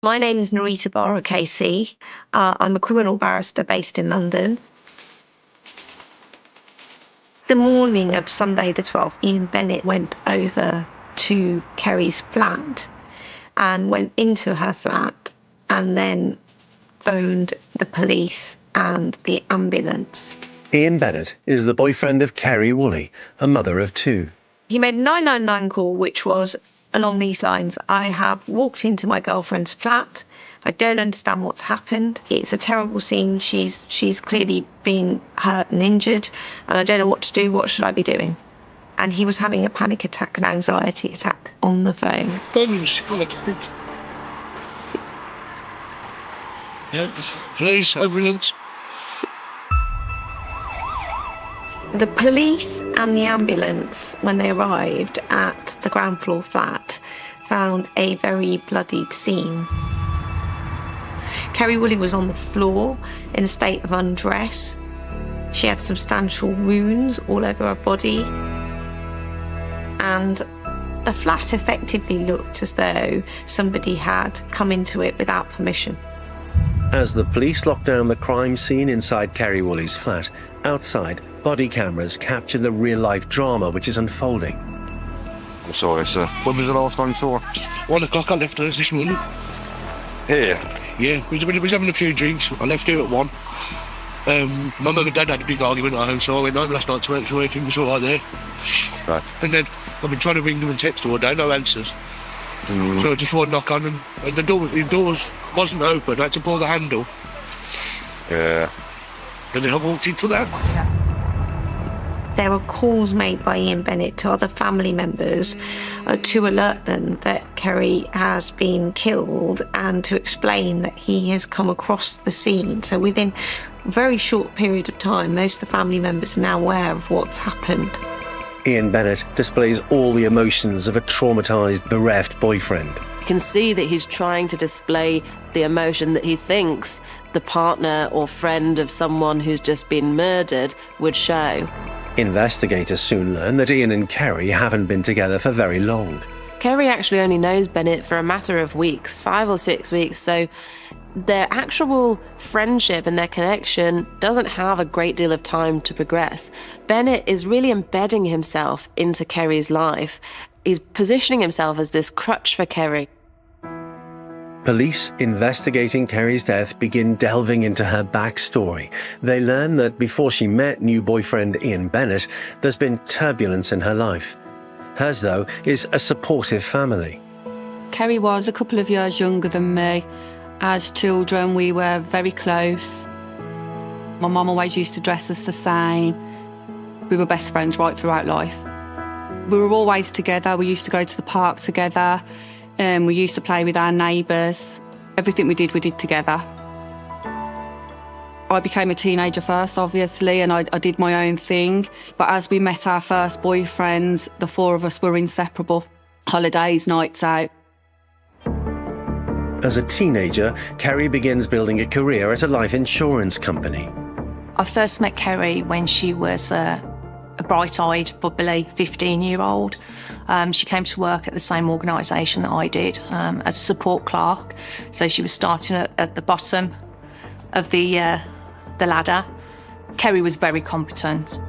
My name is Narita Barra KC. I'm a criminal barrister based in London. The morning of Sunday the 12th, Ian Bennett went over to Kerry's flat and went into her flat and then phoned the police and the ambulance. Ian Bennett is the boyfriend of Kerry Woolley, a mother of two. He made a 999 call, which was along these lines: I have walked into my girlfriend's flat. I don't understand what's happened. It's a terrible scene. She's clearly been hurt and injured, and I don't know what to do. What should I be doing? And he was having a panic attack, an anxiety attack on the phone. Please, ambulance. The police and the ambulance, when they arrived at the ground floor flat, found a very bloodied scene. Kerry Woolley was on the floor in a state of undress. She had substantial wounds all over her body. And the flat effectively looked as though somebody had come into it without permission. As the police locked down the crime scene inside Kerry Woolley's flat, outside, body cameras capture the real-life drama which is unfolding. I'm sorry, sir. When was the last time you saw her? 1 o'clock, I left hers this morning. Here? Yeah, we was having a few drinks. I left her at 1. My mum and dad had a big argument at home, so I went home last night to make sure everything was all right there. Right. And then I've been trying to ring them and text all day, no answers. So I just thought I'd knock on, and the door wasn't open. I had to pull the handle. Yeah. And then I walked into that. There were calls made by Ian Bennett to other family members to alert them that Kerry has been killed and to explain that he has come across the scene. So within a very short period of time, most of the family members are now aware of what's happened. Ian Bennett displays all the emotions of a traumatised, bereft boyfriend. You can see that he's trying to display the emotion that he thinks the partner or friend of someone who's just been murdered would show. Investigators soon learn that Ian and Kerry haven't been together for very long. Kerry actually only knows Bennett for a matter of weeks, 5 or 6 weeks, so their actual friendship and their connection doesn't have a great deal of time to progress. Bennett is really embedding himself into Kerry's life. He's positioning himself as this crutch for Kerry. Police investigating Kerry's death begin delving into her backstory. They learn that before she met new boyfriend Ian Bennett, there's been turbulence in her life. Hers, though, is a supportive family. Kerry was a couple of years younger than me. As children, we were very close. My mum always used to dress us the same. We were best friends right throughout life. We were always together. We used to go to the park together. We used to play with our neighbours. Everything we did together. I became a teenager first, obviously, and I did my own thing. But as we met our first boyfriends, the four of us were inseparable. Holidays, nights out. As a teenager, Kerry begins building a career at a life insurance company. I first met Kerry when she was a bright-eyed, bubbly 15-year-old. She came to work at the same organisation that I did as a support clerk. So she was starting at the bottom of the ladder. Kerry was very competent.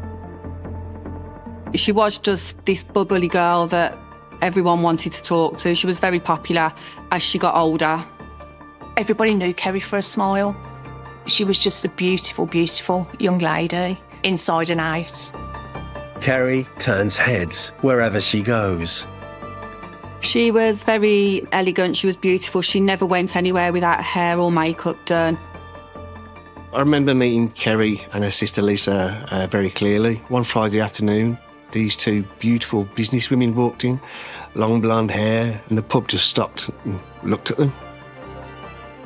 She was just this bubbly girl that everyone wanted to talk to. She was very popular as she got older. Everybody knew Kerry for a smile. She was just a beautiful, beautiful young lady, inside and out. Kerry turns heads wherever she goes. She was very elegant, she was beautiful. She never went anywhere without hair or makeup done. I remember meeting Kerry and her sister Lisa very clearly. One Friday afternoon, these two beautiful businesswomen walked in, long blonde hair, and the pub just stopped and looked at them.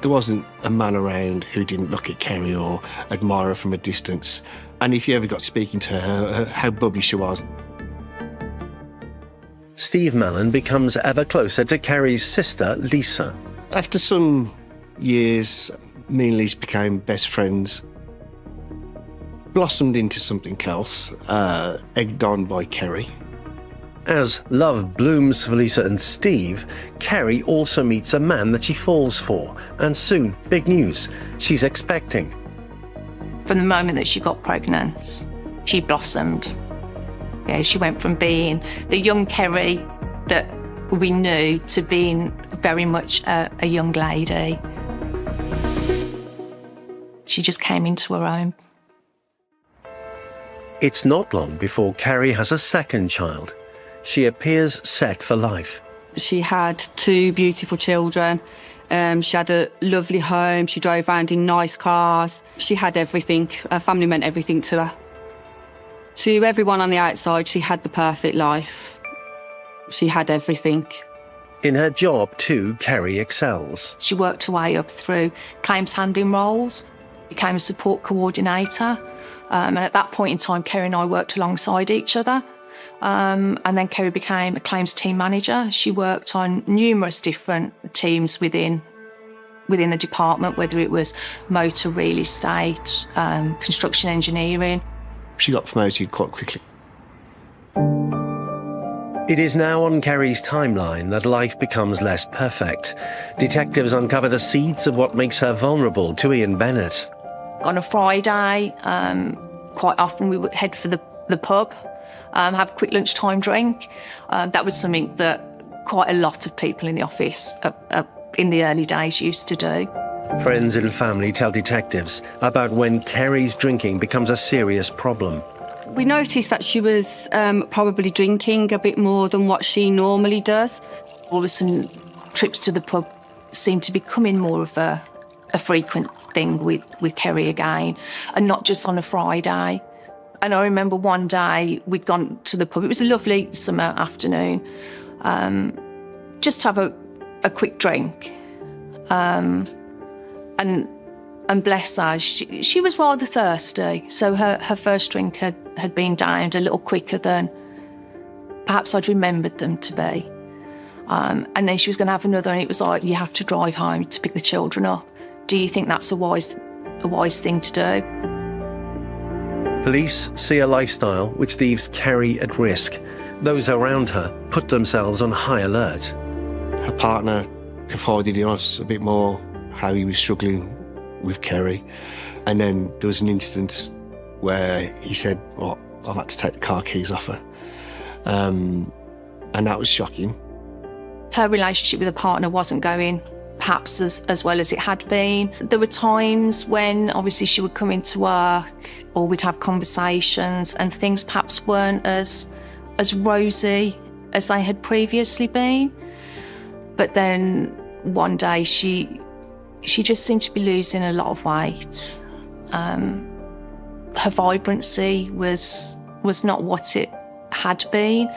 There wasn't a man around who didn't look at Kerry or admire her from a distance. And if you ever got speaking to her, how bubbly she was. Steve Mallon becomes ever closer to Kerry's sister, Lisa. After some years, me and Lisa became best friends. Blossomed into something else, egged on by Kerry. As love blooms for Lisa and Steve, Kerry also meets a man that she falls for. And soon, big news, she's expecting. From the moment that she got pregnant, she blossomed. Yeah, she went from being the young Kerry that we knew to being very much a young lady. She just came into her own. It's not long before Kerry has a second child. She appears set for life. She had 2 beautiful children. She had a lovely home. She drove around in nice cars. She had everything. Her family meant everything to her. To everyone on the outside, she had the perfect life. She had everything. In her job, too, Kerry excels. She worked her way up through claims handling roles, became a support coordinator. And at that point in time, Kerry and I worked alongside each other. And then Kerry became a claims team manager. She worked on numerous different teams within the department, whether it was motor, real estate, construction engineering. She got promoted quite quickly. It is now on Kerry's timeline that life becomes less perfect. Detectives uncover the seeds of what makes her vulnerable to Ian Bennett. On a Friday, quite often we would head for the pub, have a quick lunchtime drink. That was something that quite a lot of people in the office in the early days used to do. Friends and family tell detectives about when Kerry's drinking becomes a serious problem. We noticed that she was probably drinking a bit more than what she normally does. All of a sudden, trips to the pub seemed to be becoming more of a frequent thing with Kerry again, and not just on a Friday. And I remember one day we'd gone to the pub. It was a lovely summer afternoon, just to have a quick drink. And bless her, she was rather thirsty, so her first drink had been downed a little quicker than perhaps I'd remembered them to be. And then she was going to have another, and it was like, you have to drive home to pick the children up. Do you think that's a wise thing to do? Police see a lifestyle which leaves Kerry at risk. Those around her put themselves on high alert. Her partner confided in us a bit more how he was struggling with Kerry. And then there was an incident where he said, well, I've had to take the car keys off her. And that was shocking. Her relationship with her partner wasn't going perhaps as well as it had been. There were times when obviously she would come into work or we'd have conversations and things perhaps weren't as rosy as they had previously been. But then one day she just seemed to be losing a lot of weight. Her vibrancy was not what it had been.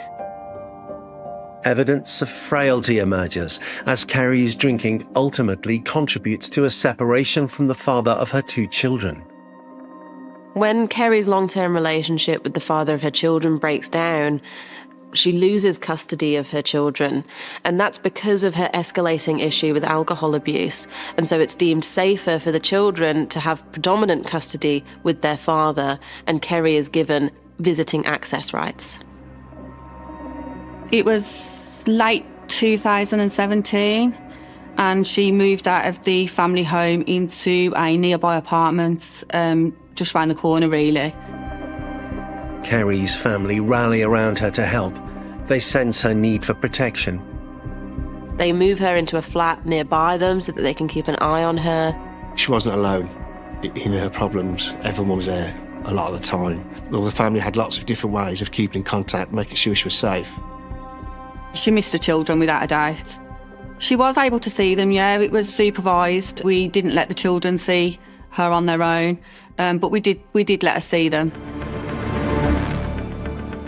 Evidence of frailty emerges as Kerry's drinking ultimately contributes to a separation from the father of her 2 children. When Kerry's long-term relationship with the father of her children breaks down, she loses custody of her children, and that's because of her escalating issue with alcohol abuse. And so it's deemed safer for the children to have predominant custody with their father, and Kerry is given visiting access rights. It was late 2017, and she moved out of the family home into a nearby apartment, just round the corner, really. Kerry's family rally around her to help. They sense her need for protection. They move her into a flat nearby them so that they can keep an eye on her. She wasn't alone in her problems. Everyone was there a lot of the time. Well, the family had lots of different ways of keeping in contact, making sure she was safe. She missed her children without a doubt. She was able to see them, yeah, it was supervised. We didn't let the children see her on their own, but we did let her see them.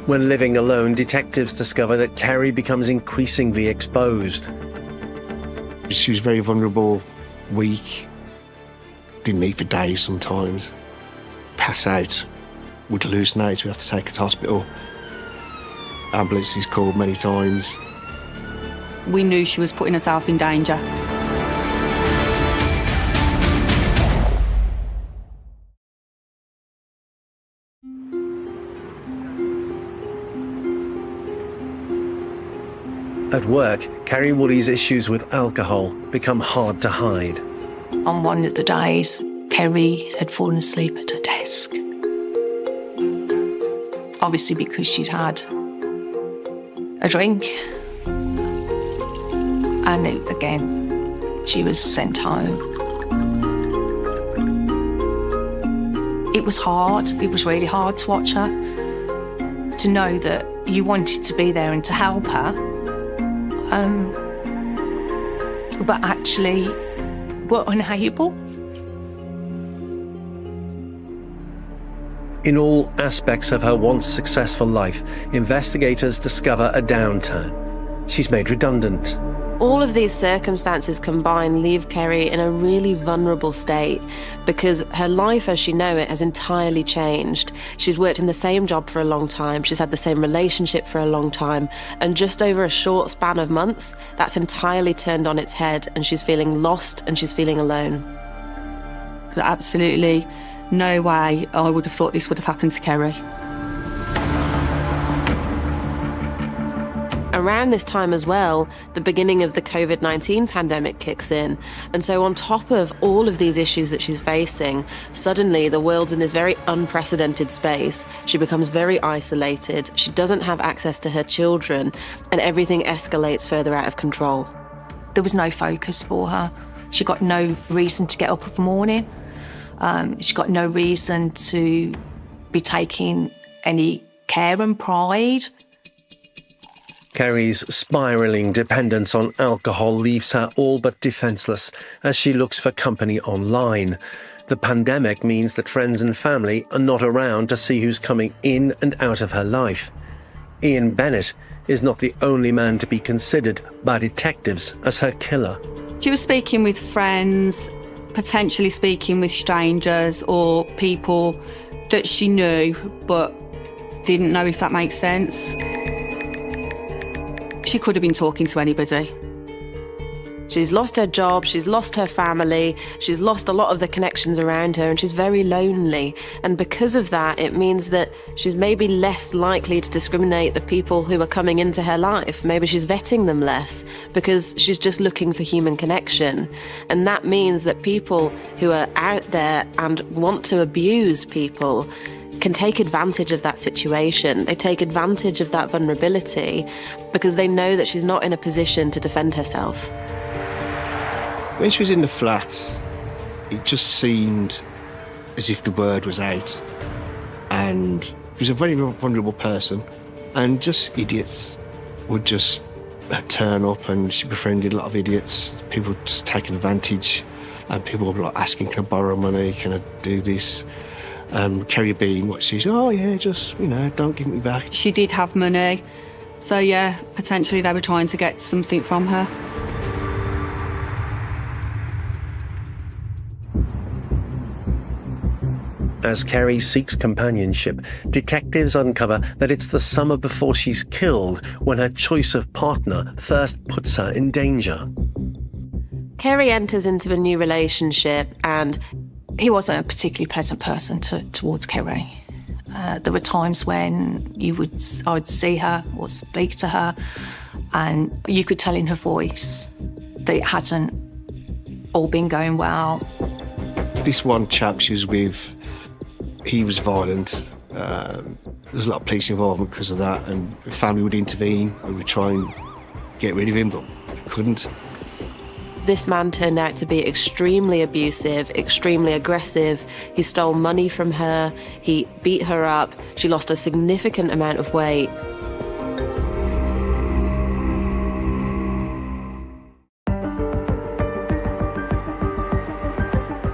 When living alone, detectives discover that Kerry becomes increasingly exposed. She was very vulnerable, weak, didn't eat for days sometimes, pass out, would hallucinate, we'd have to take her to hospital. Ambulances called many times. We knew she was putting herself in danger. At work, Carrie Woolley's issues with alcohol become hard to hide. On one of the days, Kerry had fallen asleep at her desk. Obviously because she'd had a drink. And again, she was sent home. It was hard. It was really hard to watch her. To know that you wanted to be there and to help her. But actually were unable. In all aspects of her once successful life, investigators discover a downturn. She's made redundant. All of these circumstances combined leave Kerry in a really vulnerable state because her life as she know it has entirely changed. She's worked in the same job for a long time, she's had the same relationship for a long time, and just over a short span of months, that's entirely turned on its head and she's feeling lost and she's feeling alone. Absolutely no way I would have thought this would have happened to Kerry. Around this time as well, the beginning of the COVID-19 pandemic kicks in. And so on top of all of these issues that she's facing, suddenly the world's in this very unprecedented space. She becomes very isolated. She doesn't have access to her children, and everything escalates further out of control. There was no focus for her. She got no reason to get up in the morning. She got no reason to be taking any care and pride. Kerry's spiralling dependence on alcohol leaves her all but defenceless as she looks for company online. The pandemic means that friends and family are not around to see who's coming in and out of her life. Ian Bennett is not the only man to be considered by detectives as her killer. She was speaking with friends, potentially speaking with strangers or people that she knew but didn't know, if that makes sense. She could have been talking to anybody. She's lost her job, she's lost her family, she's lost a lot of the connections around her, and she's very lonely. And because of that, it means that she's maybe less likely to discriminate the people who are coming into her life. Maybe she's vetting them less because she's just looking for human connection. And that means that people who are out there and want to abuse people can take advantage of that situation. They take advantage of that vulnerability because they know that she's not in a position to defend herself. When she was in the flat, it just seemed as if the word was out. And she was a very vulnerable person. And just idiots would just turn up, and she befriended a lot of idiots. People just taking advantage. And people were like asking, can I borrow money? Can I do this? Kerry Bean, what she said, oh yeah, just, don't give me back. She did have money. So yeah, potentially they were trying to get something from her. As Kerry seeks companionship, detectives uncover that it's the summer before she's killed when her choice of partner first puts her in danger. Kerry enters into a new relationship, and he wasn't a particularly pleasant person towards Kerry. There were times when I would see her or speak to her, and you could tell in her voice that it hadn't all been going well. This one chap she was with, he was violent. There was a lot of police involvement because of that, and the family would intervene. We would try and get rid of him, but we couldn't. This man turned out to be extremely abusive, extremely aggressive. He stole money from her, he beat her up, she lost a significant amount of weight.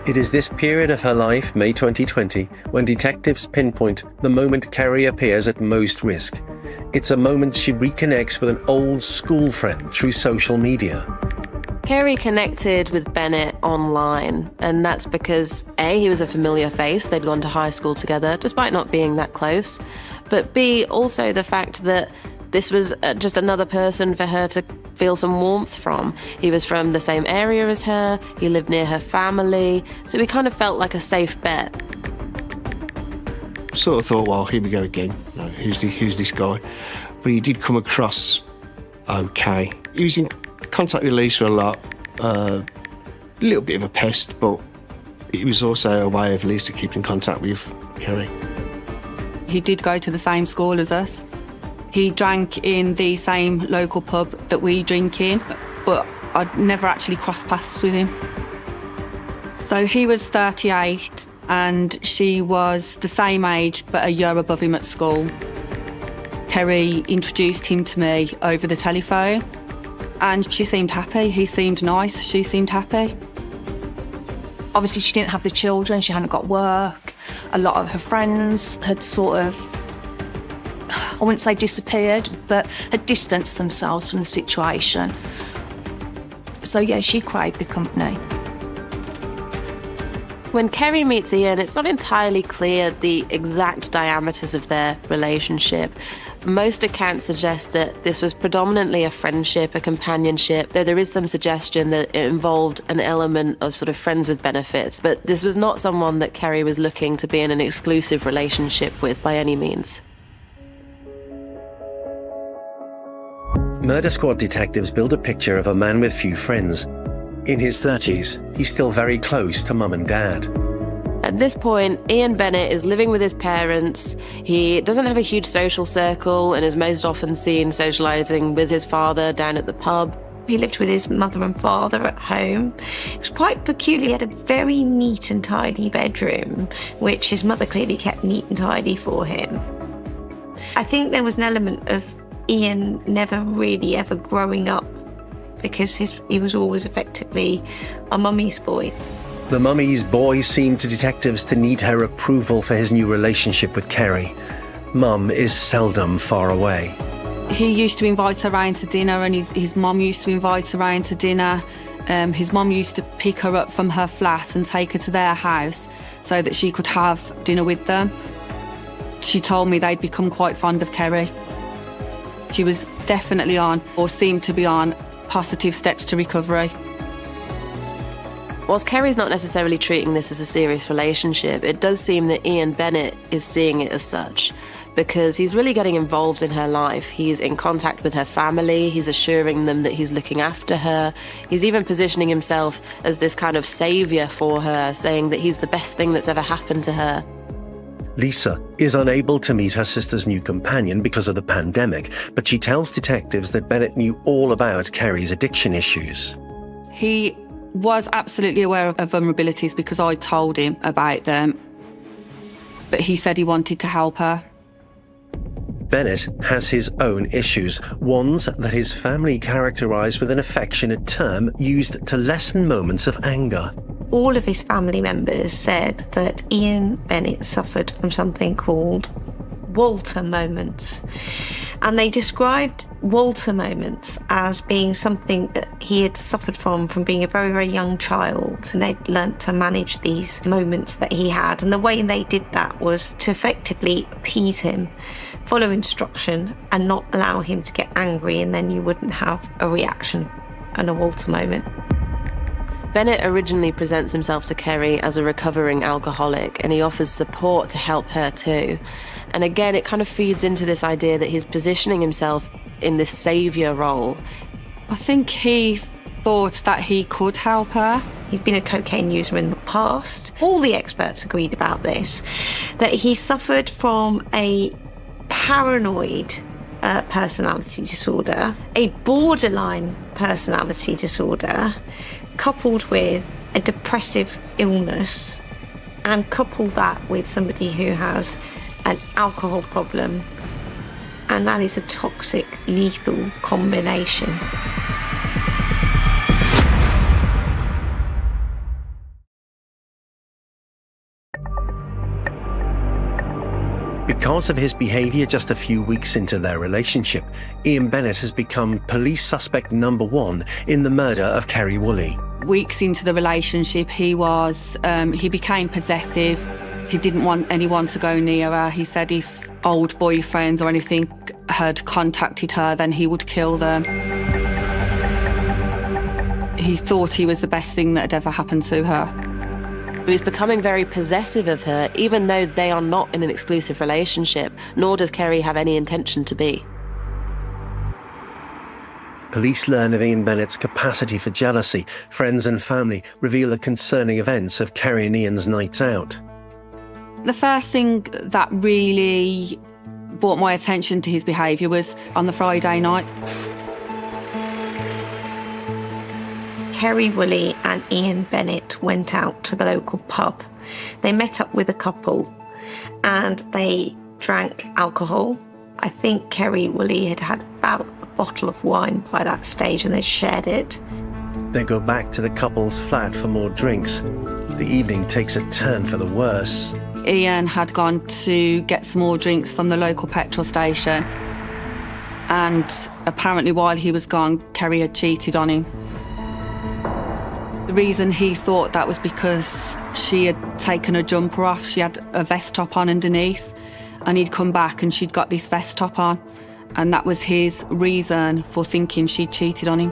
It is this period of her life, May 2020, when detectives pinpoint the moment Kerry appears at most risk. It's a moment she reconnects with an old school friend through social media. Kerry connected with Bennett online, and that's because A, he was a familiar face, they'd gone to high school together, despite not being that close, but B, also the fact that this was just another person for her to feel some warmth from. He was from the same area as her, he lived near her family, so he kind of felt like a safe bet. Sort of thought, well, here we go again. Who's this guy? But he did come across okay. He was in contact with Lisa a lot, a little bit of a pest, but it was also a way of Lisa keeping contact with Kerry. He did go to the same school as us. He drank in the same local pub that we drink in, but I'd never actually crossed paths with him. So he was 38 and she was the same age but a year above him at school. Kerry introduced him to me over the telephone and she seemed happy. He seemed nice, she seemed happy. Obviously, she didn't have the children, she hadn't got work. A lot of her friends had sort of, I wouldn't say disappeared, but had distanced themselves from the situation. So yeah, she craved the company. When Kerry meets Ian, it's not entirely clear the exact diameters of their relationship. Most accounts suggest that this was predominantly a friendship, a companionship, though there is some suggestion that it involved an element of sort of friends with benefits. But this was not someone that Kerry was looking to be in an exclusive relationship with by any means. Murder Squad detectives build a picture of a man with few friends. In his 30s, he's still very close to mum and dad. At this point, Ian Bennett is living with his parents. He doesn't have a huge social circle and is most often seen socialising with his father down at the pub. He lived with his mother and father at home. It was quite peculiar. He had a very neat and tidy bedroom, which his mother clearly kept neat and tidy for him. I think there was an element of Ian never really ever growing up because he was always effectively a mummy's boy. The mummy's boy seemed to detectives to need her approval for his new relationship with Kerry. Mum is seldom far away. He used to invite her around to dinner and his mum used to invite her around to dinner. His mum used to pick her up from her flat and take her to their house so that she could have dinner with them. She told me they'd become quite fond of Kerry. She was definitely on, or seemed to be on, positive steps to recovery. Whilst Kerry's not necessarily treating this as a serious relationship, it does seem that Ian Bennett is seeing it as such, because he's really getting involved in her life. He's in contact with her family, he's assuring them that he's looking after her. He's even positioning himself as this kind of saviour for her, saying that he's the best thing that's ever happened to her. Lisa is unable to meet her sister's new companion because of the pandemic, but she tells detectives that Bennett knew all about Kerry's addiction issues. He was absolutely aware of vulnerabilities because I told him about them, but he said he wanted to help her. Bennett has his own issues, ones that his family characterised with an affectionate term used to lessen moments of anger. All of his family members said that Ian Bennett suffered from something called Walter moments. And they described Walter moments as being something that he had suffered from being a very, very young child. And they'd learnt to manage these moments that he had. And the way they did that was to effectively appease him, follow instruction, and not allow him to get angry, and then you wouldn't have a reaction and a Walter moment. Bennett originally presents himself to Kerry as a recovering alcoholic, and he offers support to help her too. And again, it kind of feeds into this idea that he's positioning himself in this saviour role. I think he thought that he could help her. He'd been a cocaine user in the past. All the experts agreed about this, that he suffered from a paranoid personality disorder, a borderline personality disorder, coupled with a depressive illness, and couple that with somebody who has an alcohol problem, and that is a toxic, lethal combination. Because of his behaviour just a few weeks into their relationship, Ian Bennett has become police suspect number 1 in the murder of Kerry Woolley. Weeks into the relationship, he became possessive. He didn't want anyone to go near her. He said if old boyfriends or anything had contacted her, then he would kill them. He thought he was the best thing that had ever happened to her. He was becoming very possessive of her, even though they are not in an exclusive relationship, nor does Kerry have any intention to be. Police learn of Ian Bennett's capacity for jealousy. Friends and family reveal the concerning events of Kerry and Ian's nights out. The first thing that really brought my attention to his behaviour was on the Friday night. Kerry Woolley and Ian Bennett went out to the local pub. They met up with a couple and they drank alcohol. I think Kerry Woolley had had about a bottle of wine by that stage and they shared it. They go back to the couple's flat for more drinks. The evening takes a turn for the worse. Ian had gone to get some more drinks from the local petrol station, and apparently while he was gone, Kerry had cheated on him. The reason he thought that was because she had taken her jumper off. She had a vest top on underneath, and he'd come back and she'd got this vest top on, and that was his reason for thinking she'd cheated on him.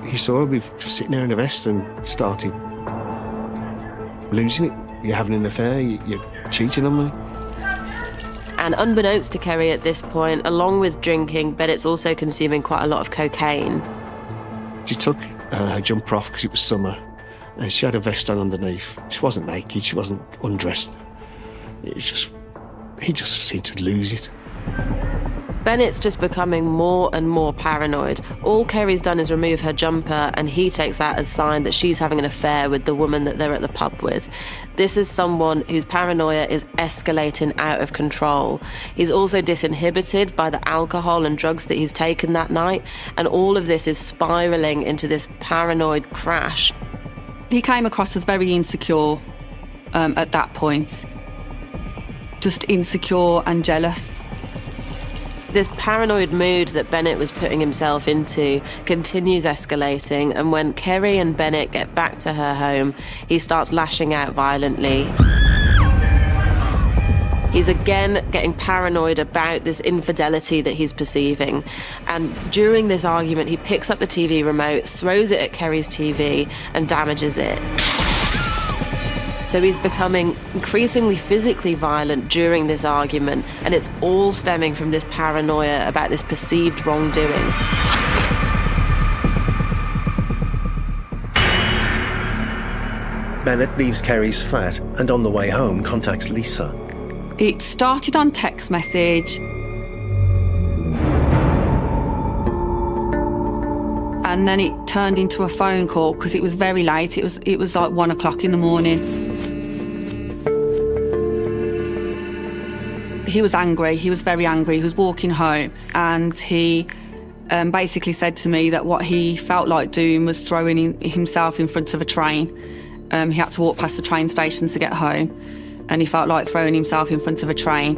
He saw her just sitting there in a vest and started losing it. You're having an affair, you're cheating on me. And unbeknownst to Kerry at this point, along with drinking, Bennett's also consuming quite a lot of cocaine. She took her jumper off because it was summer, and she had a vest on underneath. She wasn't naked, she wasn't undressed. He just seemed to lose it. Bennett's just becoming more and more paranoid. All Kerry's done is remove her jumper, and he takes that as sign that she's having an affair with the woman that they're at the pub with. This is someone whose paranoia is escalating out of control. He's also disinhibited by the alcohol and drugs that he's taken that night, and all of this is spiralling into this paranoid crash. He came across as very insecure at that point. Just insecure and jealous. This paranoid mood that Bennett was putting himself into continues escalating, and when Kerry and Bennett get back to her home, he starts lashing out violently. He's again getting paranoid about this infidelity that he's perceiving. And during this argument, he picks up the TV remote, throws it at Kerry's TV, and damages it. So he's becoming increasingly physically violent during this argument, and it's all stemming from this paranoia about this perceived wrongdoing. Bennett leaves Kerry's flat and on the way home contacts Lisa. It started on text message, and then it turned into a phone call because it was very late. It was like 1 o'clock in the morning. He was angry. He was very angry. He was walking home, and he basically said to me that what he felt like doing was throwing himself in front of a train. He had to walk past the train station to get home, and he felt like throwing himself in front of a train.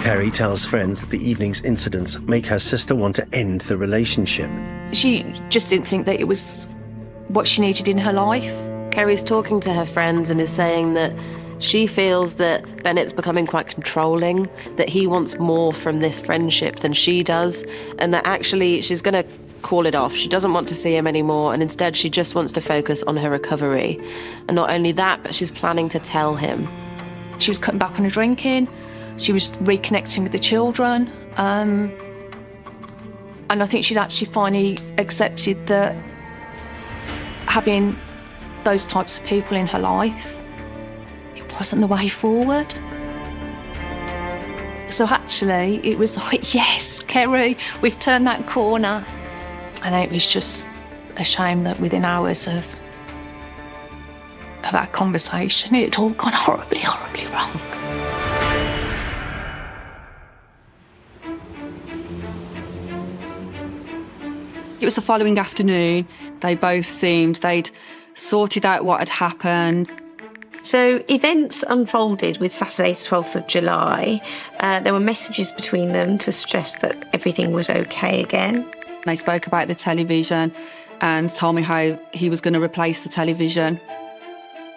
Kerry tells friends that the evening's incidents make her sister want to end the relationship. She just didn't think that it was what she needed in her life. Kerry's talking to her friends and is saying that she feels that Bennett's becoming quite controlling, that he wants more from this friendship than she does, and that actually she's going to call it off. She doesn't want to see him anymore, and instead she just wants to focus on her recovery. And not only that, but she's planning to tell him. She was cutting back on her drinking. She was reconnecting with the children. And I think she'd actually finally accepted that having those types of people in her life, it wasn't the way forward. So actually, it was like, yes, Kerry, we've turned that corner. And it was just a shame that within hours of that conversation, it had all gone horribly, horribly wrong. It was the following afternoon. They both seemed they'd sorted out what had happened. So events unfolded with Saturday, 12th of July. There were messages between them to suggest that everything was okay again. They spoke about the television and told me how he was going to replace the television.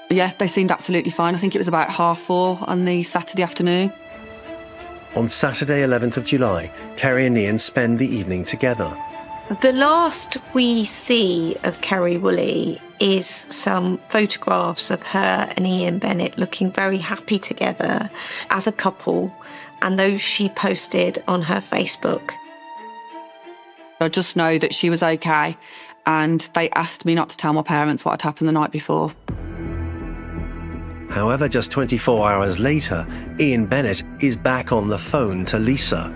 Yeah, they seemed absolutely fine. I think it was about 4:30 on the Saturday afternoon. On Saturday, 11th of July, Kerry and Ian spend the evening together. The last we see of Kerry Woolley is some photographs of her and Ian Bennett looking very happy together as a couple. and those she posted on her Facebook. I just know that she was okay, and they asked me not to tell my parents what had happened the night before. However, just 24 hours later, Ian Bennett is back on the phone to Lisa.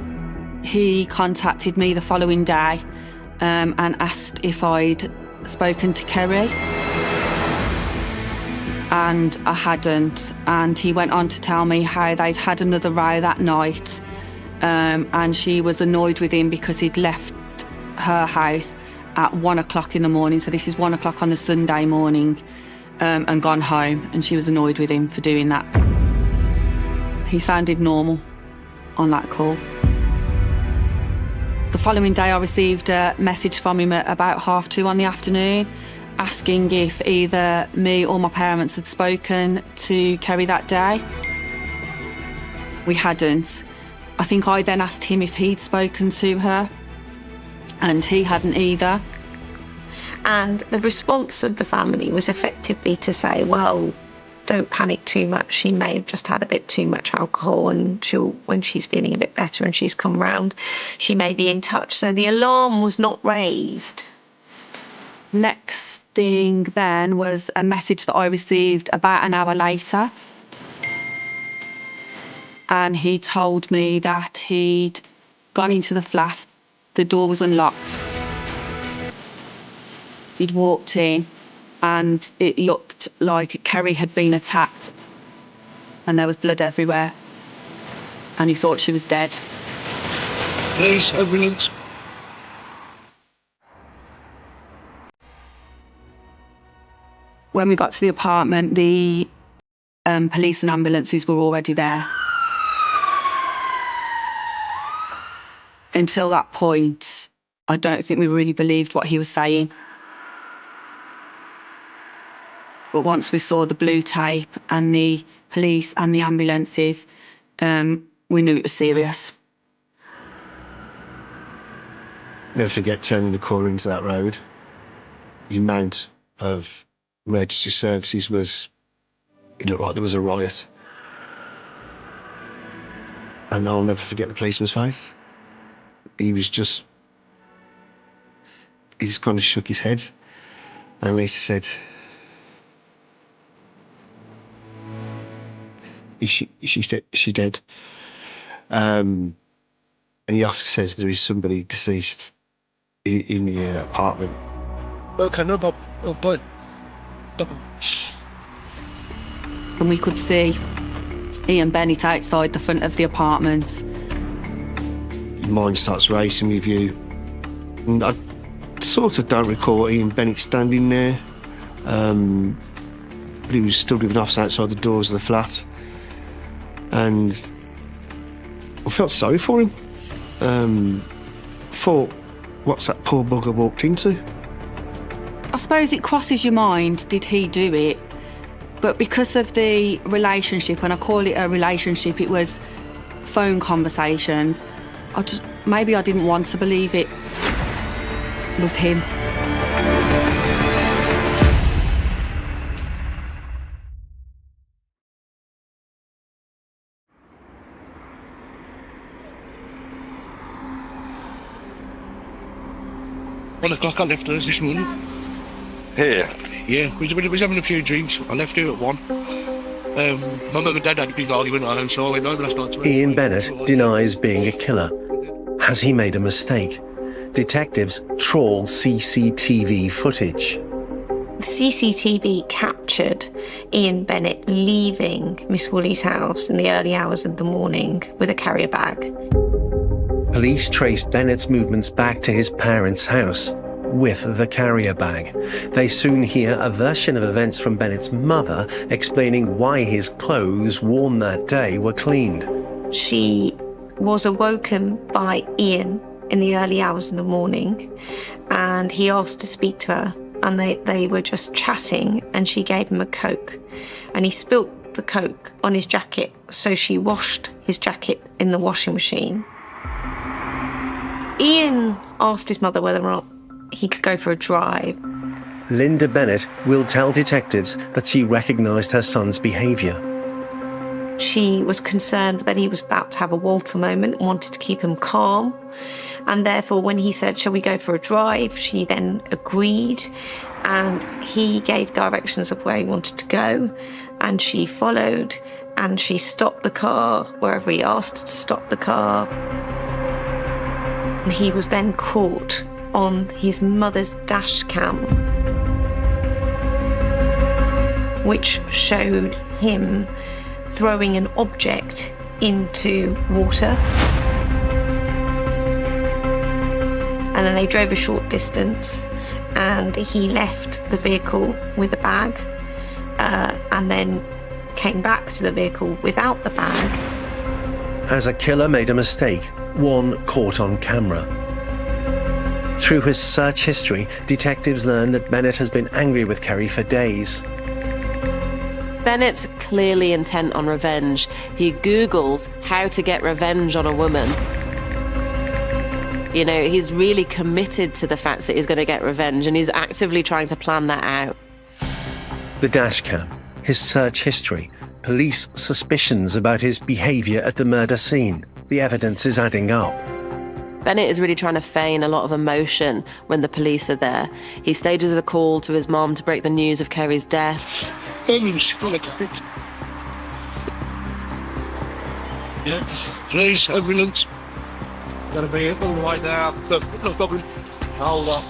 He contacted me the following day and asked if I'd spoken to Kerry. And I hadn't. And he went on to tell me how they'd had another row that night, and she was annoyed with him because he'd left her house at 1 o'clock in the morning. So this is 1 o'clock on the Sunday morning. And gone home, and she was annoyed with him for doing that. He sounded normal on that call. The following day I received a message from him at about 2:30 in the afternoon, asking if either me or my parents had spoken to Kerry that day. We hadn't. I think I then asked him if he'd spoken to her, and he hadn't either. And the response of the family was effectively to say, well, don't panic too much. She may have just had a bit too much alcohol, and when she's feeling a bit better and she's come round, she may be in touch. So the alarm was not raised. Next thing then was a message that I received about an hour later. And he told me that he'd gone into the flat, the door was unlocked. He'd walked in and it looked like Kerry had been attacked, and there was blood everywhere, and he thought she was dead. Police, ambulance. When we got to the apartment, the police and ambulances were already there. Until that point, I don't think we really believed what he was saying. But once we saw the blue tape and the police and the ambulances, we knew it was serious. Never forget turning the corner into that road. The amount of emergency services it looked like there was a riot. And I'll never forget the policeman's face. He just kind of shook his head, and Lisa said, Is she dead? And he often says there is somebody deceased in the apartment. Okay, no problem. No point. No. And we could see Ian Bennett outside the front of the apartment. Your mind starts racing with you. And I sort of don't recall Ian Bennett standing there, but he was stood with an officer outside the doors of the flat. And I felt sorry for him. Thought, what's that poor bugger walked into? I suppose it crosses your mind, did he do it? But because of the relationship, and I call it a relationship, it was phone conversations, maybe I didn't want to believe it was him. One o'clock I left hers this morning. Here. Yeah, we was having a few drinks. I left here at 1. My mum and dad had a big argument at home, so I went home last night to Ian Bennett denies being a killer. Has he made a mistake? Detectives trawl CCTV footage. The CCTV captured Ian Bennett leaving Miss Woolley's house in the early hours of the morning with a carrier bag. Police traced Bennett's movements back to his parents' house with the carrier bag. They soon hear a version of events from Bennett's mother explaining why his clothes worn that day were cleaned. She was awoken by Ian in the early hours of the morning, and he asked to speak to her, and they were just chatting, and she gave him a Coke, and he spilt the Coke on his jacket, so she washed his jacket in the washing machine. Ian asked his mother whether or not he could go for a drive. Linda Bennett will tell detectives that she recognised her son's behaviour. She was concerned that he was about to have a Walter moment and wanted to keep him calm. And therefore, when he said, shall we go for a drive, she then agreed. And he gave directions of where he wanted to go. And she followed. And she stopped the car wherever he asked her to stop the car. And he was then caught on his mother's dash cam, which showed him throwing an object into water. And then they drove a short distance and he left the vehicle with a bag and then came back to the vehicle without the bag. As a killer made a mistake, one caught on camera. Through his search history, detectives learn that Bennett has been angry with Kerry for days. Bennett's clearly intent on revenge. He Googles how to get revenge on a woman. You know, he's really committed to the fact that he's going to get revenge, and he's actively trying to plan that out. The dashcam, his search history, police suspicions about his behaviour at the murder scene. The evidence is adding up. Bennett is really trying to feign a lot of emotion when the police are there. He stages a call to his mom to break the news of Kerry's death. Yeah, please, ambulance. Gotta be able right now. No problem. Hold on.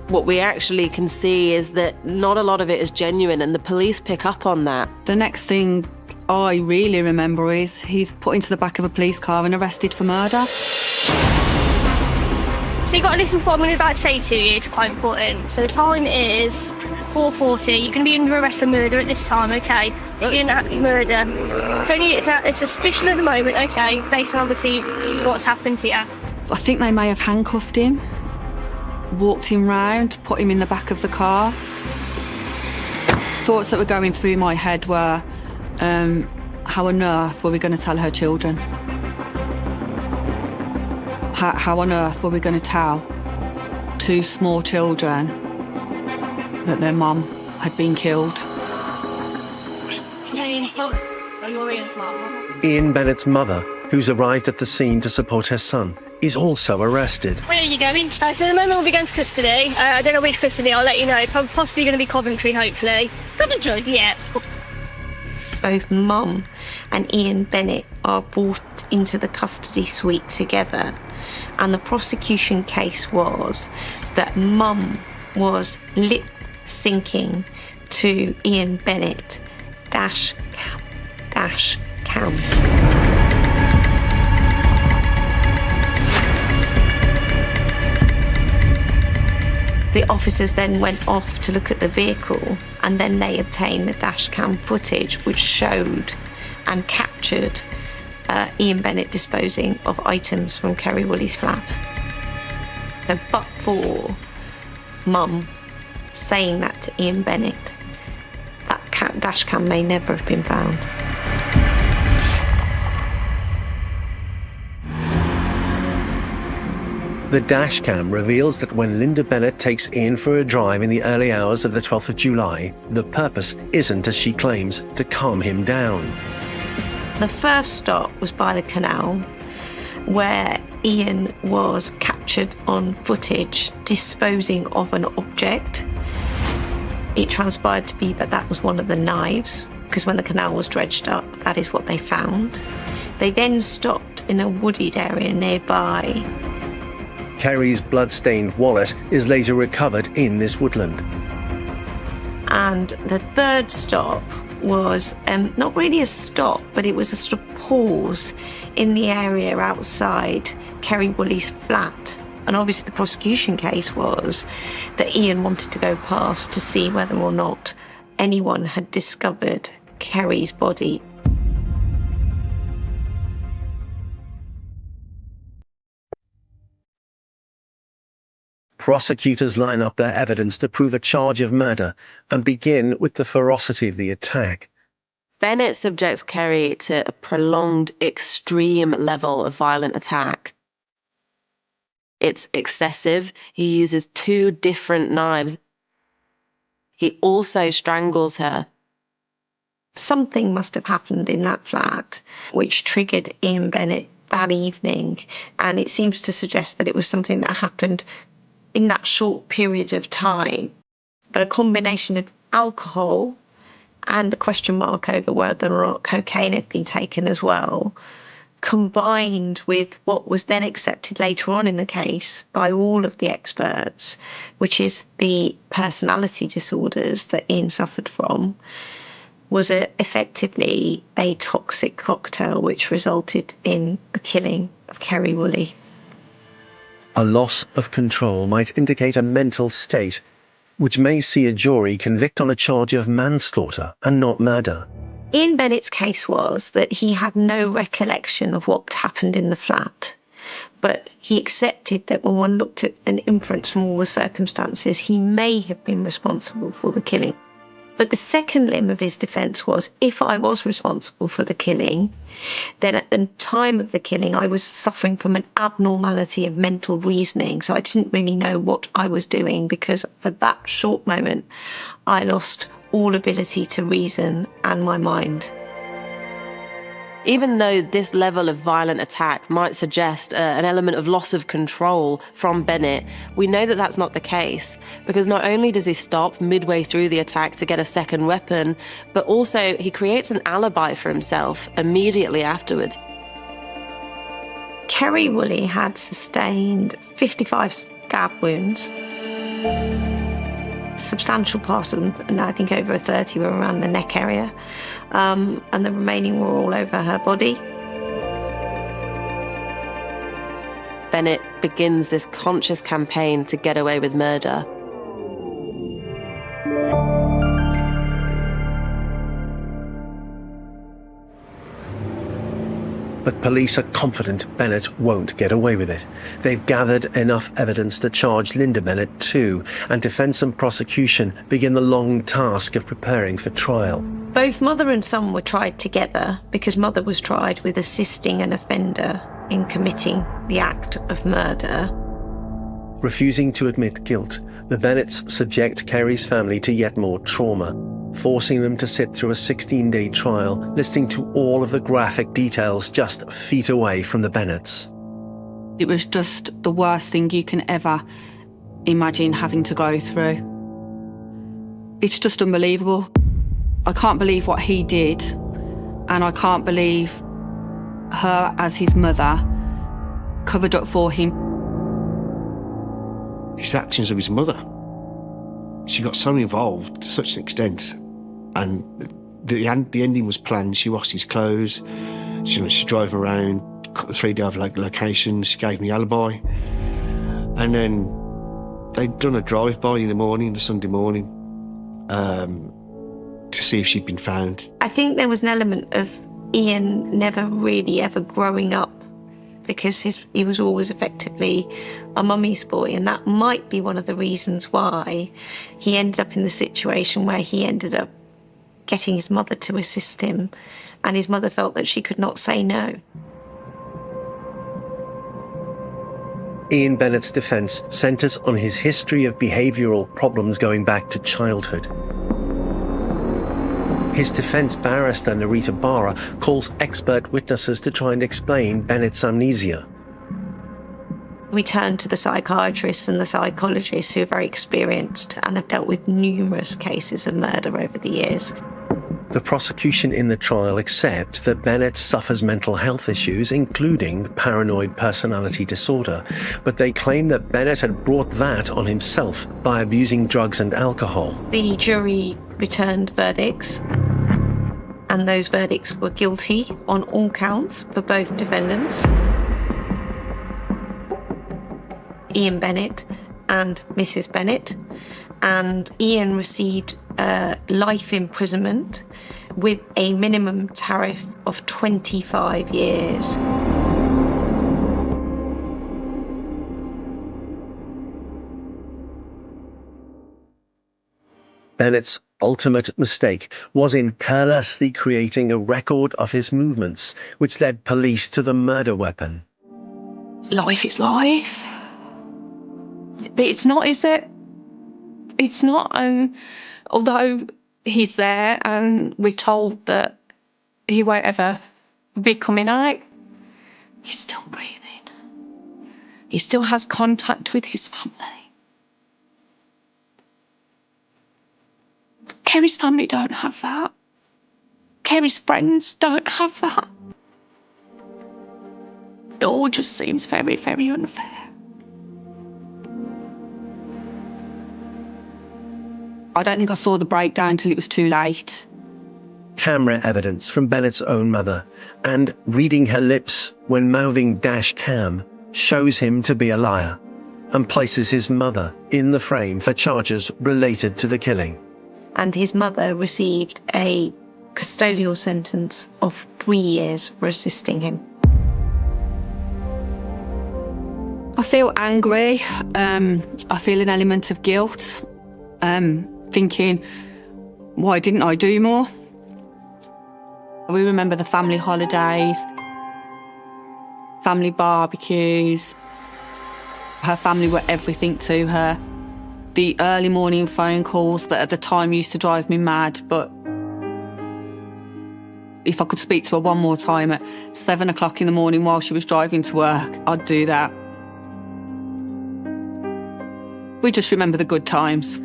What we actually can see is that not a lot of it is genuine, and the police pick up on that. The next thing I really remember is he's put into the back of a police car and arrested for murder. So you've got to listen to what I'm about to say to you, it's quite important. So the time is 4:40, you're going to be under arrest for murder at this time, okay? You're going to murder. It's a suspicion at the moment, okay, based on obviously what's happened to you. I think they may have handcuffed him, walked him round, put him in the back of the car. Thoughts that were going through my head were, how on earth were we going to tell her children? How on earth were we going to tell two small children that their mum had been killed? Ian Bennett's mother, who's arrived at the scene to support her son, is also arrested. Where are you going? So at the moment we'll be going to custody. I don't know which custody, I'll let you know. Possibly going to be Coventry, hopefully. Coventry? Yeah. Both Mum and Ian Bennett are brought into the custody suite together. And the prosecution case was that Mum was lip syncing to Ian Bennett, dash cam, dash cam. The officers then went off to look at the vehicle, and then they obtained the dash cam footage which showed and captured Ian Bennett disposing of items from Kerry Woolley's flat. So, but for Mum saying that to Ian Bennett, that dash cam may never have been found. The dash cam reveals that when Linda Bennett takes Ian for a drive in the early hours of the 12th of July, the purpose isn't, as she claims, to calm him down. The first stop was by the canal, where Ian was captured on footage disposing of an object. It transpired to be that that was one of the knives, because when the canal was dredged up, that is what they found. They then stopped in a wooded area nearby. Kerry's blood-stained wallet is later recovered in this woodland. And the third stop was not really a stop, but it was a sort of pause in the area outside Kerry Woolley's flat. And obviously the prosecution case was that Ian wanted to go past to see whether or not anyone had discovered Kerry's body. Prosecutors line up their evidence to prove a charge of murder and begin with the ferocity of the attack. Bennett subjects Kerry to a prolonged, extreme level of violent attack. It's excessive. He uses 2 different knives. He also strangles her. something must have happened in that flat which triggered Ian Bennett that evening. And it seems to suggest that it was something that happened in that short period of time. But a combination of alcohol and a question mark over whether or not cocaine had been taken as well, combined with what was then accepted later on in the case by all of the experts, which is the personality disorders that Ian suffered from, was effectively a toxic cocktail which resulted in the killing of Kerry Woolley. A loss of control might indicate a mental state, which may see a jury convict on a charge of manslaughter and not murder. Ian Bennett's case was that he had no recollection of what happened in the flat, but he accepted that when one looked at an inference from all the circumstances, he may have been responsible for the killing. But the second limb of his defence was, if I was responsible for the killing, then at the time of the killing, I was suffering from an abnormality of mental reasoning. So I didn't really know what I was doing, because for that short moment, I lost all ability to reason and my mind. Even though this level of violent attack might suggest an element of loss of control from Bennett, we know that that's not the case, because not only does he stop midway through the attack to get a second weapon, but also he creates an alibi for himself immediately afterwards. Kerry Woolley had sustained 55 stab wounds. Substantial part of them, and I think over 30 were around the neck area, and the remaining were all over her body. Bennett begins this conscious campaign to get away with murder. But police are confident Bennett won't get away with it. They've gathered enough evidence to charge Linda Bennett too, and defence and prosecution begin the long task of preparing for trial. Both mother and son were tried together, because mother was tried with assisting an offender in committing the act of murder. Refusing to admit guilt, the Bennetts subject Kerry's family to yet more trauma, forcing them to sit through a 16-day trial, listening to all of the graphic details just feet away from the Bennetts. It was just the worst thing you can ever imagine having to go through. It's just unbelievable. I can't believe what he did, and I can't believe her, as his mother, covered up for him. His actions of his mother. She got so involved to such an extent, and the ending was planned. She washed his clothes, she drove him around, cut the 3 different locations, she gave me alibi, and then they'd done a drive-by in the morning, the Sunday morning, to see if she'd been found. I think there was an element of Ian never really ever growing up, because he was always effectively a mummy's boy, and that might be one of the reasons why he ended up in the situation where he ended up getting his mother to assist him, and his mother felt that she could not say no. Ian Bennett's defence centres on his history of behavioural problems going back to childhood. His defence barrister, Narita Bara, calls expert witnesses to try and explain Bennett's amnesia. We turned to the psychiatrists and the psychologists, who are very experienced and have dealt with numerous cases of murder over the years. The prosecution in the trial accepts that Bennett suffers mental health issues, including paranoid personality disorder, but they claim that Bennett had brought that on himself by abusing drugs and alcohol. The jury returned verdicts, and those verdicts were guilty on all counts for both defendants, Ian Bennett and Mrs. Bennett, and Ian received life imprisonment with a minimum tariff of 25 years. Bennett's ultimate mistake was in carelessly creating a record of his movements, which led police to the murder weapon. Life is life. But it's not, is it? It's not. Although he's there, and we're told that he won't ever be coming out. He's still breathing. He still has contact with his family. Kerry's family don't have that. Kerry's friends don't have that. It all just seems very, very unfair. I don't think I saw the breakdown until it was too late. Camera evidence from Bennett's own mother, and reading her lips when mouthing dash cam shows him to be a liar, and places his mother in the frame for charges related to the killing. And his mother received a custodial sentence of 3 years for assisting him. I feel angry. I feel an element of guilt. Thinking, why didn't I do more? We remember the family holidays, family barbecues. Her family were everything to her. The early morning phone calls that at the time used to drive me mad, but if I could speak to her one more time at 7 o'clock in the morning while she was driving to work, I'd do that. We just remember the good times.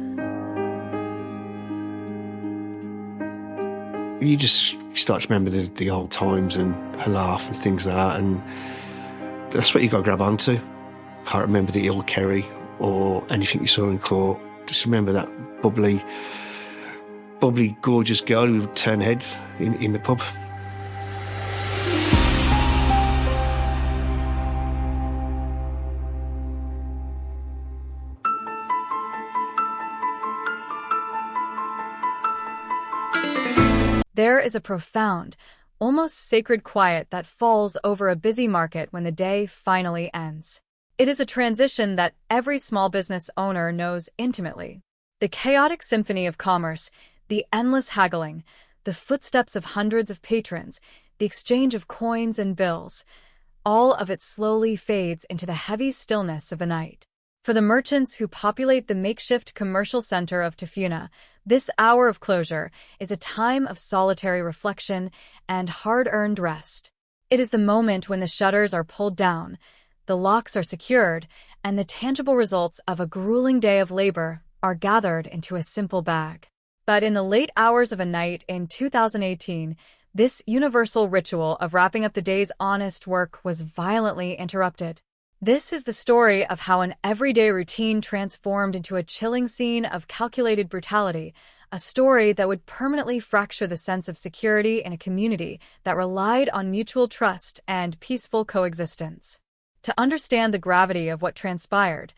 You just start to remember the old times and her laugh and things like that, and that's what you got to grab onto. Can't remember the ill Kerry or anything you saw in court. Just remember that bubbly, gorgeous girl who would turn heads in the pub. There is a profound, almost sacred quiet that falls over a busy market when the day finally ends. It is a transition that every small business owner knows intimately. The chaotic symphony of commerce, the endless haggling, the footsteps of hundreds of patrons, the exchange of coins and bills, all of it slowly fades into the heavy stillness of a night. For the merchants who populate the makeshift commercial center of Tafuna, this hour of closure is a time of solitary reflection and hard-earned rest. It is the moment when the shutters are pulled down, the locks are secured, and the tangible results of a grueling day of labor are gathered into a simple bag. But in the late hours of a night in 2018, this universal ritual of wrapping up the day's honest work was violently interrupted. This is the story of how an everyday routine transformed into a chilling scene of calculated brutality, a story that would permanently fracture the sense of security in a community that relied on mutual trust and peaceful coexistence. To understand the gravity of what transpired,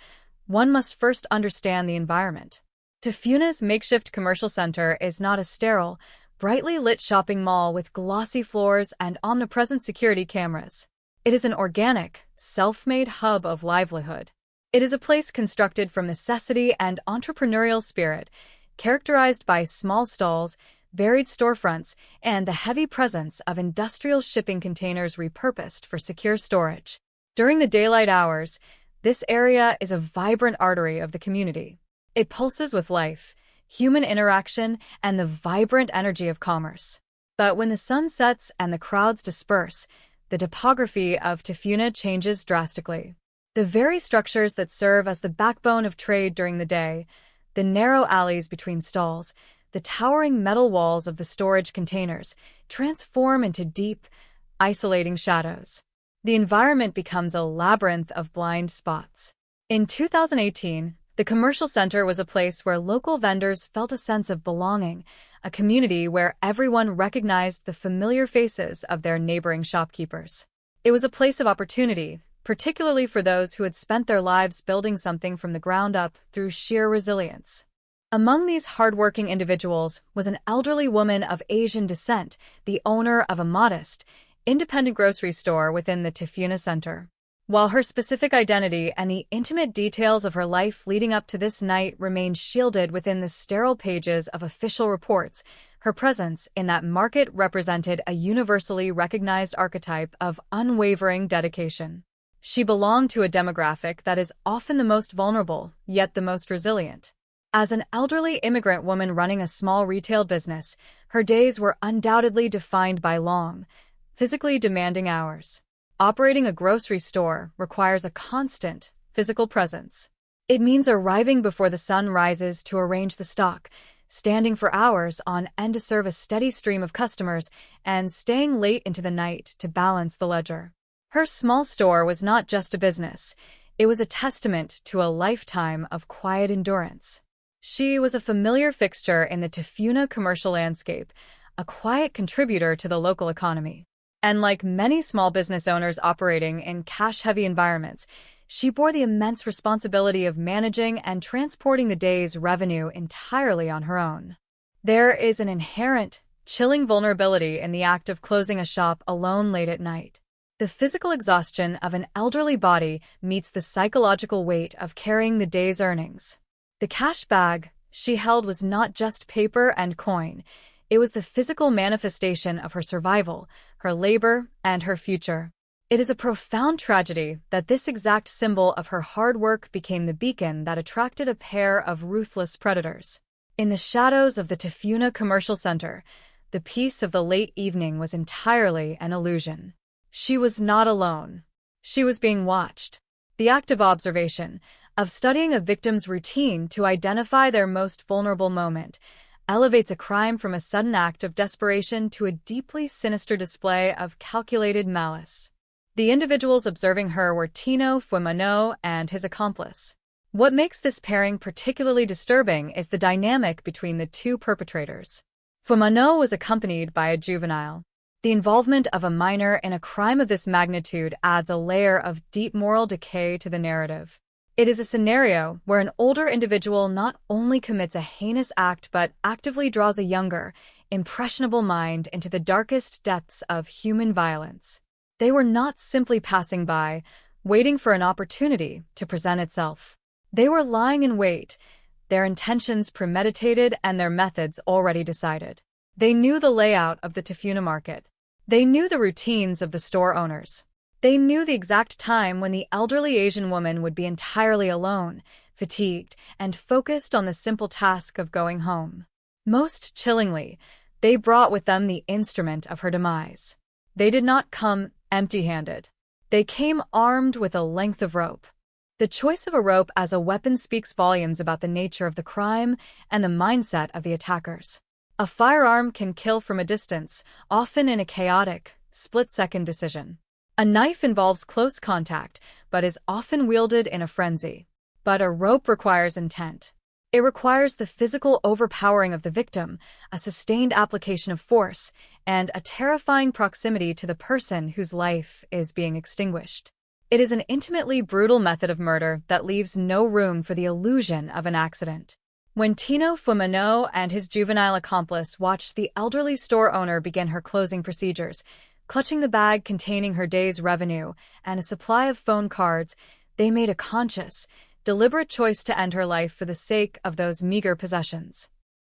one must first understand the environment. Tafuna's makeshift commercial center is not a sterile, brightly lit shopping mall with glossy floors and omnipresent security cameras. It is an organic, self-made hub of livelihood. It is a place constructed from necessity and entrepreneurial spirit, characterized by small stalls, varied storefronts, and the heavy presence of industrial shipping containers repurposed for secure storage. During the daylight hours, this area is a vibrant artery of the community. It pulses with life, human interaction, and the vibrant energy of commerce. But when the sun sets and the crowds disperse, the topography of Tafuna changes drastically. The very structures that serve as the backbone of trade during the day, the narrow alleys between stalls, the towering metal walls of the storage containers, transform into deep, isolating shadows. The environment becomes a labyrinth of blind spots. In 2018, the commercial center was a place where local vendors felt a sense of belonging, a community where everyone recognized the familiar faces of their neighboring shopkeepers. It was a place of opportunity, particularly for those who had spent their lives building something from the ground up through sheer resilience. Among these hardworking individuals was an elderly woman of Asian descent, the owner of a modest, independent grocery store within the Tafuna Center. While her specific identity and the intimate details of her life leading up to this night remained shielded within the sterile pages of official reports, her presence in that market represented a universally recognized archetype of unwavering dedication. She belonged to a demographic that is often the most vulnerable, yet the most resilient. As an elderly immigrant woman running a small retail business, her days were undoubtedly defined by long, physically demanding hours. Operating a grocery store requires a constant, physical presence. It means arriving before the sun rises to arrange the stock, standing for hours on end to serve a steady stream of customers, and staying late into the night to balance the ledger. Her small store was not just a business. It was a testament to a lifetime of quiet endurance. She was a familiar fixture in the Tafuna commercial landscape, a quiet contributor to the local economy. And like many small business owners operating in cash-heavy environments, she bore the immense responsibility of managing and transporting the day's revenue entirely on her own. There is an inherent, chilling vulnerability in the act of closing a shop alone late at night. The physical exhaustion of an elderly body meets the psychological weight of carrying the day's earnings. The cash bag she held was not just paper and coin. It was the physical manifestation of her survival, her labor, and her future. It is a profound tragedy that this exact symbol of her hard work became the beacon that attracted a pair of ruthless predators. In the shadows of the Tafuna Commercial Center, the peace of the late evening was entirely an illusion. She was not alone. She was being watched. The act of observation, of studying a victim's routine to identify their most vulnerable moment, elevates a crime from a sudden act of desperation to a deeply sinister display of calculated malice. The individuals observing her were Tino Fuemano and his accomplice. What makes this pairing particularly disturbing is the dynamic between the two perpetrators. Fuemano was accompanied by a juvenile. The involvement of a minor in a crime of this magnitude adds a layer of deep moral decay to the narrative. It is a scenario where an older individual not only commits a heinous act but actively draws a younger, impressionable mind into the darkest depths of human violence. They were not simply passing by, waiting for an opportunity to present itself. They were lying in wait, their intentions premeditated and their methods already decided. They knew the layout of the Tafuna market. They knew the routines of the store owners. They knew the exact time when the elderly Asian woman would be entirely alone, fatigued, and focused on the simple task of going home. Most chillingly, they brought with them the instrument of her demise. They did not come empty-handed. They came armed with a length of rope. The choice of a rope as a weapon speaks volumes about the nature of the crime and the mindset of the attackers. A firearm can kill from a distance, often in a chaotic, split-second decision. A knife involves close contact, but is often wielded in a frenzy. But a rope requires intent. It requires the physical overpowering of the victim, a sustained application of force, and a terrifying proximity to the person whose life is being extinguished. It is an intimately brutal method of murder that leaves no room for the illusion of an accident. When Tino Fuemano and his juvenile accomplice watched the elderly store owner begin her closing procedures, clutching the bag containing her day's revenue and a supply of phone cards, they made a conscious, deliberate choice to end her life for the sake of those meager possessions.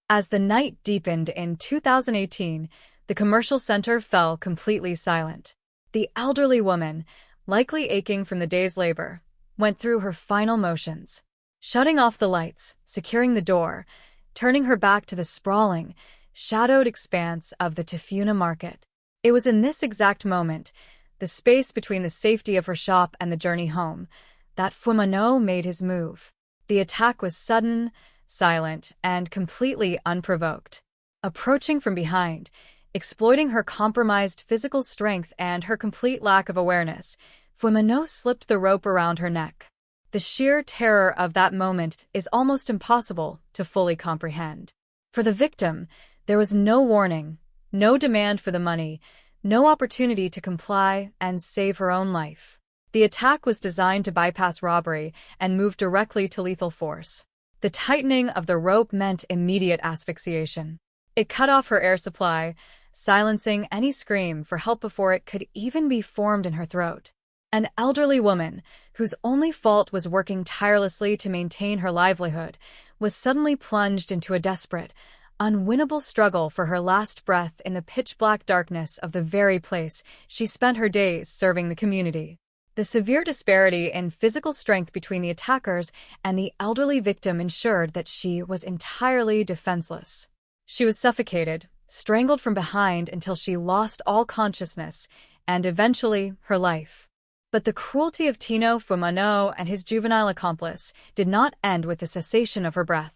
As the night deepened in 2018, the commercial center fell completely silent. The elderly woman, likely aching from the day's labor, went through her final motions, shutting off the lights, securing the door, turning her back to the sprawling, shadowed expanse of the Tafuna market. It was in this exact moment, the space between the safety of her shop and the journey home, that Fuemano made his move. The attack was sudden, silent, and completely unprovoked. Approaching from behind, exploiting her compromised physical strength and her complete lack of awareness, Fuemano slipped the rope around her neck. The sheer terror of that moment is almost impossible to fully comprehend. For the victim, there was no warning, no demand for the money, no opportunity to comply and save her own life. The attack was designed to bypass robbery and move directly to lethal force. The tightening of the rope meant immediate asphyxiation. It cut off her air supply, silencing any scream for help before it could even be formed in her throat. An elderly woman, whose only fault was working tirelessly to maintain her livelihood, was suddenly plunged into a desperate, unwinnable struggle for her last breath in the pitch-black darkness of the very place she spent her days serving the community. The severe disparity in physical strength between the attackers and the elderly victim ensured that she was entirely defenseless. She was suffocated, strangled from behind until she lost all consciousness, and eventually her life. But the cruelty of Tino Fumano and his juvenile accomplice did not end with the cessation of her breath.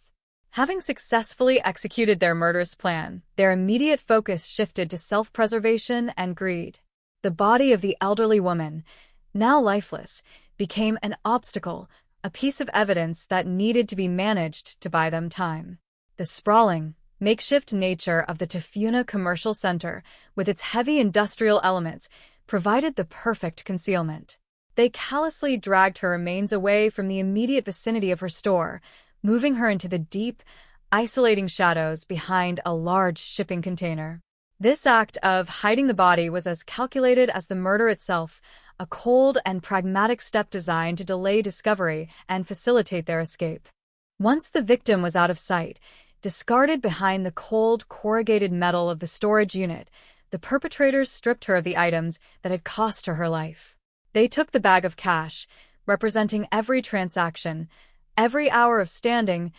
Having successfully executed their murderous plan, their immediate focus shifted to self-preservation and greed. The body of the elderly woman, now lifeless, became an obstacle, a piece of evidence that needed to be managed to buy them time. The sprawling, makeshift nature of the Tafuna Commercial Center, with its heavy industrial elements, provided the perfect concealment. They callously dragged her remains away from the immediate vicinity of her store, moving her into the deep, isolating shadows behind a large shipping container. This act of hiding the body was as calculated as the murder itself, a cold and pragmatic step designed to delay discovery and facilitate their escape. Once the victim was out of sight, discarded behind the cold, corrugated metal of the storage unit, the perpetrators stripped her of the items that had cost her her life. They took the bag of cash, representing every transaction, every hour of standing,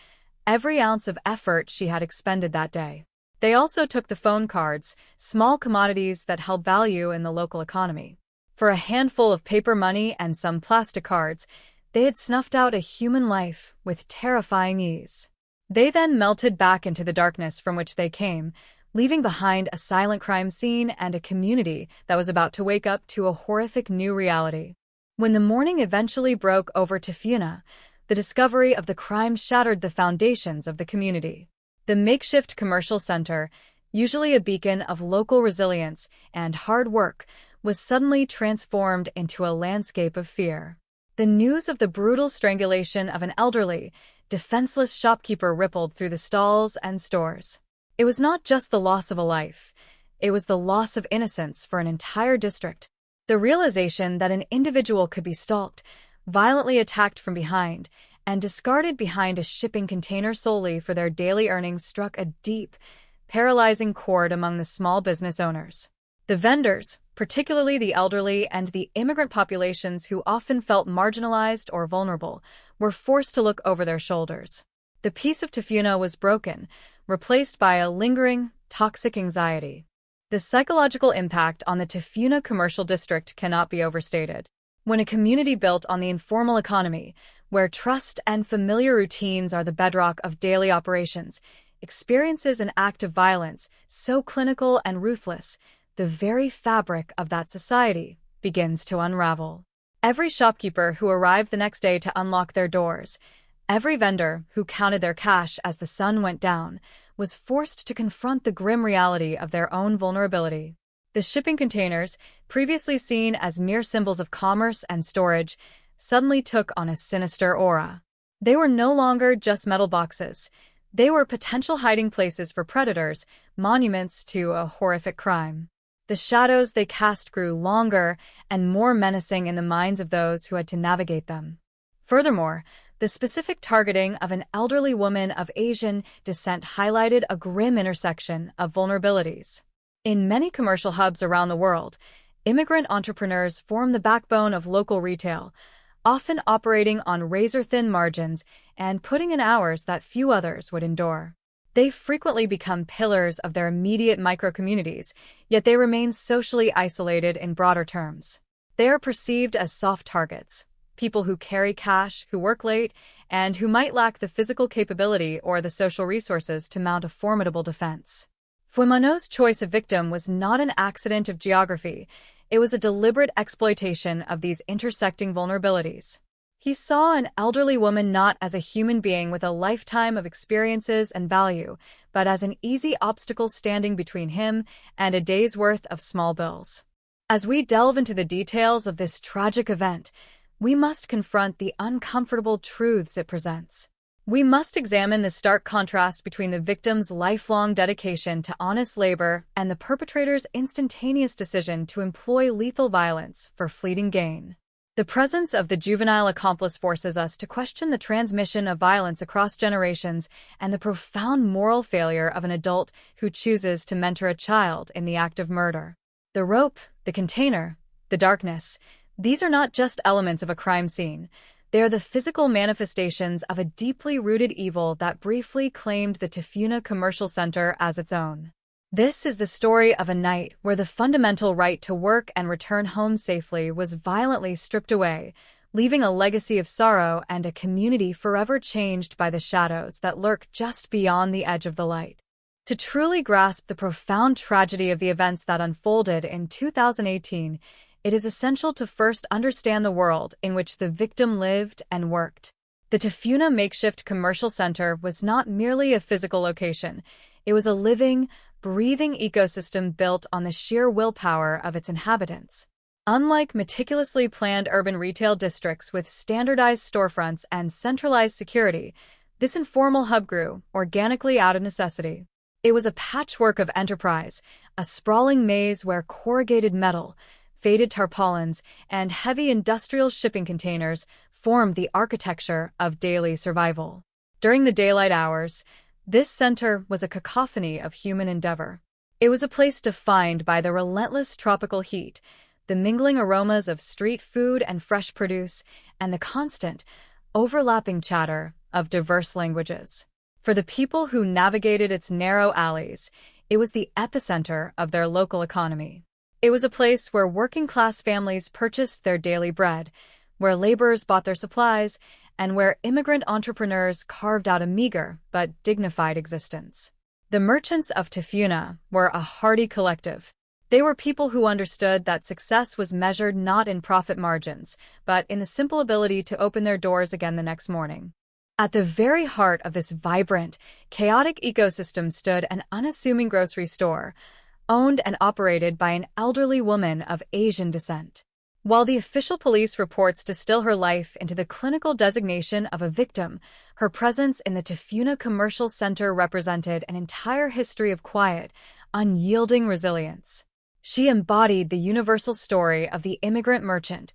every ounce of effort she had expended that day. They also took the phone cards, small commodities that held value in the local economy. For a handful of paper money and some plastic cards, they had snuffed out a human life with terrifying ease. They then melted back into the darkness from which they came, leaving behind a silent crime scene and a community that was about to wake up to a horrific new reality. When the morning eventually broke over Tafuna, the discovery of the crime shattered the foundations of the community. The makeshift commercial center, usually a beacon of local resilience and hard work, was suddenly transformed into a landscape of fear. The news of the brutal strangulation of an elderly, defenseless shopkeeper rippled through the stalls and stores. It was not just the loss of a life, it was the loss of innocence for an entire district. The realization that an individual could be stalked, violently attacked from behind, and discarded behind a shipping container solely for their daily earnings struck a deep, paralyzing chord among the small business owners. The vendors, particularly the elderly and the immigrant populations who often felt marginalized or vulnerable, were forced to look over their shoulders. The peace of Tafuna was broken, replaced by a lingering, toxic anxiety. The psychological impact on the Tafuna commercial district cannot be overstated. When a community built on the informal economy, where trust and familiar routines are the bedrock of daily operations, experiences an act of violence so clinical and ruthless, the very fabric of that society begins to unravel. Every shopkeeper who arrived the next day to unlock their doors, every vendor who counted their cash as the sun went down, was forced to confront the grim reality of their own vulnerability. The shipping containers, previously seen as mere symbols of commerce and storage, suddenly took on a sinister aura. They were no longer just metal boxes. They were potential hiding places for predators, monuments to a horrific crime. The shadows they cast grew longer and more menacing in the minds of those who had to navigate them. Furthermore, the specific targeting of an elderly woman of Asian descent highlighted a grim intersection of vulnerabilities. In many commercial hubs around the world, immigrant entrepreneurs form the backbone of local retail, often operating on razor-thin margins and putting in hours that few others would endure. They frequently become pillars of their immediate micro-communities, yet they remain socially isolated in broader terms. They are perceived as soft targets, people who carry cash, who work late, and who might lack the physical capability or the social resources to mount a formidable defense. Fumano's choice of victim was not an accident of geography. It was a deliberate exploitation of these intersecting vulnerabilities. He saw an elderly woman not as a human being with a lifetime of experiences and value, but as an easy obstacle standing between him and a day's worth of small bills. As we delve into the details of this tragic event, we must confront the uncomfortable truths it presents. We must examine the stark contrast between the victim's lifelong dedication to honest labor and the perpetrator's instantaneous decision to employ lethal violence for fleeting gain. The presence of the juvenile accomplice forces us to question the transmission of violence across generations and the profound moral failure of an adult who chooses to mentor a child in the act of murder. The rope, the container, the darkness, These are not just elements of a crime scene. They are the physical manifestations of a deeply rooted evil that briefly claimed the Tafuna Commercial Center as its own. This is the story of a night where the fundamental right to work and return home safely was violently stripped away, leaving a legacy of sorrow and a community forever changed by the shadows that lurk just beyond the edge of the light. To truly grasp the profound tragedy of the events that unfolded in 2018, it is essential to first understand the world in which the victim lived and worked. The Tafuna Makeshift Commercial Center was not merely a physical location. It was a living, breathing ecosystem built on the sheer willpower of its inhabitants. Unlike meticulously planned urban retail districts with standardized storefronts and centralized security, this informal hub grew organically out of necessity. It was a patchwork of enterprise, a sprawling maze where corrugated metal, faded tarpaulins, and heavy industrial shipping containers formed the architecture of daily survival. During the daylight hours, this center was a cacophony of human endeavor. It was a place defined by the relentless tropical heat, the mingling aromas of street food and fresh produce, and the constant, overlapping chatter of diverse languages. For the people who navigated its narrow alleys, it was the epicenter of their local economy. It was a place where working-class families purchased their daily bread, where laborers bought their supplies, and where immigrant entrepreneurs carved out a meager but dignified existence. The merchants of Tafuna were a hardy collective. They were people who understood that success was measured not in profit margins, but in the simple ability to open their doors again the next morning. At the very heart of this vibrant, chaotic ecosystem stood an unassuming grocery store, owned and operated by an elderly woman of Asian descent. While the official police reports distill her life into the clinical designation of a victim, her presence in the Tafuna Commercial Center represented an entire history of quiet, unyielding resilience. She embodied the universal story of the immigrant merchant,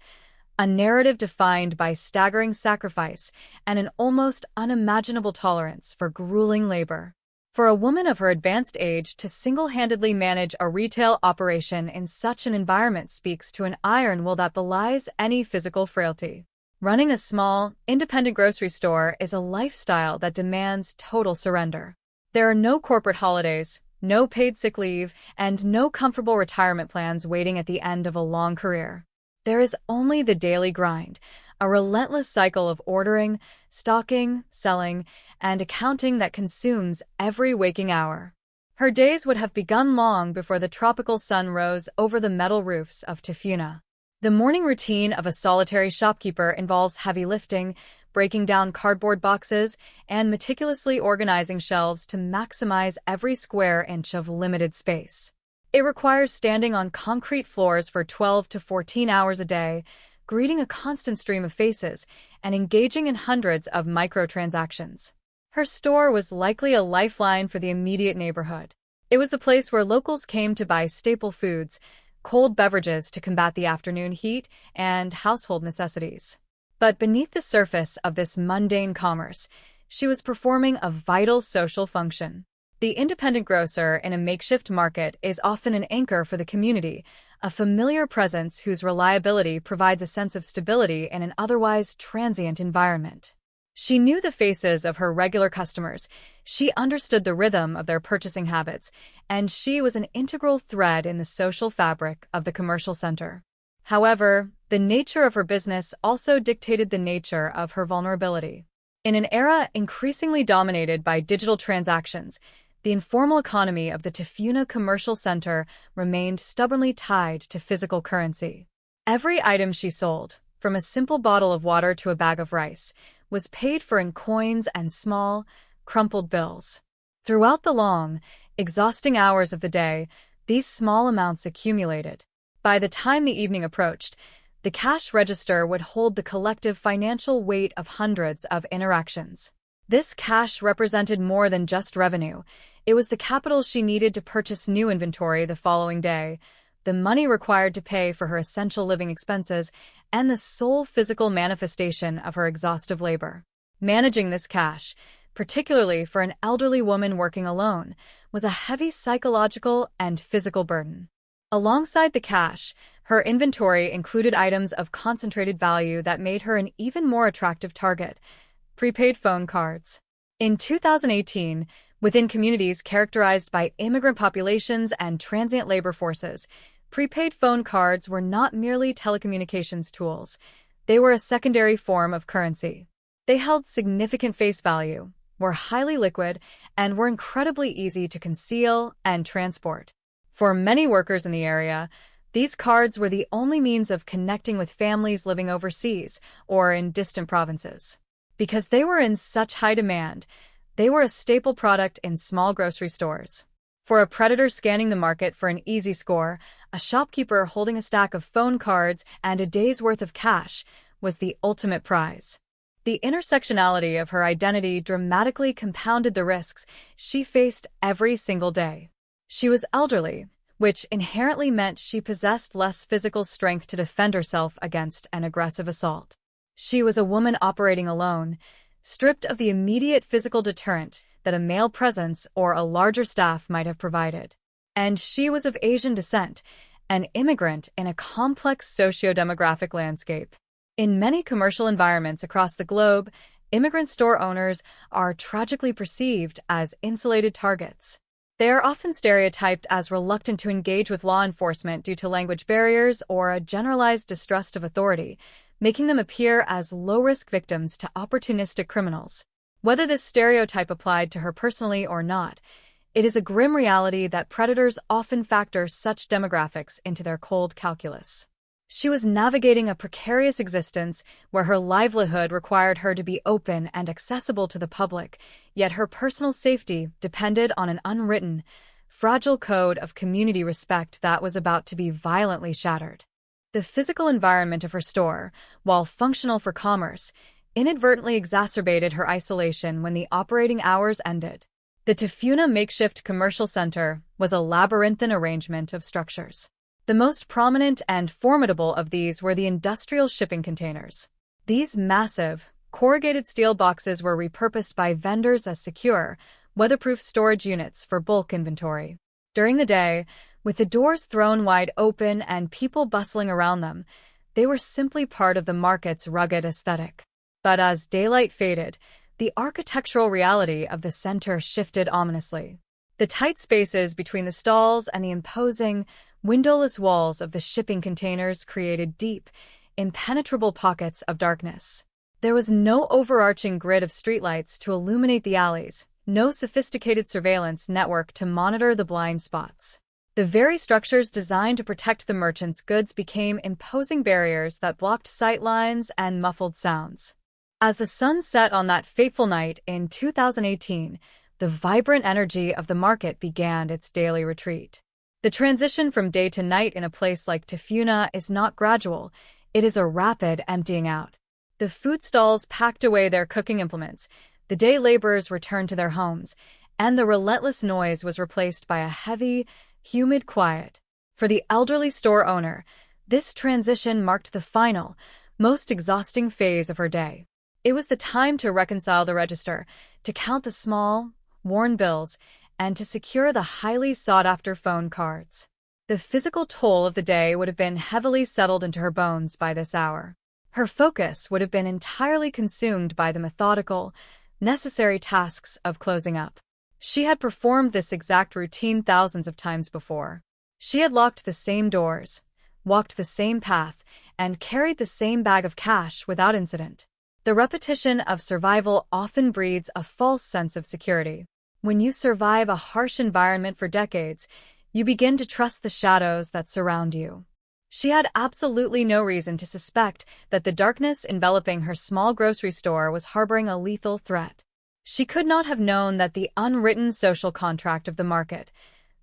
a narrative defined by staggering sacrifice and an almost unimaginable tolerance for grueling labor. For a woman of her advanced age to single-handedly manage a retail operation in such an environment speaks to an iron will that belies any physical frailty. Running a small, independent grocery store is a lifestyle that demands total surrender. There are no corporate holidays, no paid sick leave, and no comfortable retirement plans waiting at the end of a long career. There is only the daily grind, a relentless cycle of ordering, stocking, selling, and accounting that consumes every waking hour. Her days would have begun long before the tropical sun rose over the metal roofs of Tafuna. The morning routine of a solitary shopkeeper involves heavy lifting, breaking down cardboard boxes, and meticulously organizing shelves to maximize every square inch of limited space. It requires standing on concrete floors for 12 to 14 hours a day, greeting a constant stream of faces, and engaging in hundreds of microtransactions. Her store was likely a lifeline for the immediate neighborhood. It was the place where locals came to buy staple foods, cold beverages to combat the afternoon heat, and household necessities. But beneath the surface of this mundane commerce, she was performing a vital social function. The independent grocer in a makeshift market is often an anchor for the community, a familiar presence whose reliability provides a sense of stability in an otherwise transient environment. She knew the faces of her regular customers, she understood the rhythm of their purchasing habits, and she was an integral thread in the social fabric of the commercial center. However, the nature of her business also dictated the nature of her vulnerability. In an era increasingly dominated by digital transactions, the informal economy of the Tafuna Commercial Center remained stubbornly tied to physical currency. Every item she sold, from a simple bottle of water to a bag of rice, was paid for in coins and small, crumpled bills. Throughout the long, exhausting hours of the day, these small amounts accumulated. By the time the evening approached, the cash register would hold the collective financial weight of hundreds of interactions. This cash represented more than just revenue. It was the capital she needed to purchase new inventory the following day, the money required to pay for her essential living expenses, and the sole physical manifestation of her exhaustive labor. Managing this cash, particularly for an elderly woman working alone, was a heavy psychological and physical burden. Alongside the cash, her inventory included items of concentrated value that made her an even more attractive target: prepaid phone cards. In 2018, within communities characterized by immigrant populations and transient labor forces, prepaid phone cards were not merely telecommunications tools. They were a secondary form of currency. They held significant face value, were highly liquid, and were incredibly easy to conceal and transport. For many workers in the area, these cards were the only means of connecting with families living overseas or in distant provinces. Because they were in such high demand, they were a staple product in small grocery stores. For a predator scanning the market for an easy score, a shopkeeper holding a stack of phone cards and a day's worth of cash was the ultimate prize. The intersectionality of her identity dramatically compounded the risks she faced every single day. She was elderly, which inherently meant she possessed less physical strength to defend herself against an aggressive assault. She was a woman operating alone, stripped of the immediate physical deterrent that a male presence or a larger staff might have provided. And she was of Asian descent, an immigrant in a complex socio-demographic landscape. In many commercial environments across the globe, immigrant store owners are tragically perceived as insulated targets. They are often stereotyped as reluctant to engage with law enforcement due to language barriers or a generalized distrust of authority, making them appear as low-risk victims to opportunistic criminals. Whether this stereotype applied to her personally or not, it is a grim reality that predators often factor such demographics into their cold calculus. She was navigating a precarious existence where her livelihood required her to be open and accessible to the public, yet her personal safety depended on an unwritten, fragile code of community respect that was about to be violently shattered. The physical environment of her store, while functional for commerce, inadvertently exacerbated her isolation when the operating hours ended. The Tafuna makeshift commercial center was a labyrinthine arrangement of structures. The most prominent and formidable of these were the industrial shipping containers. These massive, corrugated steel boxes were repurposed by vendors as secure, weatherproof storage units for bulk inventory. During the day, with the doors thrown wide open and people bustling around them, they were simply part of the market's rugged aesthetic. But as daylight faded, the architectural reality of the center shifted ominously. The tight spaces between the stalls and the imposing, windowless walls of the shipping containers created deep, impenetrable pockets of darkness. There was no overarching grid of streetlights to illuminate the alleys, no sophisticated surveillance network to monitor the blind spots. The very structures designed to protect the merchants' goods became imposing barriers that blocked sight lines and muffled sounds. As the sun set on that fateful night in 2018, the vibrant energy of the market began its daily retreat. The transition from day to night in a place like Tafuna is not gradual, it is a rapid emptying out. The food stalls packed away their cooking implements, the day laborers returned to their homes, and the relentless noise was replaced by a heavy, humid quiet. For the elderly store owner, this transition marked the final, most exhausting phase of her day. It was the time to reconcile the register, to count the small, worn bills, and to secure the highly sought-after phone cards. The physical toll of the day would have been heavily settled into her bones by this hour. Her focus would have been entirely consumed by the methodical, necessary tasks of closing up. She had performed this exact routine thousands of times before. She had locked the same doors, walked the same path, and carried the same bag of cash without incident. The repetition of survival often breeds a false sense of security. When you survive a harsh environment for decades, you begin to trust the shadows that surround you. She had absolutely no reason to suspect that the darkness enveloping her small grocery store was harboring a lethal threat. She could not have known that the unwritten social contract of the market,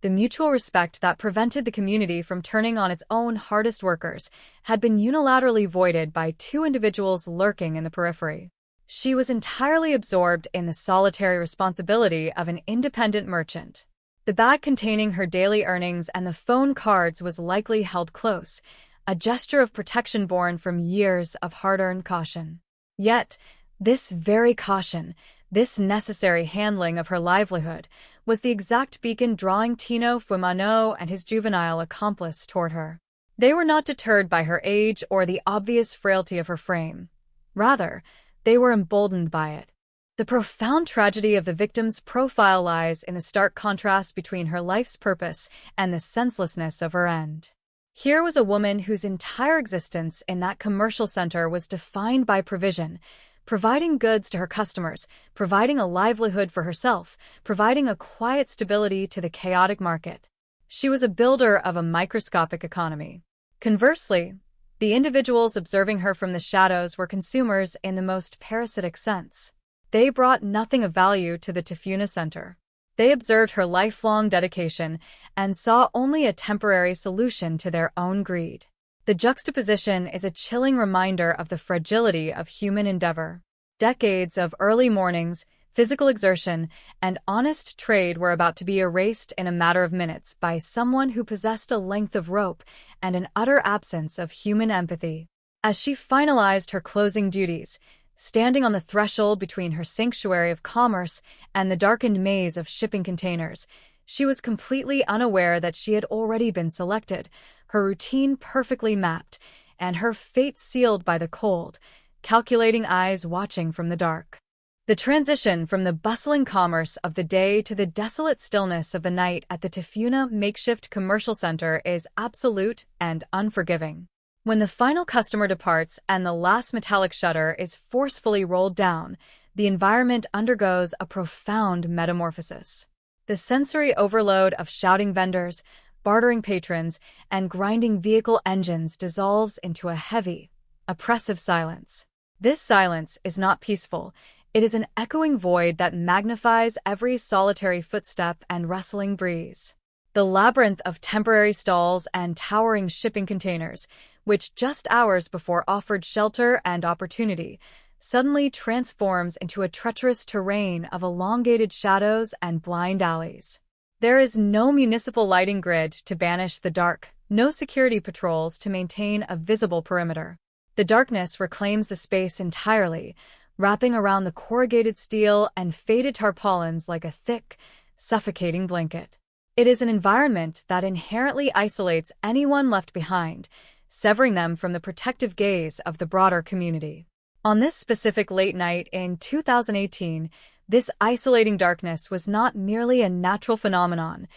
the mutual respect that prevented the community from turning on its own hardest workers, had been unilaterally voided by two individuals lurking in the periphery. She was entirely absorbed in the solitary responsibility of an independent merchant. The bag containing her daily earnings and the phone cards was likely held close, a gesture of protection born from years of hard-earned caution. Yet, this very caution, this necessary handling of her livelihood, was the exact beacon drawing Tino Fumano and his juvenile accomplice toward her. They were not deterred by her age or the obvious frailty of her frame. Rather, they were emboldened by it. The profound tragedy of the victim's profile lies in the stark contrast between her life's purpose and the senselessness of her end. Here was a woman whose entire existence in that commercial center was defined by provision, providing goods to her customers, providing a livelihood for herself, providing a quiet stability to the chaotic market. She was a builder of a microscopic economy. Conversely, the individuals observing her from the shadows were consumers in the most parasitic sense. They brought nothing of value to the Tafuna Center. They observed her lifelong dedication and saw only a temporary solution to their own greed. The juxtaposition is a chilling reminder of the fragility of human endeavor. Decades of early mornings, physical exertion, and honest trade were about to be erased in a matter of minutes by someone who possessed a length of rope and an utter absence of human empathy. As she finalized her closing duties, standing on the threshold between her sanctuary of commerce and the darkened maze of shipping containers, she was completely unaware that she had already been selected, her routine perfectly mapped, and her fate sealed by the cold, calculating eyes watching from the dark. The transition from the bustling commerce of the day to the desolate stillness of the night at the Tafuna makeshift commercial center is absolute and unforgiving. When the final customer departs and the last metallic shutter is forcefully rolled down, the environment undergoes a profound metamorphosis. The sensory overload of shouting vendors, bartering patrons, and grinding vehicle engines dissolves into a heavy, oppressive silence. This silence is not peaceful. It is an echoing void that magnifies every solitary footstep and rustling breeze. The labyrinth of temporary stalls and towering shipping containers, which just hours before offered shelter and opportunity, suddenly transforms into a treacherous terrain of elongated shadows and blind alleys. There is no municipal lighting grid to banish the dark, no security patrols to maintain a visible perimeter. The darkness reclaims the space entirely, wrapping around the corrugated steel and faded tarpaulins like a thick, suffocating blanket. It is an environment that inherently isolates anyone left behind, severing them from the protective gaze of the broader community. On this specific late night in 2018, this isolating darkness was not merely a natural phenomenon,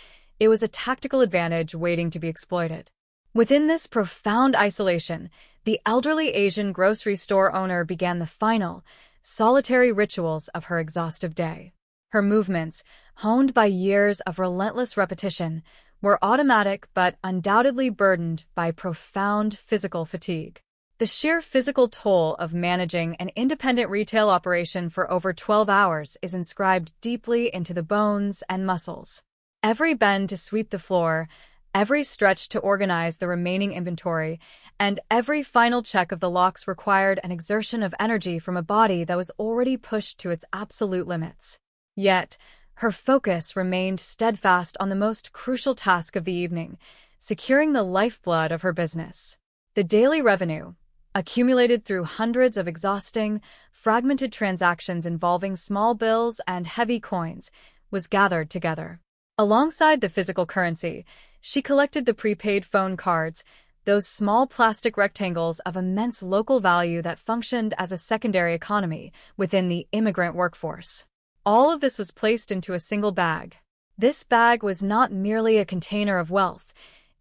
it was a tactical advantage waiting to be exploited. Within this profound isolation, the elderly Asian grocery store owner began the final, solitary rituals of her exhaustive day. Her movements, honed by years of relentless repetition, were automatic but undoubtedly burdened by profound physical fatigue. The sheer physical toll of managing an independent retail operation for over 12 hours is inscribed deeply into the bones and muscles. Every bend to sweep the floor, every stretch to organize the remaining inventory, and every final check of the locks required an exertion of energy from a body that was already pushed to its absolute limits. Yet, her focus remained steadfast on the most crucial task of the evening, securing the lifeblood of her business. The daily revenue, accumulated through hundreds of exhausting, fragmented transactions involving small bills and heavy coins, was gathered together. Alongside the physical currency, she collected the prepaid phone cards, those small plastic rectangles of immense local value that functioned as a secondary economy within the immigrant workforce. All of this was placed into a single bag. This bag was not merely a container of wealth,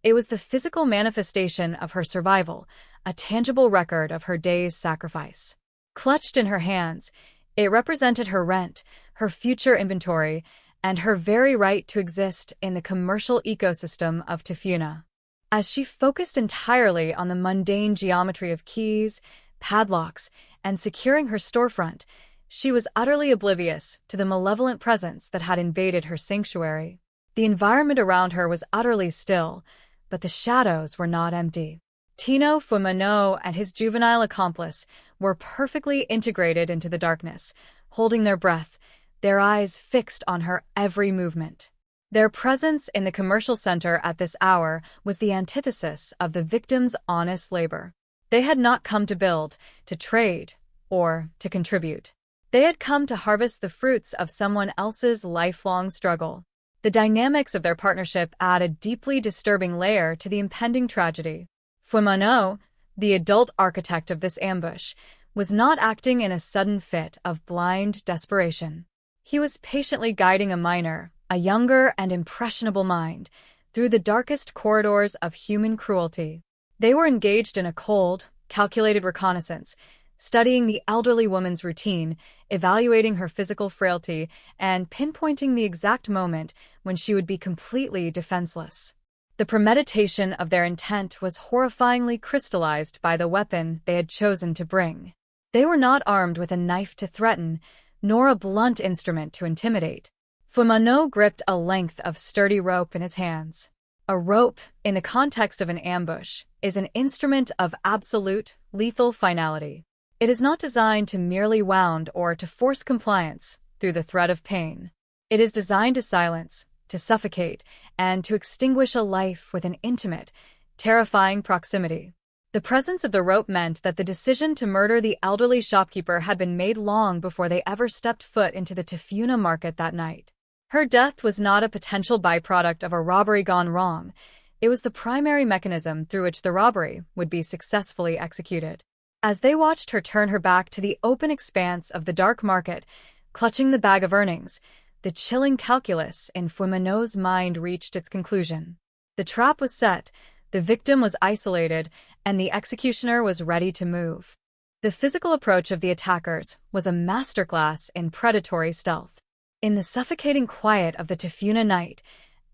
it was the physical manifestation of her survival, a tangible record of her day's sacrifice. Clutched in her hands, it represented her rent, her future inventory, and her very right to exist in the commercial ecosystem of Tafuna. As she focused entirely on the mundane geometry of keys, padlocks, and securing her storefront, she was utterly oblivious to the malevolent presence that had invaded her sanctuary. The environment around her was utterly still, but the shadows were not empty. Tino Fumano and his juvenile accomplice were perfectly integrated into the darkness, holding their breath, their eyes fixed on her every movement. Their presence in the commercial center at this hour was the antithesis of the victim's honest labor. They had not come to build, to trade, or to contribute. They had come to harvest the fruits of someone else's lifelong struggle. The dynamics of their partnership add a deeply disturbing layer to the impending tragedy. Fuimano, the adult architect of this ambush, was not acting in a sudden fit of blind desperation. He was patiently guiding a minor, a younger and impressionable mind, through the darkest corridors of human cruelty. They were engaged in a cold, calculated reconnaissance, studying the elderly woman's routine, evaluating her physical frailty, and pinpointing the exact moment when she would be completely defenseless. The premeditation of their intent was horrifyingly crystallized by the weapon they had chosen to bring. They were not armed with a knife to threaten, nor a blunt instrument to intimidate. Fuimano gripped a length of sturdy rope in his hands. A rope, in the context of an ambush, is an instrument of absolute, lethal finality. It is not designed to merely wound or to force compliance through the threat of pain. It is designed to silence, to suffocate, and to extinguish a life with an intimate, terrifying proximity. The presence of the rope meant that the decision to murder the elderly shopkeeper had been made long before they ever stepped foot into the Tafuna market that night. Her death was not a potential byproduct of a robbery gone wrong. It was the primary mechanism through which the robbery would be successfully executed. As they watched her turn her back to the open expanse of the dark market, clutching the bag of earnings, the chilling calculus in Fuimano's mind reached its conclusion. The trap was set, the victim was isolated, and the executioner was ready to move. The physical approach of the attackers was a masterclass in predatory stealth. In the suffocating quiet of the Tafuna night,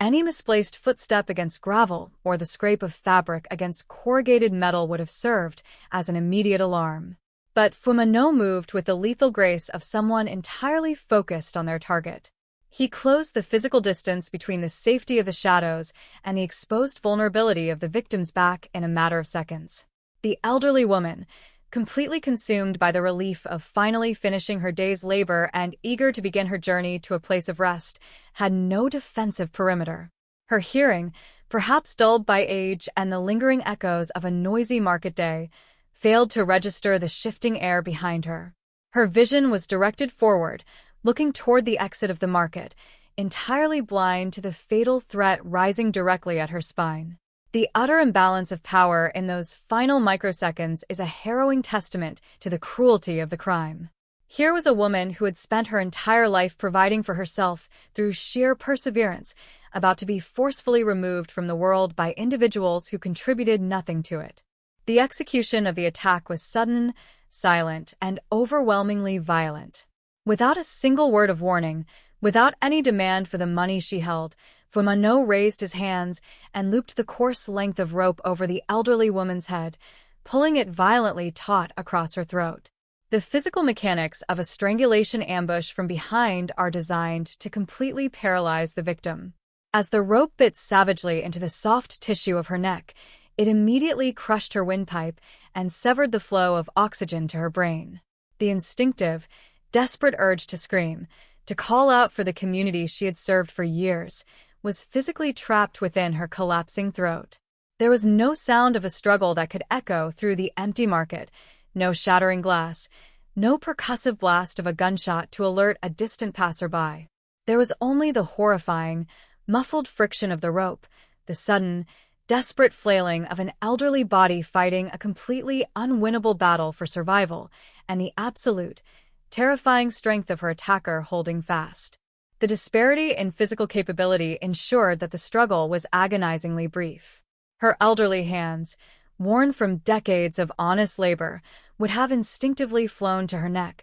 any misplaced footstep against gravel or the scrape of fabric against corrugated metal would have served as an immediate alarm. But Fuimano moved with the lethal grace of someone entirely focused on their target. He closed the physical distance between the safety of the shadows and the exposed vulnerability of the victim's back in a matter of seconds. The elderly woman, completely consumed by the relief of finally finishing her day's labor and eager to begin her journey to a place of rest, had no defensive perimeter. Her hearing, perhaps dulled by age and the lingering echoes of a noisy market day, failed to register the shifting air behind her. Her vision was directed forward, looking toward the exit of the market, entirely blind to the fatal threat rising directly at her spine. The utter imbalance of power in those final microseconds is a harrowing testament to the cruelty of the crime. Here was a woman who had spent her entire life providing for herself through sheer perseverance, about to be forcefully removed from the world by individuals who contributed nothing to it. The execution of the attack was sudden, silent, and overwhelmingly violent. Without a single word of warning, without any demand for the money she held, Fuimano raised his hands and looped the coarse length of rope over the elderly woman's head, pulling it violently taut across her throat. The physical mechanics of a strangulation ambush from behind are designed to completely paralyze the victim. As the rope bit savagely into the soft tissue of her neck, it immediately crushed her windpipe and severed the flow of oxygen to her brain. The instinctive, desperate urge to scream, to call out for the community she had served for years, was physically trapped within her collapsing throat. There was no sound of a struggle that could echo through the empty market, no shattering glass, no percussive blast of a gunshot to alert a distant passerby. There was only the horrifying, muffled friction of the rope, the sudden, desperate flailing of an elderly body fighting a completely unwinnable battle for survival, and the absolute, terrifying strength of her attacker holding fast. The disparity in physical capability ensured that the struggle was agonizingly brief. Her elderly hands, worn from decades of honest labor, would have instinctively flown to her neck,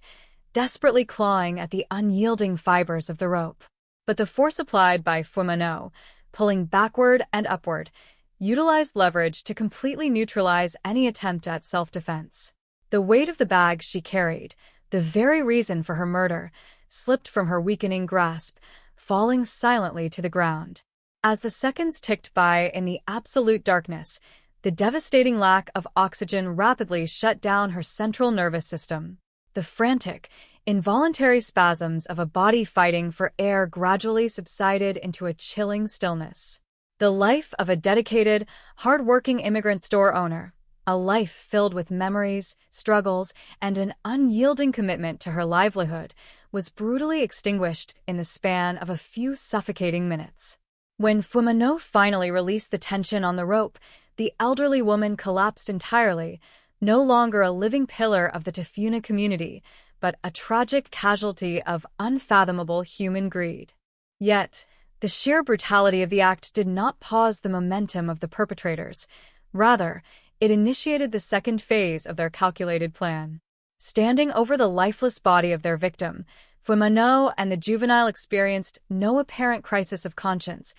desperately clawing at the unyielding fibers of the rope. But the force applied by Fuimano, pulling backward and upward, utilized leverage to completely neutralize any attempt at self-defense. The weight of the bag she carried, the very reason for her murder, slipped from her weakening grasp, falling silently to the ground. As the seconds ticked by in the absolute darkness, the devastating lack of oxygen rapidly shut down her central nervous system. The frantic, involuntary spasms of a body fighting for air gradually subsided into a chilling stillness. The life of a dedicated, hard-working immigrant store owner, a life filled with memories, struggles, and an unyielding commitment to her livelihood, was brutally extinguished in the span of a few suffocating minutes. When Fumano finally released the tension on the rope, the elderly woman collapsed entirely, no longer a living pillar of the Tafuna community, but a tragic casualty of unfathomable human greed. Yet, the sheer brutality of the act did not pause the momentum of the perpetrators. Rather, it initiated the second phase of their calculated plan. Standing over the lifeless body of their victim, Fumano and the juvenile experienced no apparent crisis of conscience,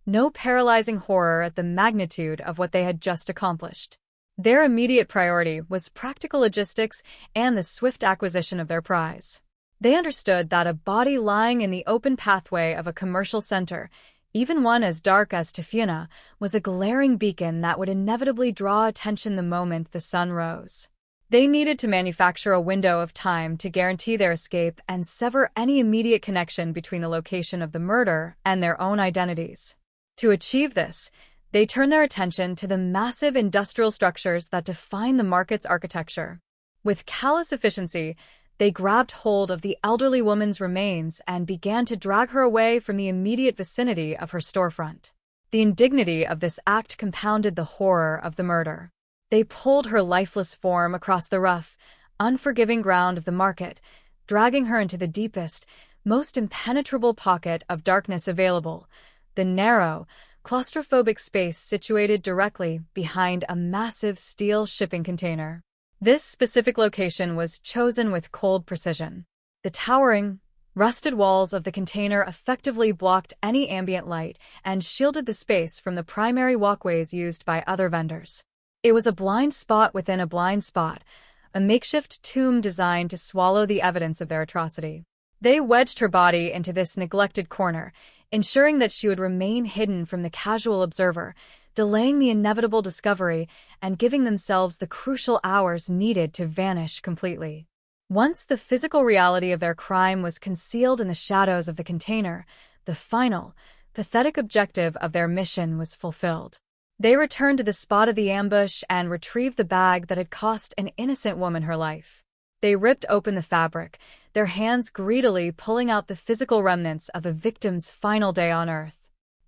no paralyzing horror at the magnitude of what they had just accomplished. Their immediate priority was practical logistics and the swift acquisition of their prize. They understood that a body lying in the open pathway of a commercial center, even one as dark as Tafuna, was a glaring beacon that would inevitably draw attention the moment the sun rose. They needed to manufacture a window of time to guarantee their escape and sever any immediate connection between the location of the murder and their own identities. To achieve this, they turned their attention to the massive industrial structures that define the market's architecture. With callous efficiency, they grabbed hold of the elderly woman's remains and began to drag her away from the immediate vicinity of her storefront. The indignity of this act compounded the horror of the murder. They pulled her lifeless form across the rough, unforgiving ground of the market, dragging her into the deepest, most impenetrable pocket of darkness available, the narrow, claustrophobic space situated directly behind a massive steel shipping container. This specific location was chosen with cold precision. The towering, rusted walls of the container effectively blocked any ambient light and shielded the space from the primary walkways used by other vendors. It was a blind spot within a blind spot, a makeshift tomb designed to swallow the evidence of their atrocity. They wedged her body into this neglected corner, ensuring that she would remain hidden from the casual observer, delaying the inevitable discovery and giving themselves the crucial hours needed to vanish completely. Once the physical reality of their crime was concealed in the shadows of the container, the final, pathetic objective of their mission was fulfilled. They returned to the spot of the ambush and retrieved the bag that had cost an innocent woman her life. They ripped open the fabric, their hands greedily pulling out the physical remnants of the victim's final day on Earth.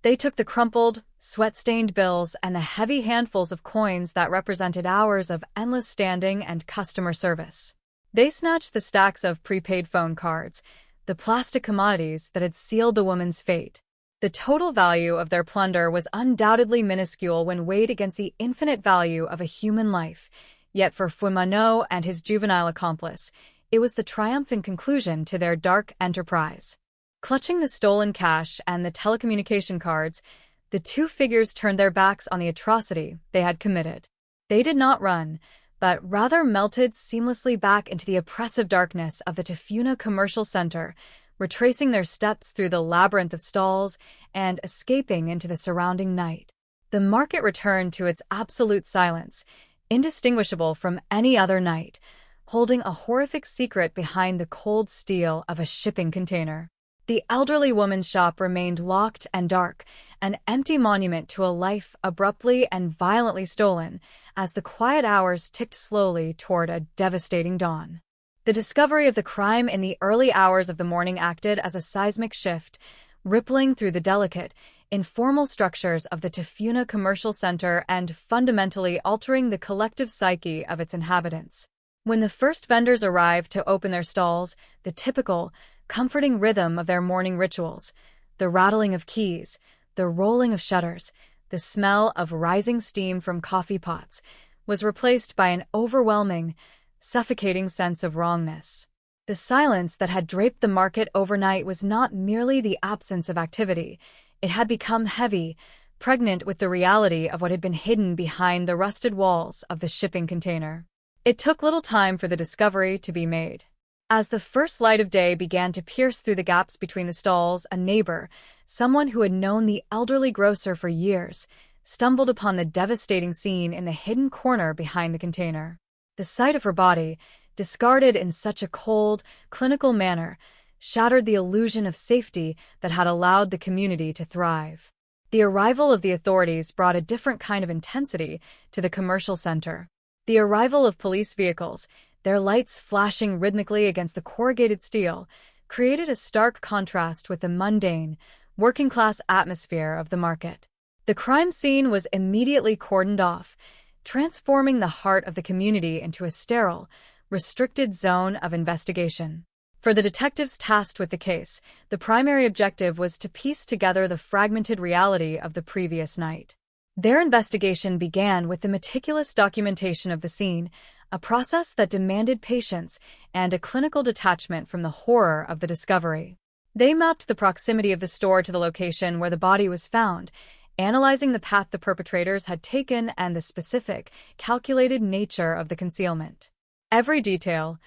They took the crumpled, sweat-stained bills and the heavy handfuls of coins that represented hours of endless standing and customer service. They snatched the stacks of prepaid phone cards, the plastic commodities that had sealed the woman's fate. The total value of their plunder was undoubtedly minuscule when weighed against the infinite value of a human life, yet for Fumano and his juvenile accomplice, it was the triumphant conclusion to their dark enterprise. Clutching the stolen cash and the telecommunication cards, the two figures turned their backs on the atrocity they had committed. They did not run, but rather melted seamlessly back into the oppressive darkness of the Tafuna Commercial Center, retracing their steps through the labyrinth of stalls and escaping into the surrounding night. The market returned to its absolute silence, indistinguishable from any other night, holding a horrific secret behind the cold steel of a shipping container. The elderly woman's shop remained locked and dark, an empty monument to a life abruptly and violently stolen, as the quiet hours ticked slowly toward a devastating dawn. The discovery of the crime in the early hours of the morning acted as a seismic shift, rippling through the delicate, informal structures of the Tafuna Commercial Center and fundamentally altering the collective psyche of its inhabitants. When the first vendors arrived to open their stalls, the typical, comforting rhythm of their morning rituals, the rattling of keys, the rolling of shutters, the smell of rising steam from coffee pots, was replaced by an overwhelming, suffocating sense of wrongness. The silence that had draped the market overnight was not merely the absence of activity. It had become heavy, pregnant with the reality of what had been hidden behind the rusted walls of the shipping container. It took little time for the discovery to be made. As the first light of day began to pierce through the gaps between the stalls, a neighbor, someone who had known the elderly grocer for years, stumbled upon the devastating scene in the hidden corner behind the container. The sight of her body, discarded in such a cold, clinical manner, shattered the illusion of safety that had allowed the community to thrive. The arrival of the authorities brought a different kind of intensity to the commercial center. The arrival of police vehicles, their lights flashing rhythmically against the corrugated steel, created a stark contrast with the mundane, working-class atmosphere of the market. The crime scene was immediately cordoned off, transforming the heart of the community into a sterile, restricted zone of investigation. For the detectives tasked with the case, the primary objective was to piece together the fragmented reality of the previous night. Their investigation began with the meticulous documentation of the scene, a process that demanded patience and a clinical detachment from the horror of the discovery. They mapped the proximity of the store to the location where the body was found, analyzing the path the perpetrators had taken and the specific, calculated nature of the concealment. Every detail,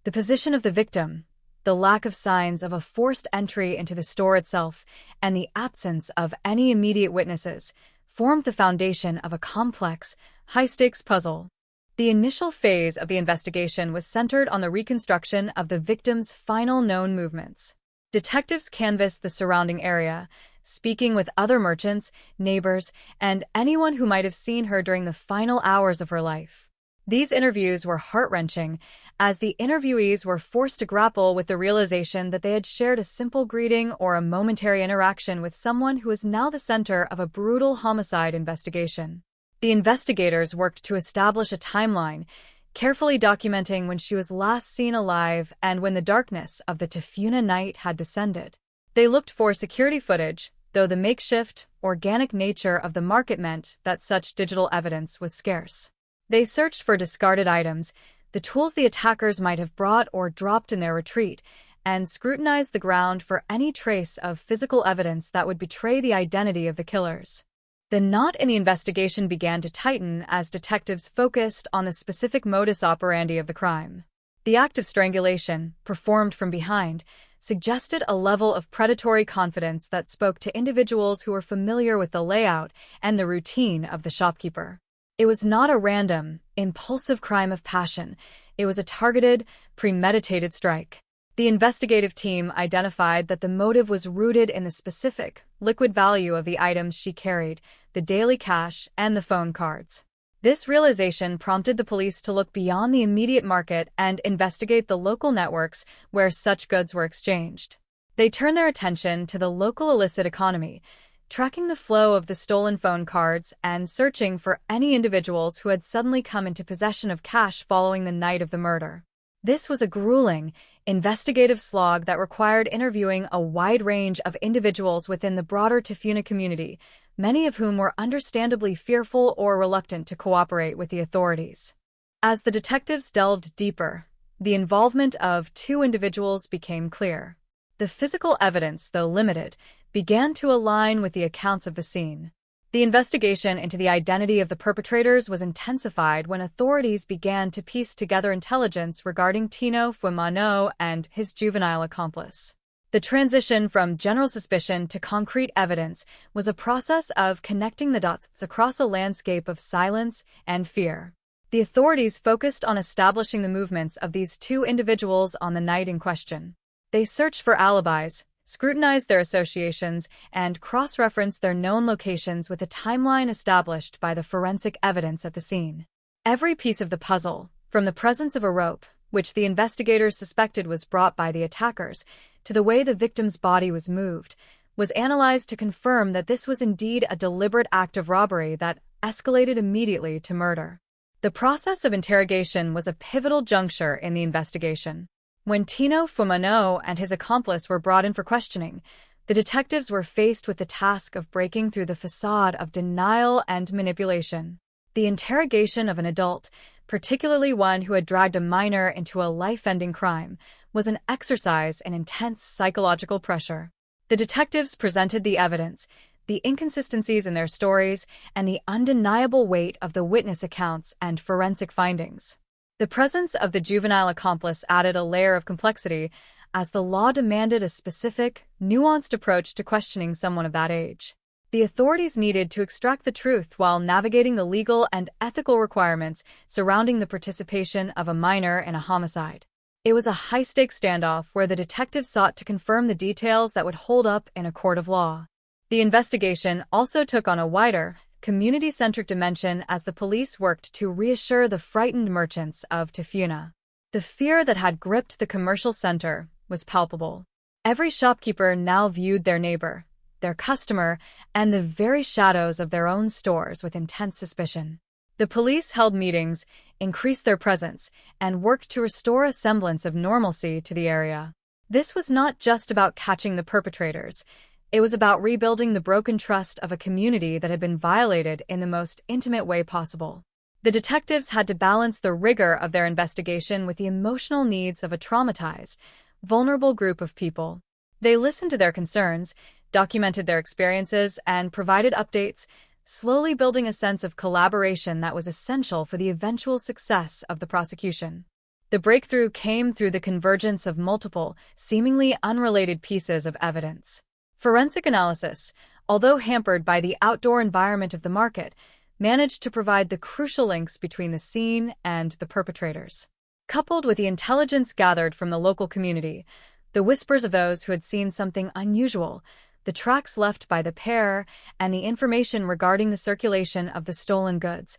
the position of the victim, the lack of signs of a forced entry into the store itself, and the absence of any immediate witnesses, formed the foundation of a complex, high-stakes puzzle. The initial phase of the investigation was centered on the reconstruction of the victim's final known movements. Detectives canvassed the surrounding area, speaking with other merchants, neighbors, and anyone who might have seen her during the final hours of her life. These interviews were heart-wrenching, as the interviewees were forced to grapple with the realization that they had shared a simple greeting or a momentary interaction with someone who is now the center of a brutal homicide investigation. The investigators worked to establish a timeline, carefully documenting when she was last seen alive and when the darkness of the Tafuna night had descended. They looked for security footage, though the makeshift, organic nature of the market meant that such digital evidence was scarce. They searched for discarded items, the tools the attackers might have brought or dropped in their retreat, and scrutinized the ground for any trace of physical evidence that would betray the identity of the killers. The knot in the investigation began to tighten as detectives focused on the specific modus operandi of the crime. The act of strangulation, performed from behind, suggested a level of predatory confidence that spoke to individuals who were familiar with the layout and the routine of the shopkeeper. It was not a random, impulsive crime of passion. It was a targeted, premeditated strike. The investigative team identified that the motive was rooted in the specific, liquid value of the items she carried, the daily cash, and the phone cards. This realization prompted the police to look beyond the immediate market and investigate the local networks where such goods were exchanged. They turned their attention to the local illicit economy, tracking the flow of the stolen phone cards and searching for any individuals who had suddenly come into possession of cash following the night of the murder. This was a grueling, investigative slog that required interviewing a wide range of individuals within the broader Tafuna community, many of whom were understandably fearful or reluctant to cooperate with the authorities. As the detectives delved deeper, the involvement of two individuals became clear. The physical evidence, though limited, began to align with the accounts of the scene. The investigation into the identity of the perpetrators was intensified when authorities began to piece together intelligence regarding Tino Fumano and his juvenile accomplice. The transition from general suspicion to concrete evidence was a process of connecting the dots across a landscape of silence and fear. The authorities focused on establishing the movements of these two individuals on the night in question. They searched for alibis, scrutinized their associations, and cross-referenced their known locations with a timeline established by the forensic evidence at the scene. Every piece of the puzzle, from the presence of a rope, which the investigators suspected was brought by the attackers, to the way the victim's body was moved, was analyzed to confirm that this was indeed a deliberate act of robbery that escalated immediately to murder. The process of interrogation was a pivotal juncture in the investigation. When Tino Fumano and his accomplice were brought in for questioning, the detectives were faced with the task of breaking through the facade of denial and manipulation. The interrogation of an adult, particularly one who had dragged a minor into a life-ending crime, was an exercise in intense psychological pressure. The detectives presented the evidence, the inconsistencies in their stories, and the undeniable weight of the witness accounts and forensic findings. The presence of the juvenile accomplice added a layer of complexity, as the law demanded a specific, nuanced approach to questioning someone of that age. The authorities needed to extract the truth while navigating the legal and ethical requirements surrounding the participation of a minor in a homicide. It was a high-stakes standoff where the detectives sought to confirm the details that would hold up in a court of law. The investigation also took on a wider, community-centric dimension as the police worked to reassure the frightened merchants of Tafuna. The fear that had gripped the commercial center was palpable. Every shopkeeper now viewed their neighbor, their customer, and the very shadows of their own stores with intense suspicion. The police held meetings, increased their presence, and worked to restore a semblance of normalcy to the area. This was not just about catching the perpetrators. It was about rebuilding the broken trust of a community that had been violated in the most intimate way possible. The detectives had to balance the rigor of their investigation with the emotional needs of a traumatized, vulnerable group of people. They listened to their concerns, documented their experiences, and provided updates, slowly building a sense of collaboration that was essential for the eventual success of the prosecution. The breakthrough came through the convergence of multiple, seemingly unrelated pieces of evidence. Forensic analysis, although hampered by the outdoor environment of the market, managed to provide the crucial links between the scene and the perpetrators. Coupled with the intelligence gathered from the local community, the whispers of those who had seen something unusual, the tracks left by the pair, and the information regarding the circulation of the stolen goods,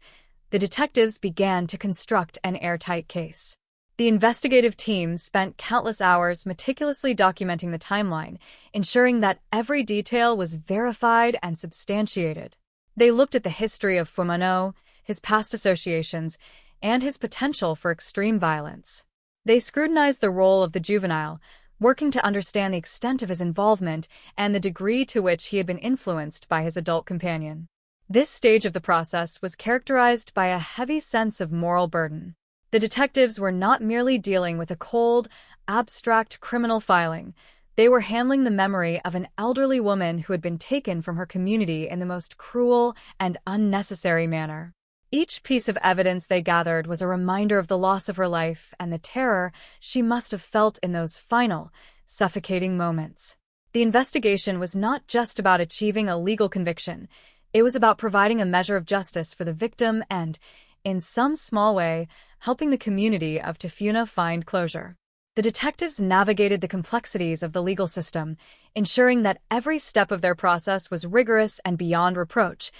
the detectives began to construct an airtight case. The investigative team spent countless hours meticulously documenting the timeline, ensuring that every detail was verified and substantiated. They looked at the history of Fumano, his past associations, and his potential for extreme violence. They scrutinized the role of the juvenile, working to understand the extent of his involvement and the degree to which he had been influenced by his adult companion. This stage of the process was characterized by a heavy sense of moral burden. The detectives were not merely dealing with a cold, abstract criminal filing. They were handling the memory of an elderly woman who had been taken from her community in the most cruel and unnecessary manner. Each piece of evidence they gathered was a reminder of the loss of her life and the terror she must have felt in those final, suffocating moments. The investigation was not just about achieving a legal conviction. It was about providing a measure of justice for the victim and, in some small way, helping the community of Tafuna find closure. The detectives navigated the complexities of the legal system, ensuring that every step of their process was rigorous and beyond reproach,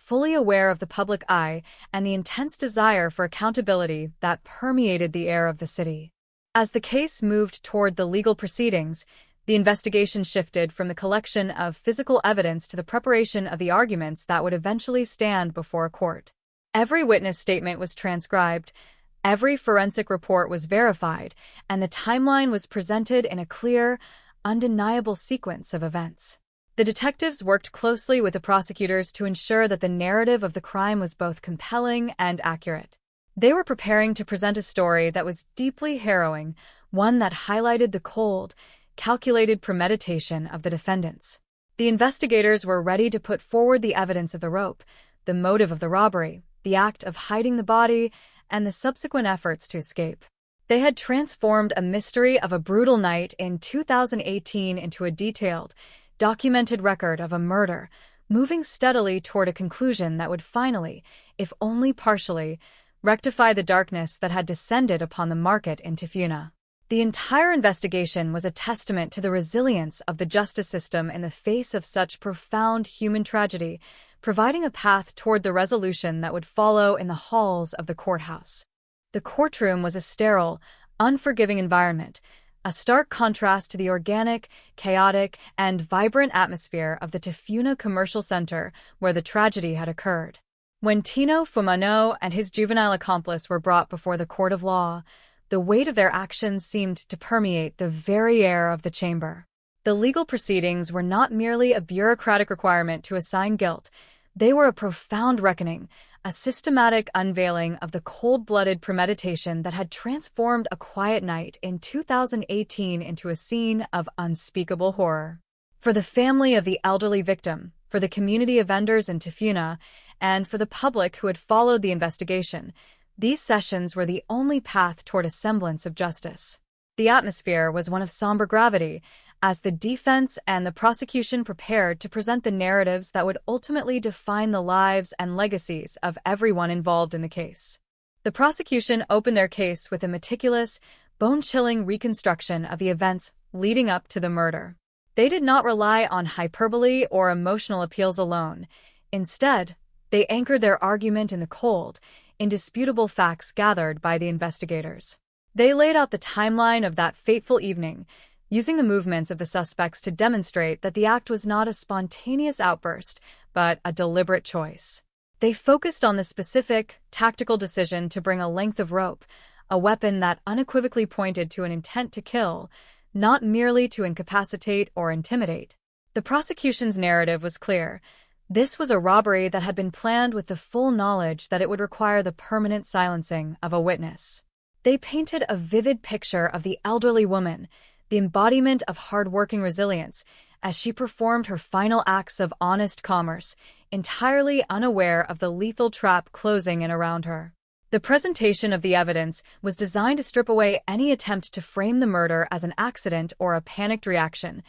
fully aware of the public eye and the intense desire for accountability that permeated the air of the city. As the case moved toward the legal proceedings, the investigation shifted from the collection of physical evidence to the preparation of the arguments that would eventually stand before a court. Every witness statement was transcribed, every forensic report was verified, and the timeline was presented in a clear, undeniable sequence of events. The detectives worked closely with the prosecutors to ensure that the narrative of the crime was both compelling and accurate. They were preparing to present a story that was deeply harrowing, one that highlighted the cold, calculated premeditation of the defendants. The investigators were ready to put forward the evidence of the rope, the motive of the robbery, the act of hiding the body, and the subsequent efforts to escape. They had transformed a mystery of a brutal night in 2018 into a detailed, documented record of a murder, moving steadily toward a conclusion that would finally, if only partially, rectify the darkness that had descended upon the market in Tafuna. The entire investigation was a testament to the resilience of the justice system in the face of such profound human tragedy, providing a path toward the resolution that would follow in the halls of the courthouse. The courtroom was a sterile, unforgiving environment, a stark contrast to the organic, chaotic, and vibrant atmosphere of the Tafuna Commercial Center where the tragedy had occurred. When Tino Fumano and his juvenile accomplice were brought before the court of law, the weight of their actions seemed to permeate the very air of the chamber. The legal proceedings were not merely a bureaucratic requirement to assign guilt. They were a profound reckoning, a systematic unveiling of the cold-blooded premeditation that had transformed a quiet night in 2018 into a scene of unspeakable horror. For the family of the elderly victim, for the community of vendors in Tafuna, and for the public who had followed the investigation, these sessions were the only path toward a semblance of justice. The atmosphere was one of somber gravity, as the defense and the prosecution prepared to present the narratives that would ultimately define the lives and legacies of everyone involved in the case. The prosecution opened their case with a meticulous, bone-chilling reconstruction of the events leading up to the murder. They did not rely on hyperbole or emotional appeals alone. Instead, they anchored their argument in the cold, indisputable facts gathered by the investigators. They laid out the timeline of that fateful evening, using the movements of the suspects to demonstrate that the act was not a spontaneous outburst, but a deliberate choice. They focused on the specific, tactical decision to bring a length of rope, a weapon that unequivocally pointed to an intent to kill, not merely to incapacitate or intimidate. The prosecution's narrative was clear. This was a robbery that had been planned with the full knowledge that it would require the permanent silencing of a witness. They painted a vivid picture of the elderly woman, the embodiment of hard-working resilience, as she performed her final acts of honest commerce, entirely unaware of the lethal trap closing in around her. The presentation of the evidence was designed to strip away any attempt to frame the murder as an accident or a panicked reaction,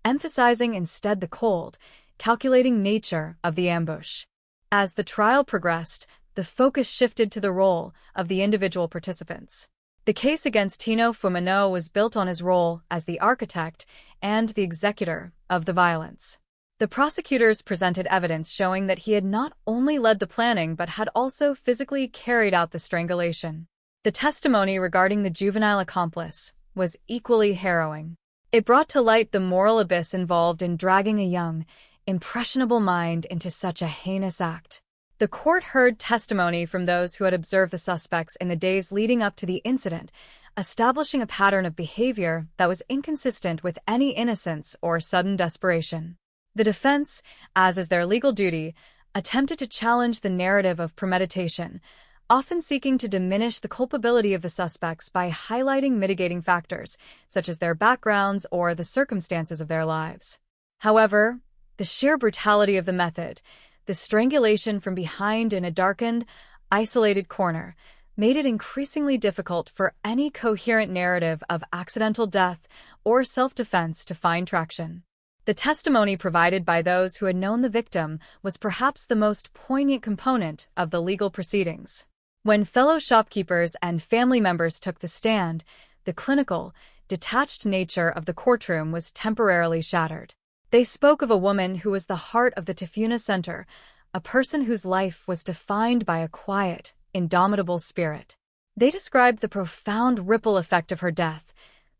emphasizing instead the cold, calculating nature of the ambush. As the trial progressed, the focus shifted to the role of the individual participants. The case against Tino Fumano was built on his role as the architect and the executor of the violence. The prosecutors presented evidence showing that he had not only led the planning but had also physically carried out the strangulation. The testimony regarding the juvenile accomplice was equally harrowing. It brought to light the moral abyss involved in dragging a young, impressionable mind into such a heinous act. The court heard testimony from those who had observed the suspects in the days leading up to the incident, establishing a pattern of behavior that was inconsistent with any innocence or sudden desperation. The defense, as is their legal duty, attempted to challenge the narrative of premeditation, often seeking to diminish the culpability of the suspects by highlighting mitigating factors, such as their backgrounds or the circumstances of their lives. However, the sheer brutality of the method, the strangulation from behind in a darkened, isolated corner, made it increasingly difficult for any coherent narrative of accidental death or self-defense to find traction. The testimony provided by those who had known the victim was perhaps the most poignant component of the legal proceedings. When fellow shopkeepers and family members took the stand, the clinical, detached nature of the courtroom was temporarily shattered. They spoke of a woman who was the heart of the Tafuna Center, a person whose life was defined by a quiet, indomitable spirit. They described the profound ripple effect of her death,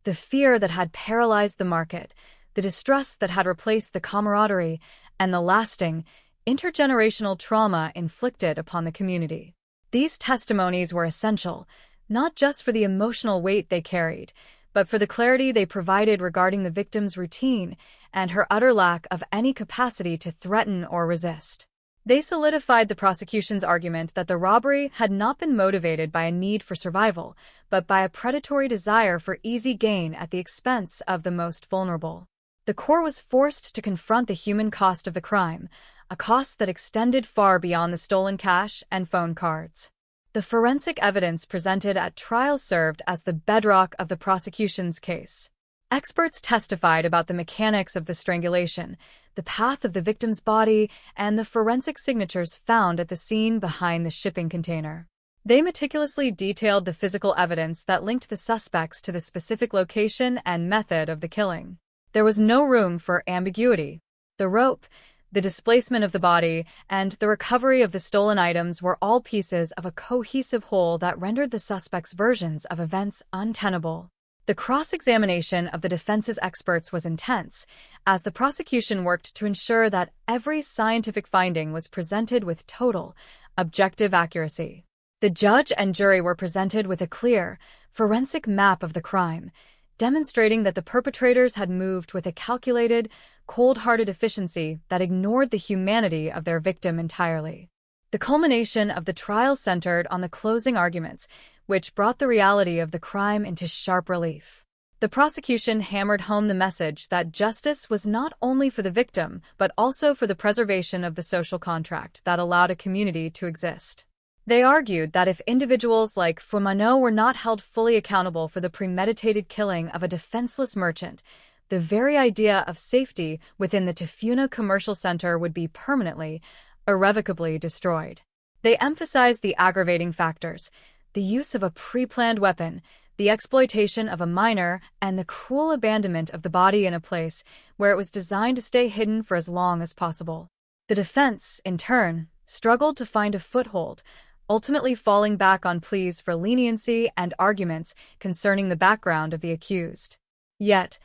the fear that had paralyzed the market, the distrust that had replaced the camaraderie, and the lasting, intergenerational trauma inflicted upon the community. These testimonies were essential, not just for the emotional weight they carried, but for the clarity they provided regarding the victim's routine and her utter lack of any capacity to threaten or resist. They solidified the prosecution's argument that the robbery had not been motivated by a need for survival, but by a predatory desire for easy gain at the expense of the most vulnerable. The court was forced to confront the human cost of the crime, a cost that extended far beyond the stolen cash and phone cards. The forensic evidence presented at trial served as the bedrock of the prosecution's case. Experts testified about the mechanics of the strangulation, the path of the victim's body, and the forensic signatures found at the scene behind the shipping container. They meticulously detailed the physical evidence that linked the suspects to the specific location and method of the killing. There was no room for ambiguity. The rope, the displacement of the body, and the recovery of the stolen items were all pieces of a cohesive whole that rendered the suspects' versions of events untenable. The cross-examination of the defense's experts was intense, as the prosecution worked to ensure that every scientific finding was presented with total, objective accuracy. The judge and jury were presented with a clear, forensic map of the crime, demonstrating that the perpetrators had moved with a calculated, cold-hearted efficiency that ignored the humanity of their victim entirely. The culmination of the trial centered on the closing arguments, which brought the reality of the crime into sharp relief. The prosecution hammered home the message that justice was not only for the victim, but also for the preservation of the social contract that allowed a community to exist. They argued that if individuals like Fumano were not held fully accountable for the premeditated killing of a defenseless merchant, the very idea of safety within the Tafuna Commercial Center would be permanently, irrevocably destroyed. They emphasized the aggravating factors, the use of a pre-planned weapon, the exploitation of a minor, and the cruel abandonment of the body in a place where it was designed to stay hidden for as long as possible. The defense, in turn, struggled to find a foothold, ultimately falling back on pleas for leniency and arguments concerning the background of the accused. Yet,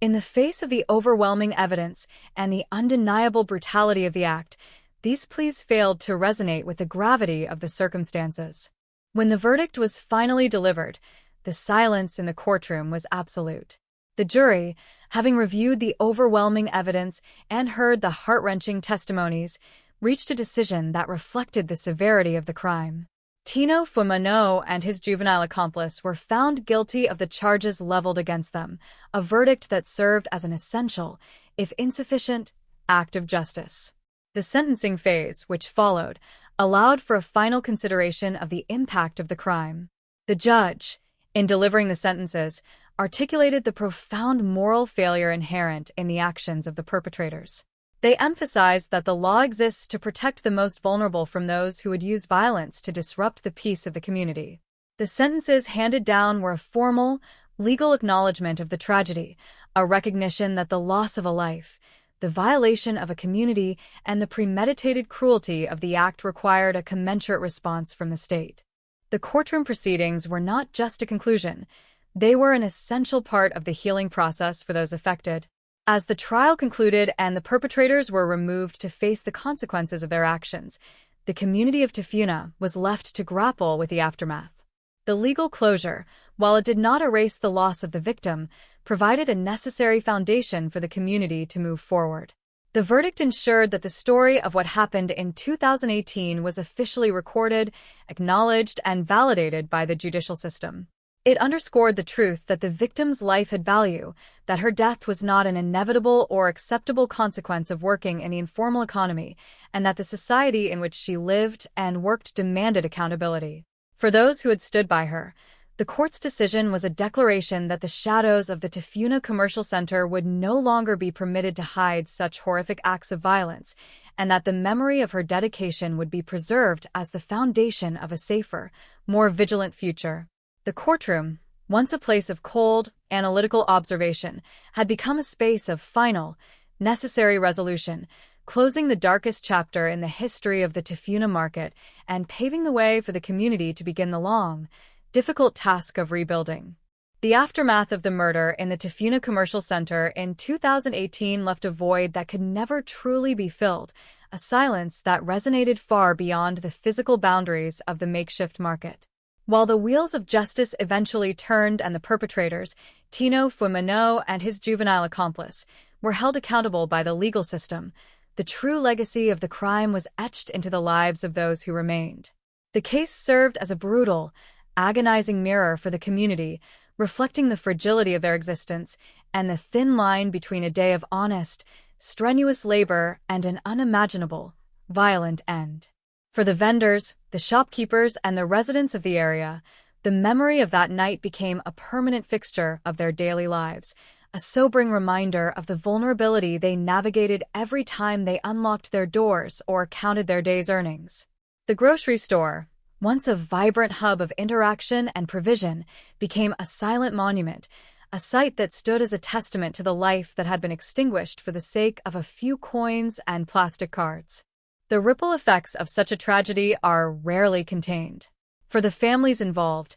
In the face of the overwhelming evidence and the undeniable brutality of the act, these pleas failed to resonate with the gravity of the circumstances. When the verdict was finally delivered, the silence in the courtroom was absolute. The jury, having reviewed the overwhelming evidence and heard the heart-wrenching testimonies, reached a decision that reflected the severity of the crime. Tino Fumano and his juvenile accomplice were found guilty of the charges leveled against them, a verdict that served as an essential, if insufficient, act of justice. The sentencing phase, which followed, allowed for a final consideration of the impact of the crime. The judge, in delivering the sentences, articulated the profound moral failure inherent in the actions of the perpetrators. They emphasized that the law exists to protect the most vulnerable from those who would use violence to disrupt the peace of the community. The sentences handed down were a formal, legal acknowledgement of the tragedy, a recognition that the loss of a life, the violation of a community, and the premeditated cruelty of the act required a commensurate response from the state. The courtroom proceedings were not just a conclusion. They were an essential part of the healing process for those affected. As the trial concluded and the perpetrators were removed to face the consequences of their actions, the community of Tafuna was left to grapple with the aftermath. The legal closure, while it did not erase the loss of the victim, provided a necessary foundation for the community to move forward. The verdict ensured that the story of what happened in 2018 was officially recorded, acknowledged, and validated by the judicial system. It underscored the truth that the victim's life had value, that her death was not an inevitable or acceptable consequence of working in the informal economy, and that the society in which she lived and worked demanded accountability. For those who had stood by her, the court's decision was a declaration that the shadows of the Tafuna Commercial Center would no longer be permitted to hide such horrific acts of violence, and that the memory of her dedication would be preserved as the foundation of a safer, more vigilant future. The courtroom, once a place of cold, analytical observation, had become a space of final, necessary resolution, closing the darkest chapter in the history of the Tafuna market and paving the way for the community to begin the long, difficult task of rebuilding. The aftermath of the murder in the Tafuna Commercial Center in 2018 left a void that could never truly be filled, a silence that resonated far beyond the physical boundaries of the makeshift market. While the wheels of justice eventually turned and the perpetrators, Tino Fumano and his juvenile accomplice, were held accountable by the legal system, the true legacy of the crime was etched into the lives of those who remained. The case served as a brutal, agonizing mirror for the community, reflecting the fragility of their existence and the thin line between a day of honest, strenuous labor and an unimaginable, violent end. For the vendors, the shopkeepers, and the residents of the area, the memory of that night became a permanent fixture of their daily lives, a sobering reminder of the vulnerability they navigated every time they unlocked their doors or counted their day's earnings. The grocery store, once a vibrant hub of interaction and provision, became a silent monument, a site that stood as a testament to the life that had been extinguished for the sake of a few coins and plastic cards. The ripple effects of such a tragedy are rarely contained. For the families involved,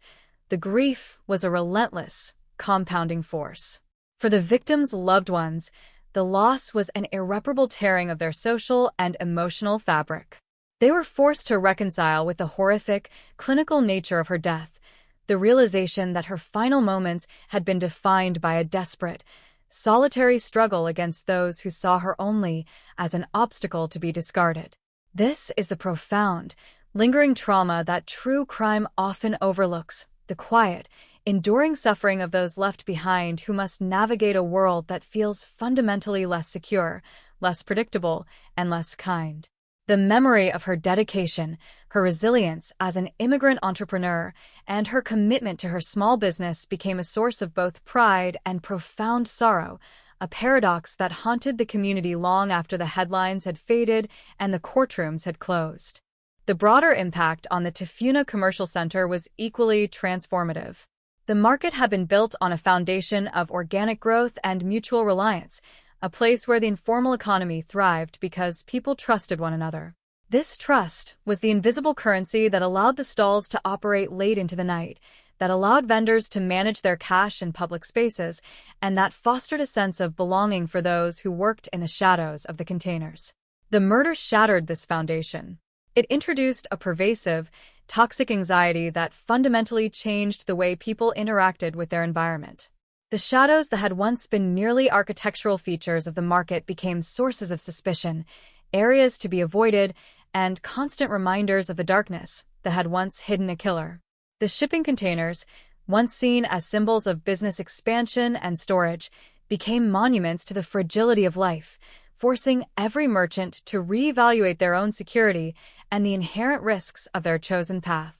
the grief was a relentless, compounding force. For the victims' loved ones, the loss was an irreparable tearing of their social and emotional fabric. They were forced to reconcile with the horrific, clinical nature of her death, the realization that her final moments had been defined by a desperate, solitary struggle against those who saw her only as an obstacle to be discarded. This is the profound, lingering trauma that true crime often overlooks, the quiet, enduring suffering of those left behind who must navigate a world that feels fundamentally less secure, less predictable, and less kind. The memory of her dedication, her resilience as an immigrant entrepreneur, and her commitment to her small business became a source of both pride and profound sorrow, a paradox that haunted the community long after the headlines had faded and the courtrooms had closed. The broader impact on the Tafuna Commercial Center was equally transformative. The market had been built on a foundation of organic growth and mutual reliance, a place where the informal economy thrived because people trusted one another. This trust was the invisible currency that allowed the stalls to operate late into the night, that allowed vendors to manage their cash in public spaces and that fostered a sense of belonging for those who worked in the shadows of the containers. The murder shattered this foundation. It introduced a pervasive, toxic anxiety that fundamentally changed the way people interacted with their environment. The shadows that had once been merely architectural features of the market became sources of suspicion, areas to be avoided, and constant reminders of the darkness that had once hidden a killer. The shipping containers, once seen as symbols of business expansion and storage, became monuments to the fragility of life, forcing every merchant to reevaluate their own security and the inherent risks of their chosen path.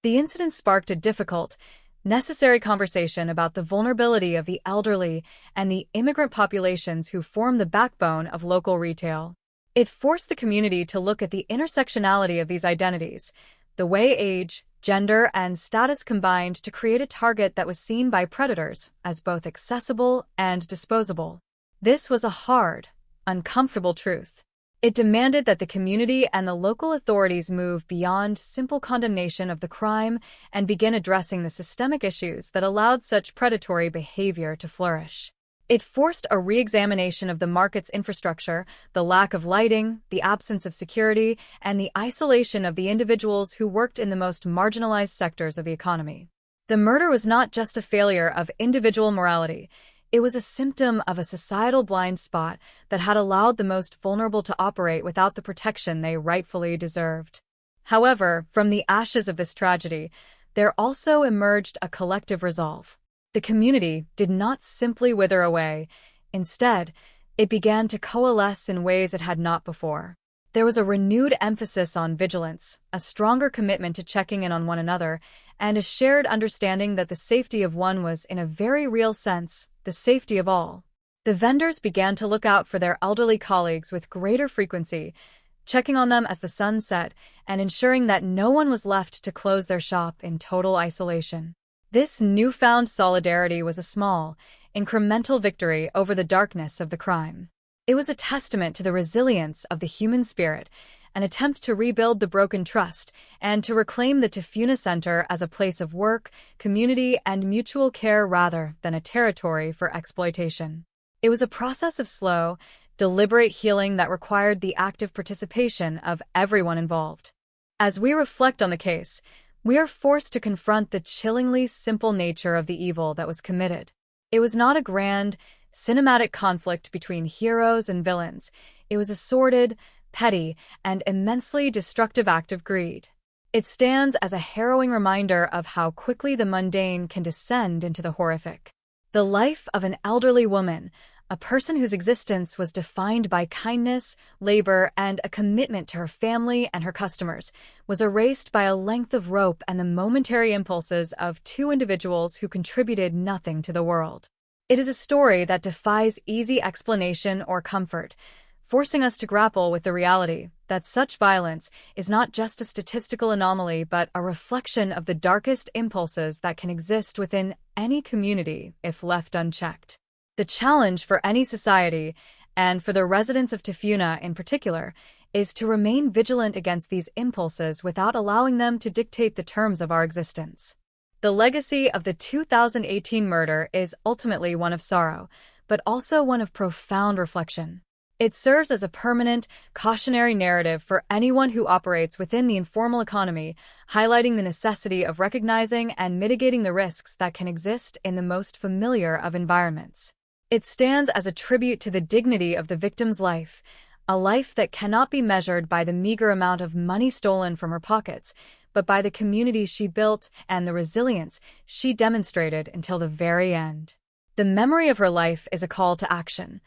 The incident sparked a difficult, necessary conversation about the vulnerability of the elderly and the immigrant populations who form the backbone of local retail. It forced the community to look at the intersectionality of these identities, the way age, gender, and status combined to create a target that was seen by predators as both accessible and disposable. This was a hard, uncomfortable truth. It demanded that the community and the local authorities move beyond simple condemnation of the crime and begin addressing the systemic issues that allowed such predatory behavior to flourish. It forced a re-examination of the market's infrastructure, the lack of lighting, the absence of security, and the isolation of the individuals who worked in the most marginalized sectors of the economy. The murder was not just a failure of individual morality. It was a symptom of a societal blind spot that had allowed the most vulnerable to operate without the protection they rightfully deserved. However, from the ashes of this tragedy, there also emerged a collective resolve. The community did not simply wither away. Instead, it began to coalesce in ways it had not before. There was a renewed emphasis on vigilance, a stronger commitment to checking in on one another, and a shared understanding that the safety of one was, in a very real sense, the safety of all. The vendors began to look out for their elderly colleagues with greater frequency, checking on them as the sun set and ensuring that no one was left to close their shop in total isolation. This newfound solidarity was a small, incremental victory over the darkness of the crime. It was a testament to the resilience of the human spirit, an attempt to rebuild the broken trust, and to reclaim the Tafuna Center as a place of work, community, and mutual care rather than a territory for exploitation. It was a process of slow, deliberate healing that required the active participation of everyone involved. As we reflect on the case, we are forced to confront the chillingly simple nature of the evil that was committed. It was not a grand, cinematic conflict between heroes and villains. It was a sordid, petty, and immensely destructive act of greed. It stands as a harrowing reminder of how quickly the mundane can descend into the horrific. The life of an elderly woman, a person whose existence was defined by kindness, labor, and a commitment to her family and her customers, was erased by a length of rope and the momentary impulses of two individuals who contributed nothing to the world. It is a story that defies easy explanation or comfort, forcing us to grapple with the reality that such violence is not just a statistical anomaly but a reflection of the darkest impulses that can exist within any community if left unchecked. The challenge for any society, and for the residents of Tafuna in particular, is to remain vigilant against these impulses without allowing them to dictate the terms of our existence. The legacy of the 2018 murder is ultimately one of sorrow, but also one of profound reflection. It serves as a permanent, cautionary narrative for anyone who operates within the informal economy, highlighting the necessity of recognizing and mitigating the risks that can exist in the most familiar of environments. It stands as a tribute to the dignity of the victim's life, a life that cannot be measured by the meager amount of money stolen from her pockets, but by the community she built and the resilience she demonstrated until the very end. The memory of her life is a call to action,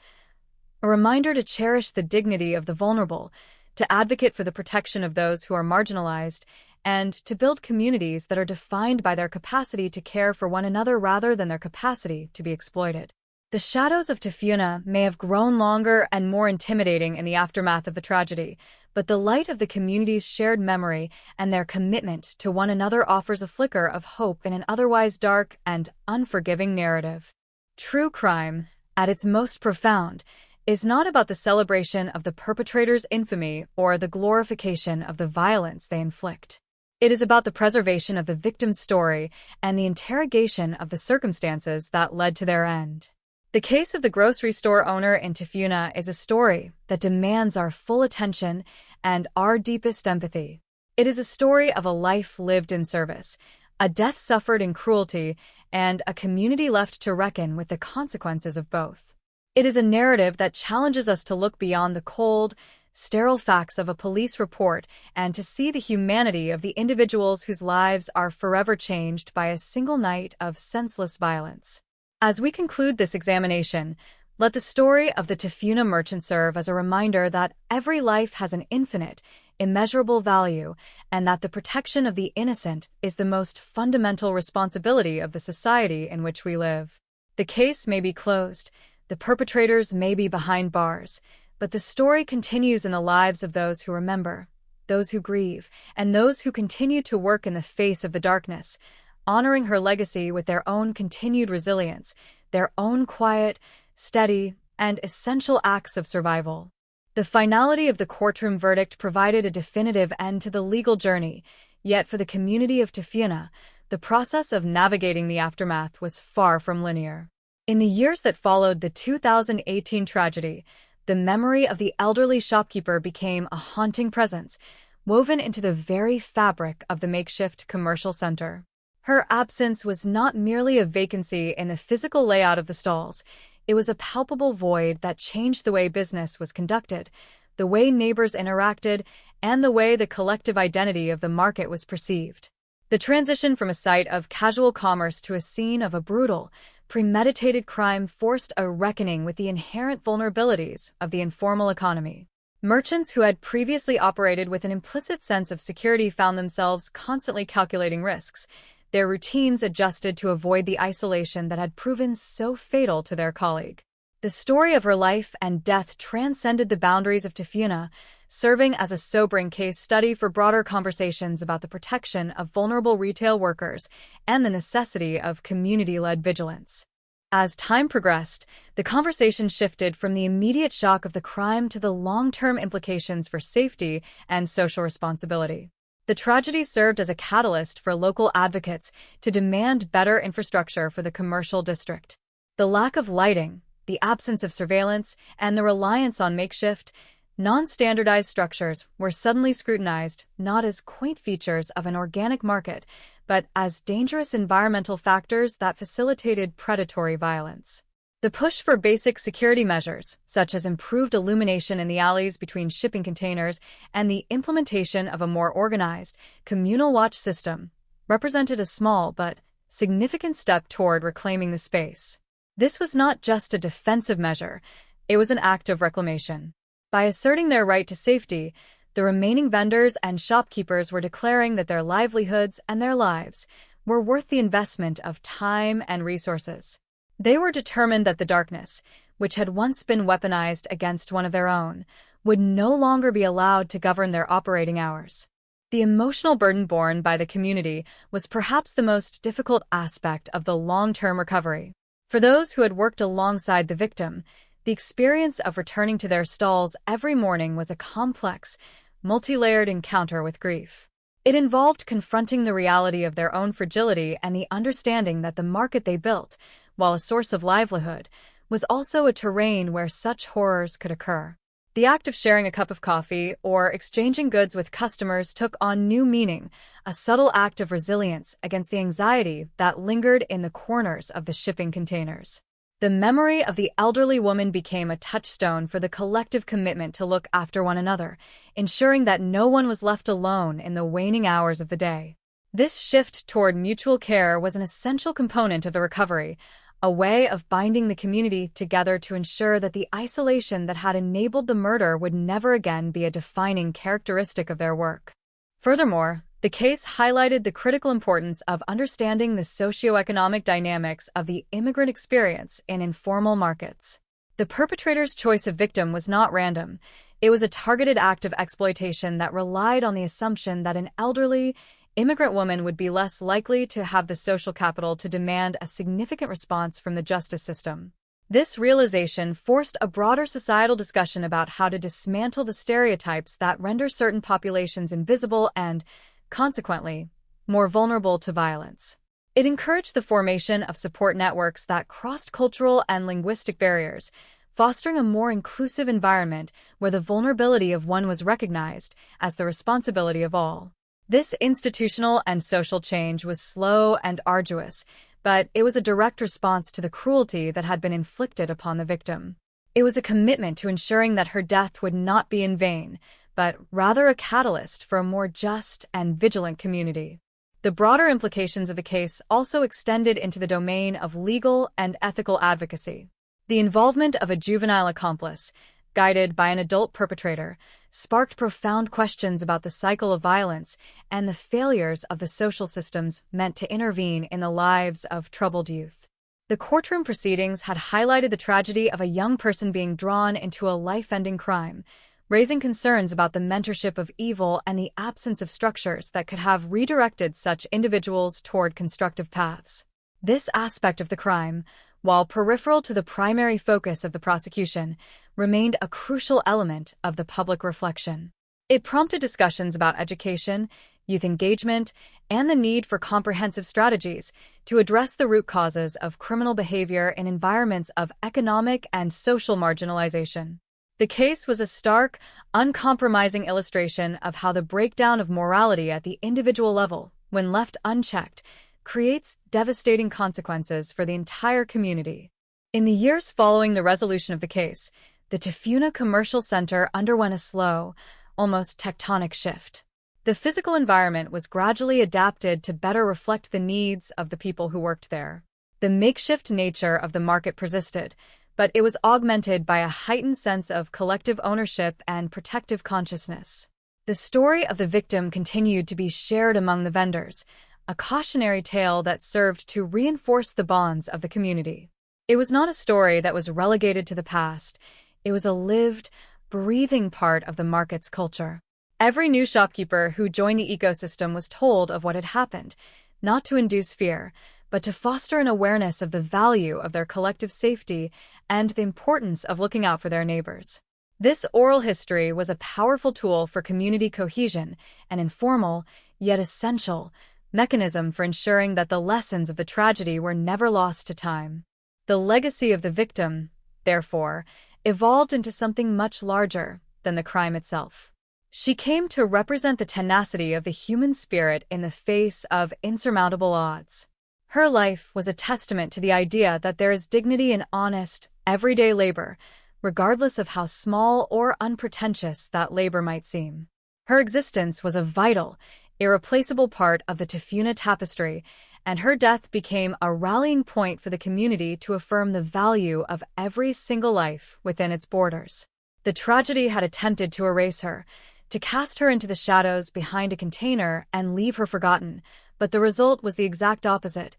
a reminder to cherish the dignity of the vulnerable, to advocate for the protection of those who are marginalized, and to build communities that are defined by their capacity to care for one another rather than their capacity to be exploited. The shadows of Tafuna may have grown longer and more intimidating in the aftermath of the tragedy, but the light of the community's shared memory and their commitment to one another offers a flicker of hope in an otherwise dark and unforgiving narrative. True crime, at its most profound, is not about the celebration of the perpetrator's infamy or the glorification of the violence they inflict. It is about the preservation of the victim's story and the interrogation of the circumstances that led to their end. The case of the grocery store owner in Tafuna is a story that demands our full attention and our deepest empathy. It is a story of a life lived in service, a death suffered in cruelty, and a community left to reckon with the consequences of both. It is a narrative that challenges us to look beyond the cold, sterile facts of a police report and to see the humanity of the individuals whose lives are forever changed by a single night of senseless violence. As we conclude this examination, let the story of the Tafuna merchant serve as a reminder that every life has an infinite, immeasurable value, and that the protection of the innocent is the most fundamental responsibility of the society in which we live. The case may be closed, the perpetrators may be behind bars, but the story continues in the lives of those who remember, those who grieve, and those who continue to work in the face of the darkness, honoring her legacy with their own continued resilience, their own quiet, steady, and essential acts of survival. The finality of the courtroom verdict provided a definitive end to the legal journey, yet for the community of Tafuna, the process of navigating the aftermath was far from linear. In the years that followed the 2018 tragedy, the memory of the elderly shopkeeper became a haunting presence, woven into the very fabric of the makeshift commercial center. Her absence was not merely a vacancy in the physical layout of the stalls. It was a palpable void that changed the way business was conducted, the way neighbors interacted, and the way the collective identity of the market was perceived. The transition from a site of casual commerce to a scene of a brutal, premeditated crime forced a reckoning with the inherent vulnerabilities of the informal economy. Merchants who had previously operated with an implicit sense of security found themselves constantly calculating risks, their routines adjusted to avoid the isolation that had proven so fatal to their colleague. The story of her life and death transcended the boundaries of Tafuna, serving as a sobering case study for broader conversations about the protection of vulnerable retail workers and the necessity of community-led vigilance. As time progressed, the conversation shifted from the immediate shock of the crime to the long-term implications for safety and social responsibility. The tragedy served as a catalyst for local advocates to demand better infrastructure for the commercial district. The lack of lighting, the absence of surveillance, and the reliance on makeshift, non-standardized structures were suddenly scrutinized not as quaint features of an organic market, but as dangerous environmental factors that facilitated predatory violence. The push for basic security measures, such as improved illumination in the alleys between shipping containers and the implementation of a more organized, communal watch system, represented a small but significant step toward reclaiming the space. This was not just a defensive measure, it was an act of reclamation. By asserting their right to safety, the remaining vendors and shopkeepers were declaring that their livelihoods and their lives were worth the investment of time and resources. They were determined that the darkness, which had once been weaponized against one of their own, would no longer be allowed to govern their operating hours. The emotional burden borne by the community was perhaps the most difficult aspect of the long-term recovery. For those who had worked alongside the victim, the experience of returning to their stalls every morning was a complex, multi-layered encounter with grief. It involved confronting the reality of their own fragility and the understanding that the market they built, while a source of livelihood, was also a terrain where such horrors could occur. The act of sharing a cup of coffee or exchanging goods with customers took on new meaning, a subtle act of resilience against the anxiety that lingered in the corners of the shipping containers. The memory of the elderly woman became a touchstone for the collective commitment to look after one another, ensuring that no one was left alone in the waning hours of the day. This shift toward mutual care was an essential component of the recovery, a way of binding the community together to ensure that the isolation that had enabled the murder would never again be a defining characteristic of their work. Furthermore, the case highlighted the critical importance of understanding the socioeconomic dynamics of the immigrant experience in informal markets. The perpetrator's choice of victim was not random. It was a targeted act of exploitation that relied on the assumption that an elderly, immigrant woman would be less likely to have the social capital to demand a significant response from the justice system. This realization forced a broader societal discussion about how to dismantle the stereotypes that render certain populations invisible and consequently, more vulnerable to violence. It encouraged the formation of support networks that crossed cultural and linguistic barriers, fostering a more inclusive environment where the vulnerability of one was recognized as the responsibility of all. This institutional and social change was slow and arduous, but it was a direct response to the cruelty that had been inflicted upon the victim. It was a commitment to ensuring that her death would not be in vain, but rather a catalyst for a more just and vigilant community. The broader implications of the case also extended into the domain of legal and ethical advocacy. The involvement of a juvenile accomplice, guided by an adult perpetrator, sparked profound questions about the cycle of violence and the failures of the social systems meant to intervene in the lives of troubled youth. The courtroom proceedings had highlighted the tragedy of a young person being drawn into a life-ending crime, raising concerns about the mentorship of evil and the absence of structures that could have redirected such individuals toward constructive paths. This aspect of the crime, while peripheral to the primary focus of the prosecution, remained a crucial element of the public reflection. It prompted discussions about education, youth engagement, and the need for comprehensive strategies to address the root causes of criminal behavior in environments of economic and social marginalization. The case was a stark, uncompromising illustration of how the breakdown of morality at the individual level, when left unchecked, creates devastating consequences for the entire community. In the years following the resolution of the case, the Tafuna Commercial Center underwent a slow, almost tectonic shift. The physical environment was gradually adapted to better reflect the needs of the people who worked there. The makeshift nature of the market persisted, but it was augmented by a heightened sense of collective ownership and protective consciousness. The story of the victim continued to be shared among the vendors, a cautionary tale that served to reinforce the bonds of the community. It was not a story that was relegated to the past. It was a lived, breathing part of the market's culture. Every new shopkeeper who joined the ecosystem was told of what had happened, not to induce fear, but to foster an awareness of the value of their collective safety and the importance of looking out for their neighbors. This oral history was a powerful tool for community cohesion, an informal, yet essential, mechanism for ensuring that the lessons of the tragedy were never lost to time. The legacy of the victim, therefore, evolved into something much larger than the crime itself. She came to represent the tenacity of the human spirit in the face of insurmountable odds. Her life was a testament to the idea that there is dignity in honest, everyday labor, regardless of how small or unpretentious that labor might seem. Her existence was a vital, irreplaceable part of the Tafuna tapestry, and her death became a rallying point for the community to affirm the value of every single life within its borders. The tragedy had attempted to erase her, to cast her into the shadows behind a container and leave her forgotten, but the result was the exact opposite.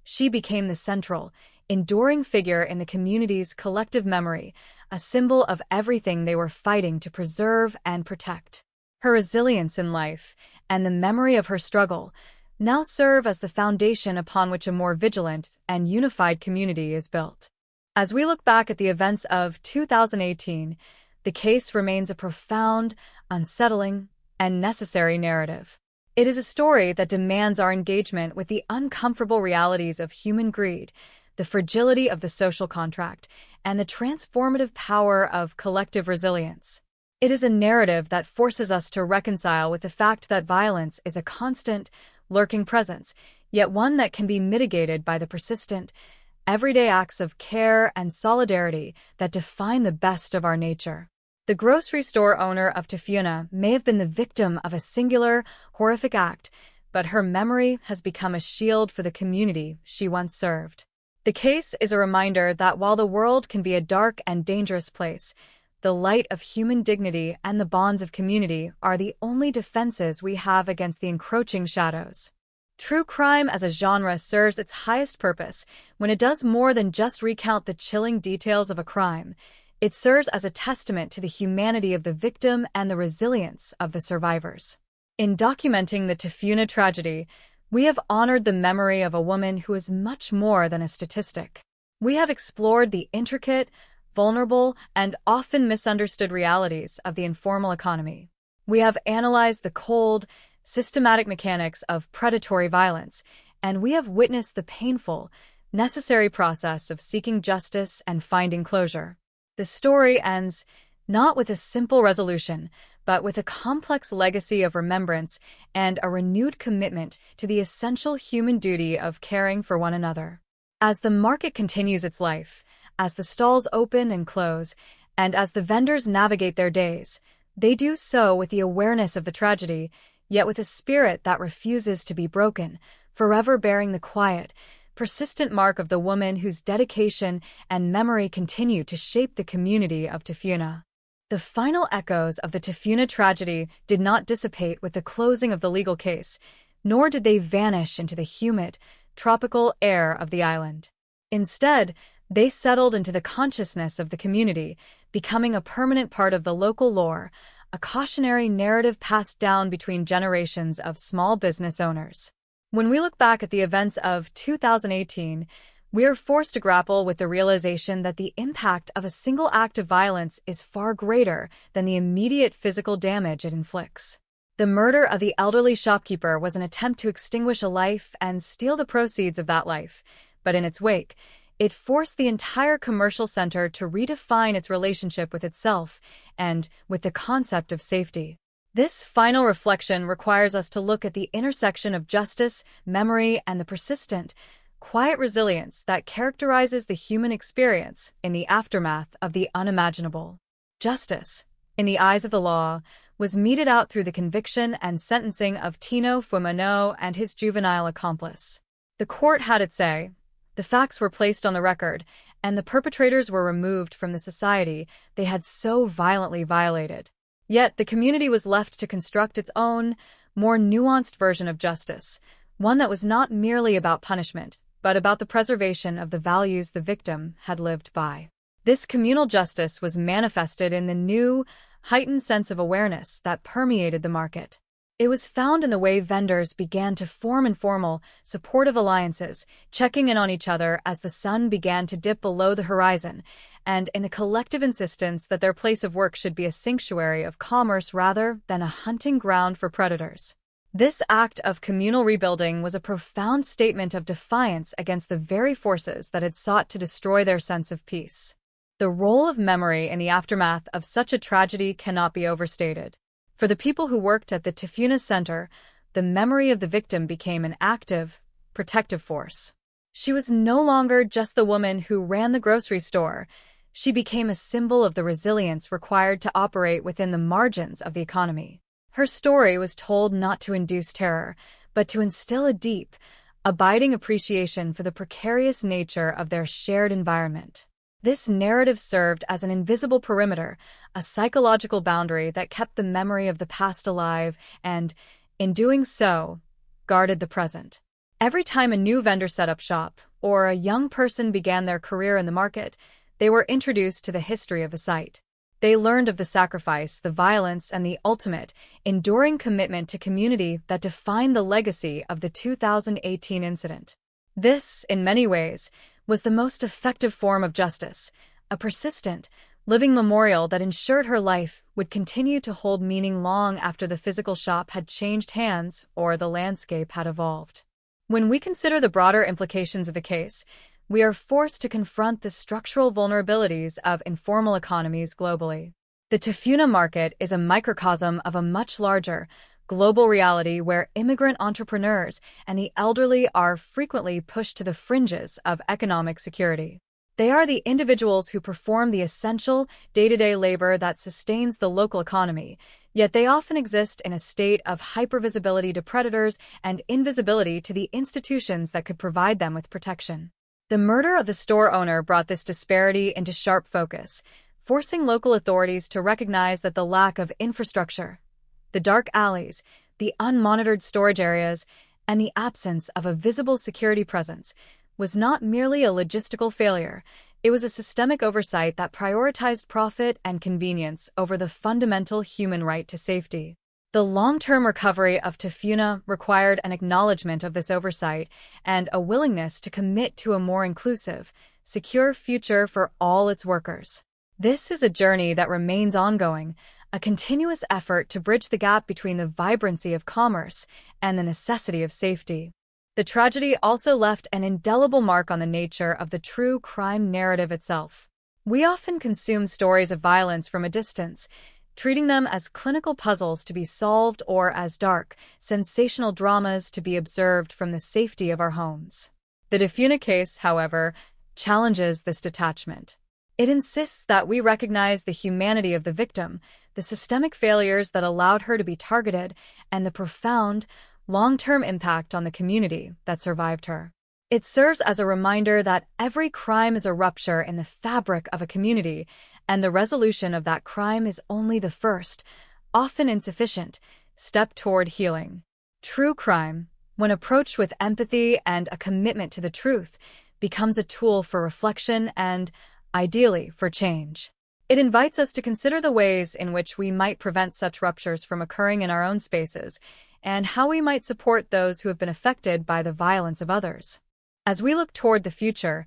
She became the central, enduring figure in the community's collective memory, a symbol of everything they were fighting to preserve and protect. Her resilience in life, and the memory of her struggle, now serve as the foundation upon which a more vigilant and unified community is built. As we look back at the events of 2018, the case remains a profound, unsettling, and necessary narrative. It is a story that demands our engagement with the uncomfortable realities of human greed, the fragility of the social contract, and the transformative power of collective resilience. It is a narrative that forces us to reconcile with the fact that violence is a constant, lurking presence, yet one that can be mitigated by the persistent, everyday acts of care and solidarity that define the best of our nature. The grocery store owner of Tafuna may have been the victim of a singular, horrific act, but her memory has become a shield for the community she once served. The case is a reminder that while the world can be a dark and dangerous place, the light of human dignity and the bonds of community are the only defenses we have against the encroaching shadows. True crime as a genre serves its highest purpose when it does more than just recount the chilling details of a crime. It serves as a testament to the humanity of the victim and the resilience of the survivors. In documenting the Tafuna tragedy, we have honored the memory of a woman who is much more than a statistic. We have explored the intricate, vulnerable, and often misunderstood realities of the informal economy. We have analyzed the cold, systematic mechanics of predatory violence, and we have witnessed the painful, necessary process of seeking justice and finding closure. The story ends not with a simple resolution, but with a complex legacy of remembrance and a renewed commitment to the essential human duty of caring for one another. As the market continues its life, as the stalls open and close, and as the vendors navigate their days, they do so with the awareness of the tragedy, yet with a spirit that refuses to be broken, forever bearing the quiet, persistent mark of the woman whose dedication and memory continue to shape the community of Tafuna. The final echoes of the Tafuna tragedy did not dissipate with the closing of the legal case, nor did they vanish into the humid, tropical air of the island. Instead, they settled into the consciousness of the community, becoming a permanent part of the local lore, a cautionary narrative passed down between generations of small business owners. When we look back at the events of 2018, we are forced to grapple with the realization that the impact of a single act of violence is far greater than the immediate physical damage it inflicts. The murder of the elderly shopkeeper was an attempt to extinguish a life and steal the proceeds of that life, but in its wake, it forced the entire commercial center to redefine its relationship with itself and with the concept of safety. This final reflection requires us to look at the intersection of justice, memory, and the persistent, quiet resilience that characterizes the human experience in the aftermath of the unimaginable. Justice, in the eyes of the law, was meted out through the conviction and sentencing of Tino Fumano and his juvenile accomplice. The court had its say. The facts were placed on the record, and the perpetrators were removed from the society they had so violently violated. Yet the community was left to construct its own, more nuanced version of justice, one that was not merely about punishment, but about the preservation of the values the victim had lived by. This communal justice was manifested in the new, heightened sense of awareness that permeated the market. It was found in the way vendors began to form informal, supportive alliances, checking in on each other as the sun began to dip below the horizon, and in the collective insistence that their place of work should be a sanctuary of commerce rather than a hunting ground for predators. This act of communal rebuilding was a profound statement of defiance against the very forces that had sought to destroy their sense of peace. The role of memory in the aftermath of such a tragedy cannot be overstated. For the people who worked at the Tafuna Center, the memory of the victim became an active, protective force. She was no longer just the woman who ran the grocery store. She became a symbol of the resilience required to operate within the margins of the economy. Her story was told not to induce terror, but to instill a deep, abiding appreciation for the precarious nature of their shared environment. This narrative served as an invisible perimeter, a psychological boundary that kept the memory of the past alive and, in doing so, guarded the present. Every time a new vendor set up shop or a young person began their career in the market, they were introduced to the history of the site. They learned of the sacrifice, the violence, and the ultimate, enduring commitment to community that defined the legacy of the 2018 incident. This, in many ways, was the most effective form of justice, a persistent, living memorial that ensured her life would continue to hold meaning long after the physical shop had changed hands or the landscape had evolved. When we consider the broader implications of the case, we are forced to confront the structural vulnerabilities of informal economies globally. The Tafuna market is a microcosm of a much larger, global reality where immigrant entrepreneurs and the elderly are frequently pushed to the fringes of economic security. They are the individuals who perform the essential, day-to-day labor that sustains the local economy, yet they often exist in a state of hypervisibility to predators and invisibility to the institutions that could provide them with protection. The murder of the store owner brought this disparity into sharp focus, forcing local authorities to recognize that the lack of infrastructure, the dark alleys, the unmonitored storage areas, and the absence of a visible security presence was not merely a logistical failure, it was a systemic oversight that prioritized profit and convenience over the fundamental human right to safety. The long-term recovery of Tafuna required an acknowledgement of this oversight and a willingness to commit to a more inclusive, secure future for all its workers. This is a journey that remains ongoing, a continuous effort to bridge the gap between the vibrancy of commerce and the necessity of safety. The tragedy also left an indelible mark on the nature of the true crime narrative itself. We often consume stories of violence from a distance, treating them as clinical puzzles to be solved or as dark, sensational dramas to be observed from the safety of our homes. The Tafuna case, however, challenges this detachment. It insists that we recognize the humanity of the victim, the systemic failures that allowed her to be targeted, and the profound, long-term impact on the community that survived her. It serves as a reminder that every crime is a rupture in the fabric of a community, and the resolution of that crime is only the first, often insufficient, step toward healing. True crime, when approached with empathy and a commitment to the truth, becomes a tool for reflection and, ideally, for change. It invites us to consider the ways in which we might prevent such ruptures from occurring in our own spaces, and how we might support those who have been affected by the violence of others. As we look toward the future,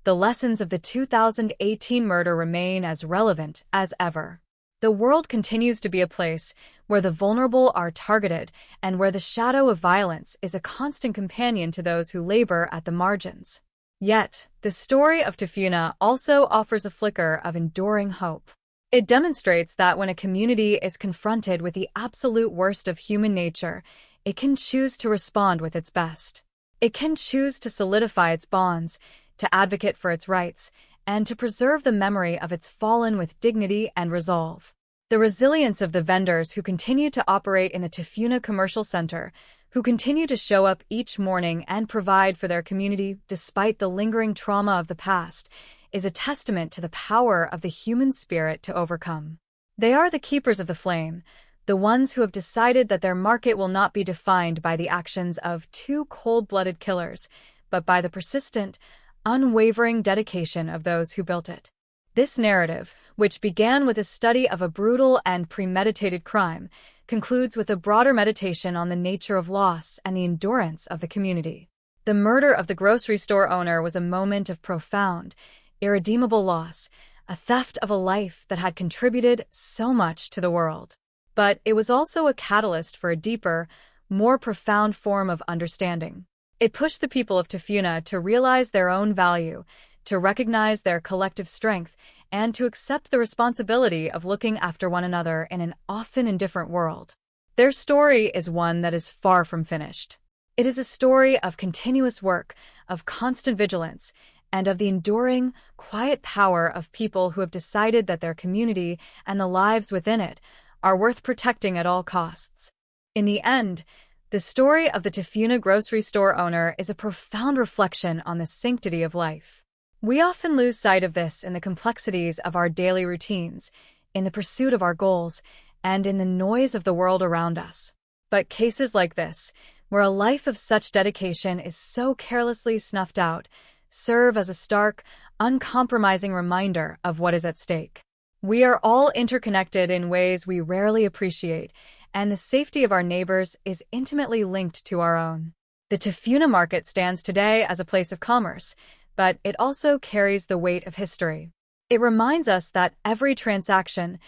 the lessons of the 2018 murder remain as relevant as ever. The world continues to be a place where the vulnerable are targeted and where the shadow of violence is a constant companion to those who labor at the margins. Yet, the story of Tafuna also offers a flicker of enduring hope. It demonstrates that when a community is confronted with the absolute worst of human nature, it can choose to respond with its best. It can choose to solidify its bonds, to advocate for its rights, and to preserve the memory of its fallen with dignity and resolve. The resilience of the vendors who continue to operate in the Tafuna Commercial Center, who continue to show up each morning and provide for their community despite the lingering trauma of the past, is a testament to the power of the human spirit to overcome. They are the keepers of the flame, the ones who have decided that their market will not be defined by the actions of two cold-blooded killers, but by the persistent, unwavering dedication of those who built it. This narrative, which began with a study of a brutal and premeditated crime, concludes with a broader meditation on the nature of loss and the endurance of the community. The murder of the grocery store owner was a moment of profound, irredeemable loss, a theft of a life that had contributed so much to the world. But it was also a catalyst for a deeper, more profound form of understanding. It pushed the people of Tafuna to realize their own value, to recognize their collective strength, and to accept the responsibility of looking after one another in an often indifferent world. Their story is one that is far from finished. It is a story of continuous work, of constant vigilance, and of the enduring, quiet power of people who have decided that their community and the lives within it are worth protecting at all costs. In the end, the story of the Tafuna grocery store owner is a profound reflection on the sanctity of life. We often lose sight of this in the complexities of our daily routines, in the pursuit of our goals, and in the noise of the world around us. But cases like this, where a life of such dedication is so carelessly snuffed out, serve as a stark, uncompromising reminder of what is at stake. We are all interconnected in ways we rarely appreciate, and the safety of our neighbors is intimately linked to our own. The Tafuna market stands today as a place of commerce, but it also carries the weight of history. It reminds us that every transaction,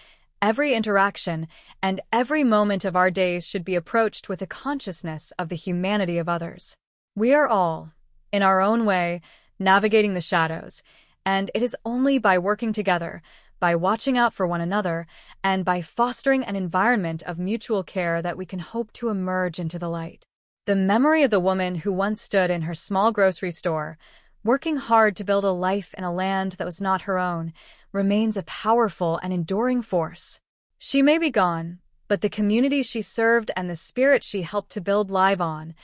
every interaction, and every moment of our days should be approached with a consciousness of the humanity of others. We are all, in our own way, navigating the shadows, and it is only by working together, by watching out for one another, and by fostering an environment of mutual care that we can hope to emerge into the light. The memory of the woman who once stood in her small grocery store, working hard to build a life in a land that was not her own, remains a powerful and enduring force. She may be gone, but the community she served and the spirit she helped to build live on,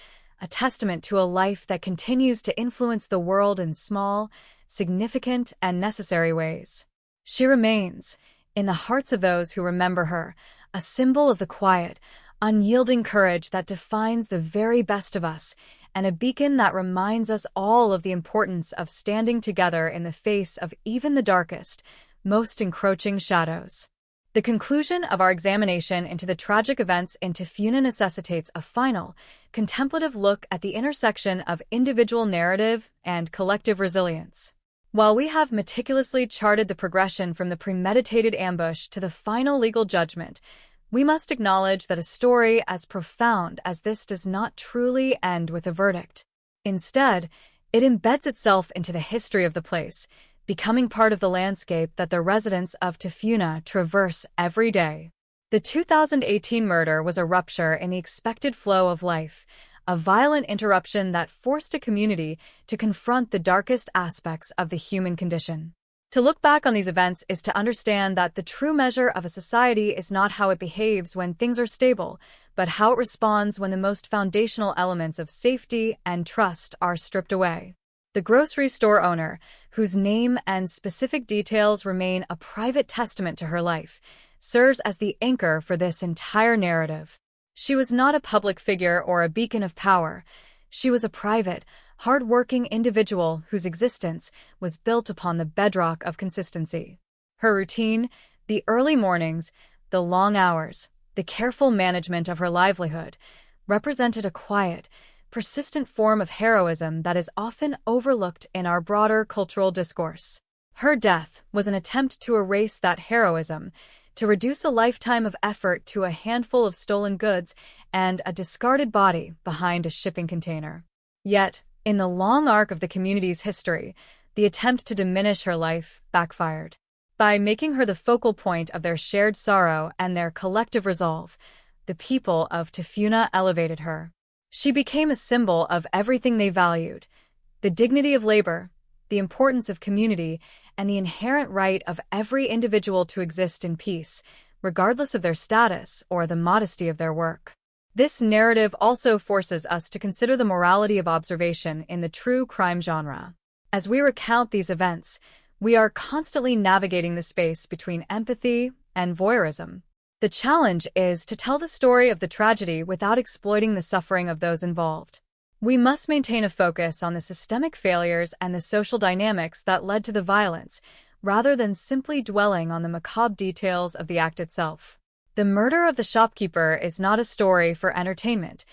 a testament to a life that continues to influence the world in small, significant, and necessary ways. She remains, in the hearts of those who remember her, a symbol of the quiet, unyielding courage that defines the very best of us, and a beacon that reminds us all of the importance of standing together in the face of even the darkest, most encroaching shadows. The conclusion of our examination into the tragic events in Tafuna necessitates a final, contemplative look at the intersection of individual narrative and collective resilience. While we have meticulously charted the progression from the premeditated ambush to the final legal judgment, we must acknowledge that a story as profound as this does not truly end with a verdict. Instead, it embeds itself into the history of the place, becoming part of the landscape that the residents of Tafuna traverse every day. The 2018 murder was a rupture in the expected flow of life, a violent interruption that forced a community to confront the darkest aspects of the human condition. To look back on these events is to understand that the true measure of a society is not how it behaves when things are stable, but how it responds when the most foundational elements of safety and trust are stripped away. The grocery store owner, whose name and specific details remain a private testament to her life, serves as the anchor for this entire narrative. She was not a public figure or a beacon of power. She was a private, hard-working individual whose existence was built upon the bedrock of consistency. Her routine, the early mornings, the long hours, the careful management of her livelihood, represented a quiet, persistent form of heroism that is often overlooked in our broader cultural discourse. Her death was an attempt to erase that heroism, to reduce a lifetime of effort to a handful of stolen goods and a discarded body behind a shipping container. Yet, in the long arc of the community's history, the attempt to diminish her life backfired. By making her the focal point of their shared sorrow and their collective resolve, the people of Tafuna elevated her. She became a symbol of everything they valued: the dignity of labor, the importance of community, and the inherent right of every individual to exist in peace, regardless of their status or the modesty of their work. This narrative also forces us to consider the morality of observation in the true crime genre. As we recount these events, we are constantly navigating the space between empathy and voyeurism. The challenge is to tell the story of the tragedy without exploiting the suffering of those involved. We must maintain a focus on the systemic failures and the social dynamics that led to the violence, rather than simply dwelling on the macabre details of the act itself. The murder of the shopkeeper is not a story for entertainment.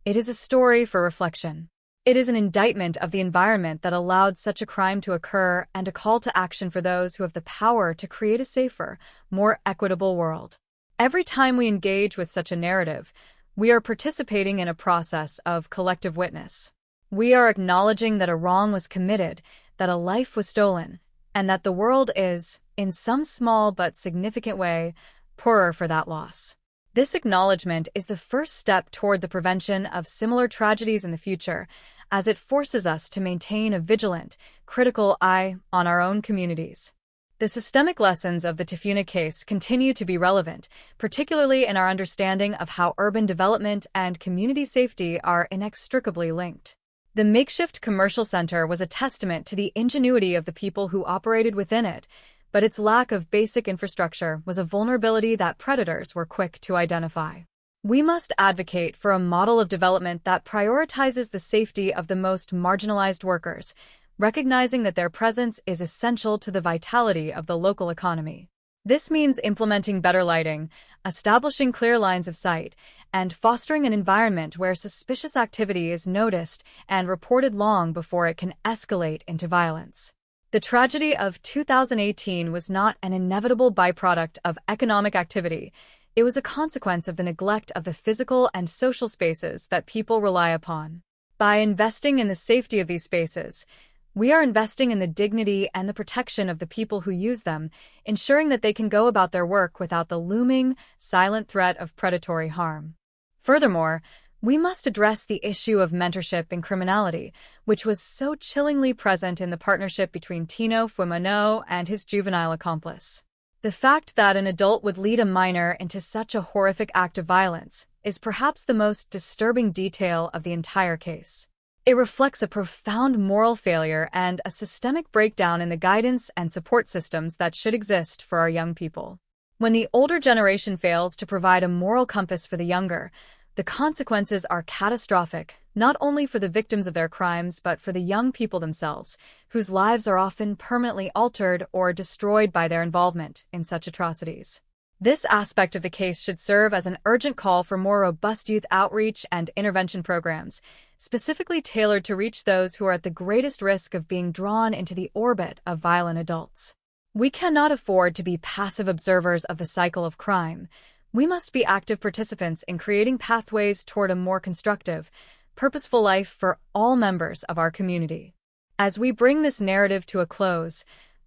It is a story for reflection. It is an indictment of the environment that allowed such a crime to occur and a call to action for those who have the power to create a safer, more equitable world. Every time we engage with such a narrative, we are participating in a process of collective witness. We are acknowledging that a wrong was committed, that a life was stolen, and that the world is, in some small but significant way, poorer for that loss. This acknowledgement is the first step toward the prevention of similar tragedies in the future, as it forces us to maintain a vigilant, critical eye on our own communities. The systemic lessons of the Tafuna case continue to be relevant, particularly in our understanding of how urban development and community safety are inextricably linked. The makeshift commercial center was a testament to the ingenuity of the people who operated within it, but its lack of basic infrastructure was a vulnerability that predators were quick to identify. We must advocate for a model of development that prioritizes the safety of the most marginalized workers, recognizing that their presence is essential to the vitality of the local economy. This means implementing better lighting, establishing clear lines of sight, and fostering an environment where suspicious activity is noticed and reported long before it can escalate into violence. The tragedy of 2018 was not an inevitable byproduct of economic activity. It was a consequence of the neglect of the physical and social spaces that people rely upon. By investing in the safety of these spaces, we are investing in the dignity and the protection of the people who use them, ensuring that they can go about their work without the looming, silent threat of predatory harm. Furthermore, we must address the issue of mentorship in criminality, which was so chillingly present in the partnership between Tino Fumano and his juvenile accomplice. The fact that an adult would lead a minor into such a horrific act of violence is perhaps the most disturbing detail of the entire case. It reflects a profound moral failure and a systemic breakdown in the guidance and support systems that should exist for our young people. When the older generation fails to provide a moral compass for the younger, the consequences are catastrophic, not only for the victims of their crimes but for the young people themselves, whose lives are often permanently altered or destroyed by their involvement in such atrocities. This aspect of the case should serve as an urgent call for more robust youth outreach and intervention programs, specifically tailored to reach those who are at the greatest risk of being drawn into the orbit of violent adults. We cannot afford to be passive observers of the cycle of crime. We must be active participants in creating pathways toward a more constructive, purposeful life for all members of our community. As we bring this narrative to a close,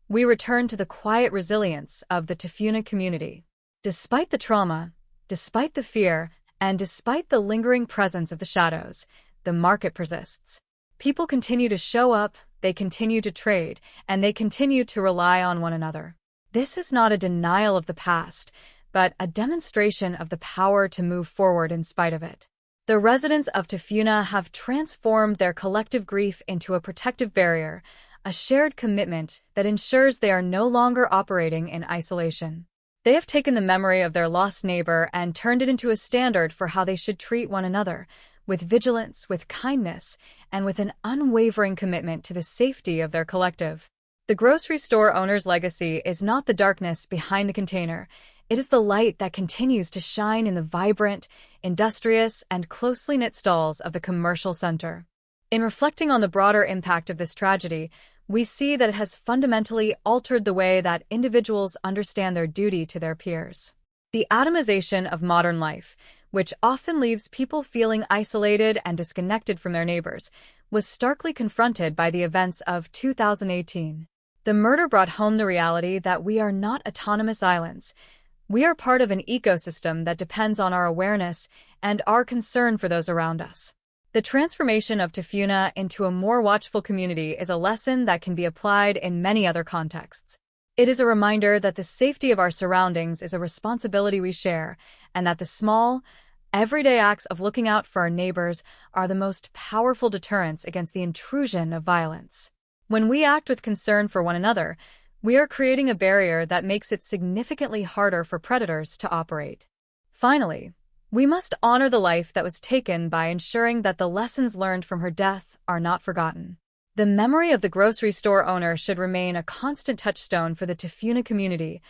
we return to the quiet resilience of the Tafuna community. Despite the trauma, despite the fear, and despite the lingering presence of the shadows, the market persists. People continue to show up, they continue to trade, and they continue to rely on one another. This is not a denial of the past, but a demonstration of the power to move forward in spite of it. The residents of Tafuna have transformed their collective grief into a protective barrier, a shared commitment that ensures they are no longer operating in isolation. They have taken the memory of their lost neighbor and turned it into a standard for how they should treat one another, with vigilance, with kindness, and with an unwavering commitment to the safety of their collective. The grocery store owner's legacy is not the darkness behind the container. It is the light that continues to shine in the vibrant, industrious, and closely knit stalls of the commercial center. In reflecting on the broader impact of this tragedy, we see that it has fundamentally altered the way that individuals understand their duty to their peers. The atomization of modern life, which often leaves people feeling isolated and disconnected from their neighbors, was starkly confronted by the events of 2018. The murder brought home the reality that we are not autonomous islands. We are part of an ecosystem that depends on our awareness and our concern for those around us. The transformation of Tafuna into a more watchful community is a lesson that can be applied in many other contexts. It is a reminder that the safety of our surroundings is a responsibility we share, and that the small, everyday acts of looking out for our neighbors are the most powerful deterrents against the intrusion of violence. When we act with concern for one another, we are creating a barrier that makes it significantly harder for predators to operate. Finally, we must honor the life that was taken by ensuring that the lessons learned from her death are not forgotten. The memory of the grocery store owner should remain a constant touchstone for the Tafuna community,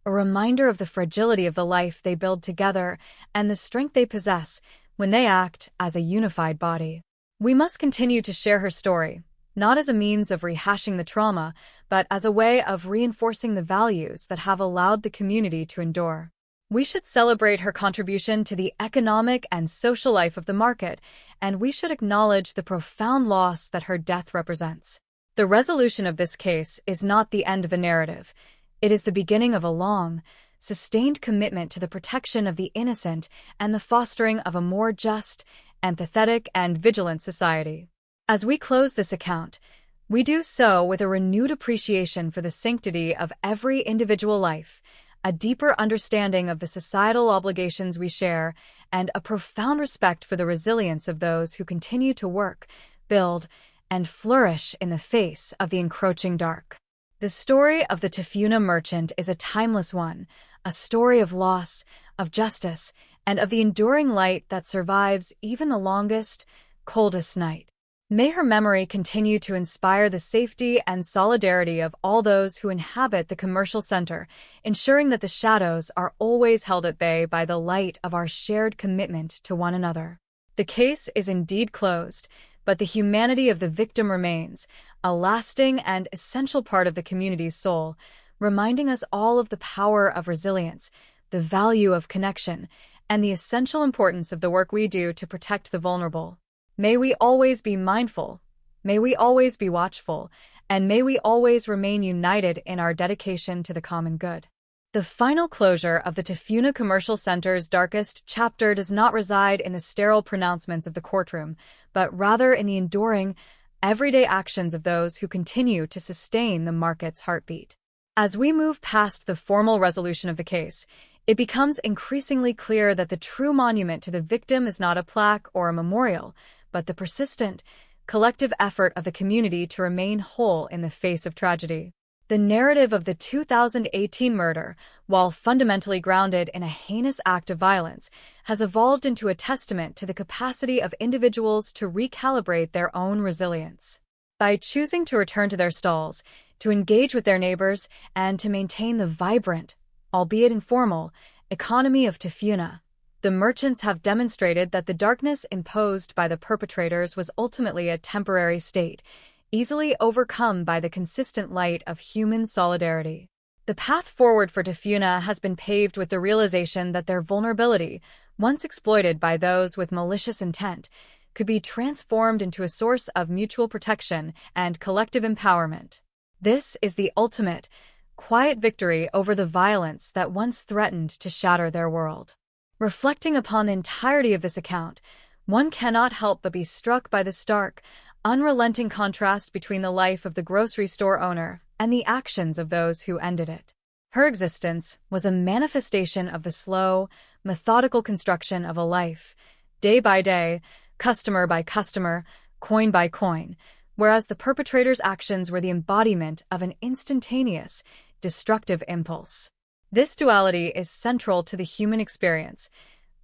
a reminder of the fragility of the life they build together and the strength they possess when they act as a unified body. We must continue to share her story, not as a means of rehashing the trauma, but as a way of reinforcing the values that have allowed the community to endure. We should celebrate her contribution to the economic and social life of the market, and we should acknowledge the profound loss that her death represents. The resolution of this case is not the end of the narrative. It is the beginning of a long, sustained commitment to the protection of the innocent and the fostering of a more just, empathetic, and vigilant society. As we close this account, we do so with a renewed appreciation for the sanctity of every individual life, a deeper understanding of the societal obligations we share, and a profound respect for the resilience of those who continue to work, build, and flourish in the face of the encroaching dark. The story of the Tafuna merchant is a timeless one, a story of loss, of justice, and of the enduring light that survives even the longest, coldest night. May her memory continue to inspire the safety and solidarity of all those who inhabit the commercial center, ensuring that the shadows are always held at bay by the light of our shared commitment to one another. The case is indeed closed, but the humanity of the victim remains, a lasting and essential part of the community's soul, reminding us all of the power of resilience, the value of connection, and the essential importance of the work we do to protect the vulnerable. May we always be mindful, may we always be watchful, and may we always remain united in our dedication to the common good. The final closure of the Tafuna Commercial Center's darkest chapter does not reside in the sterile pronouncements of the courtroom, but rather in the enduring, everyday actions of those who continue to sustain the market's heartbeat. As we move past the formal resolution of the case, it becomes increasingly clear that the true monument to the victim is not a plaque or a memorial, but the persistent, collective effort of the community to remain whole in the face of tragedy. The narrative of the 2018 murder, while fundamentally grounded in a heinous act of violence, has evolved into a testament to the capacity of individuals to recalibrate their own resilience. By choosing to return to their stalls, to engage with their neighbors, and to maintain the vibrant, albeit informal, economy of Tafuna. The merchants have demonstrated that the darkness imposed by the perpetrators was ultimately a temporary state, easily overcome by the consistent light of human solidarity. The path forward for Tafuna has been paved with the realization that their vulnerability, once exploited by those with malicious intent, could be transformed into a source of mutual protection and collective empowerment. This is the ultimate, quiet victory over the violence that once threatened to shatter their world. Reflecting upon the entirety of this account, one cannot help but be struck by the stark, unrelenting contrast between the life of the grocery store owner and the actions of those who ended it. Her existence was a manifestation of the slow, methodical construction of a life, day by day, customer by customer, coin by coin, whereas the perpetrator's actions were the embodiment of an instantaneous, destructive impulse. This duality is central to the human experience.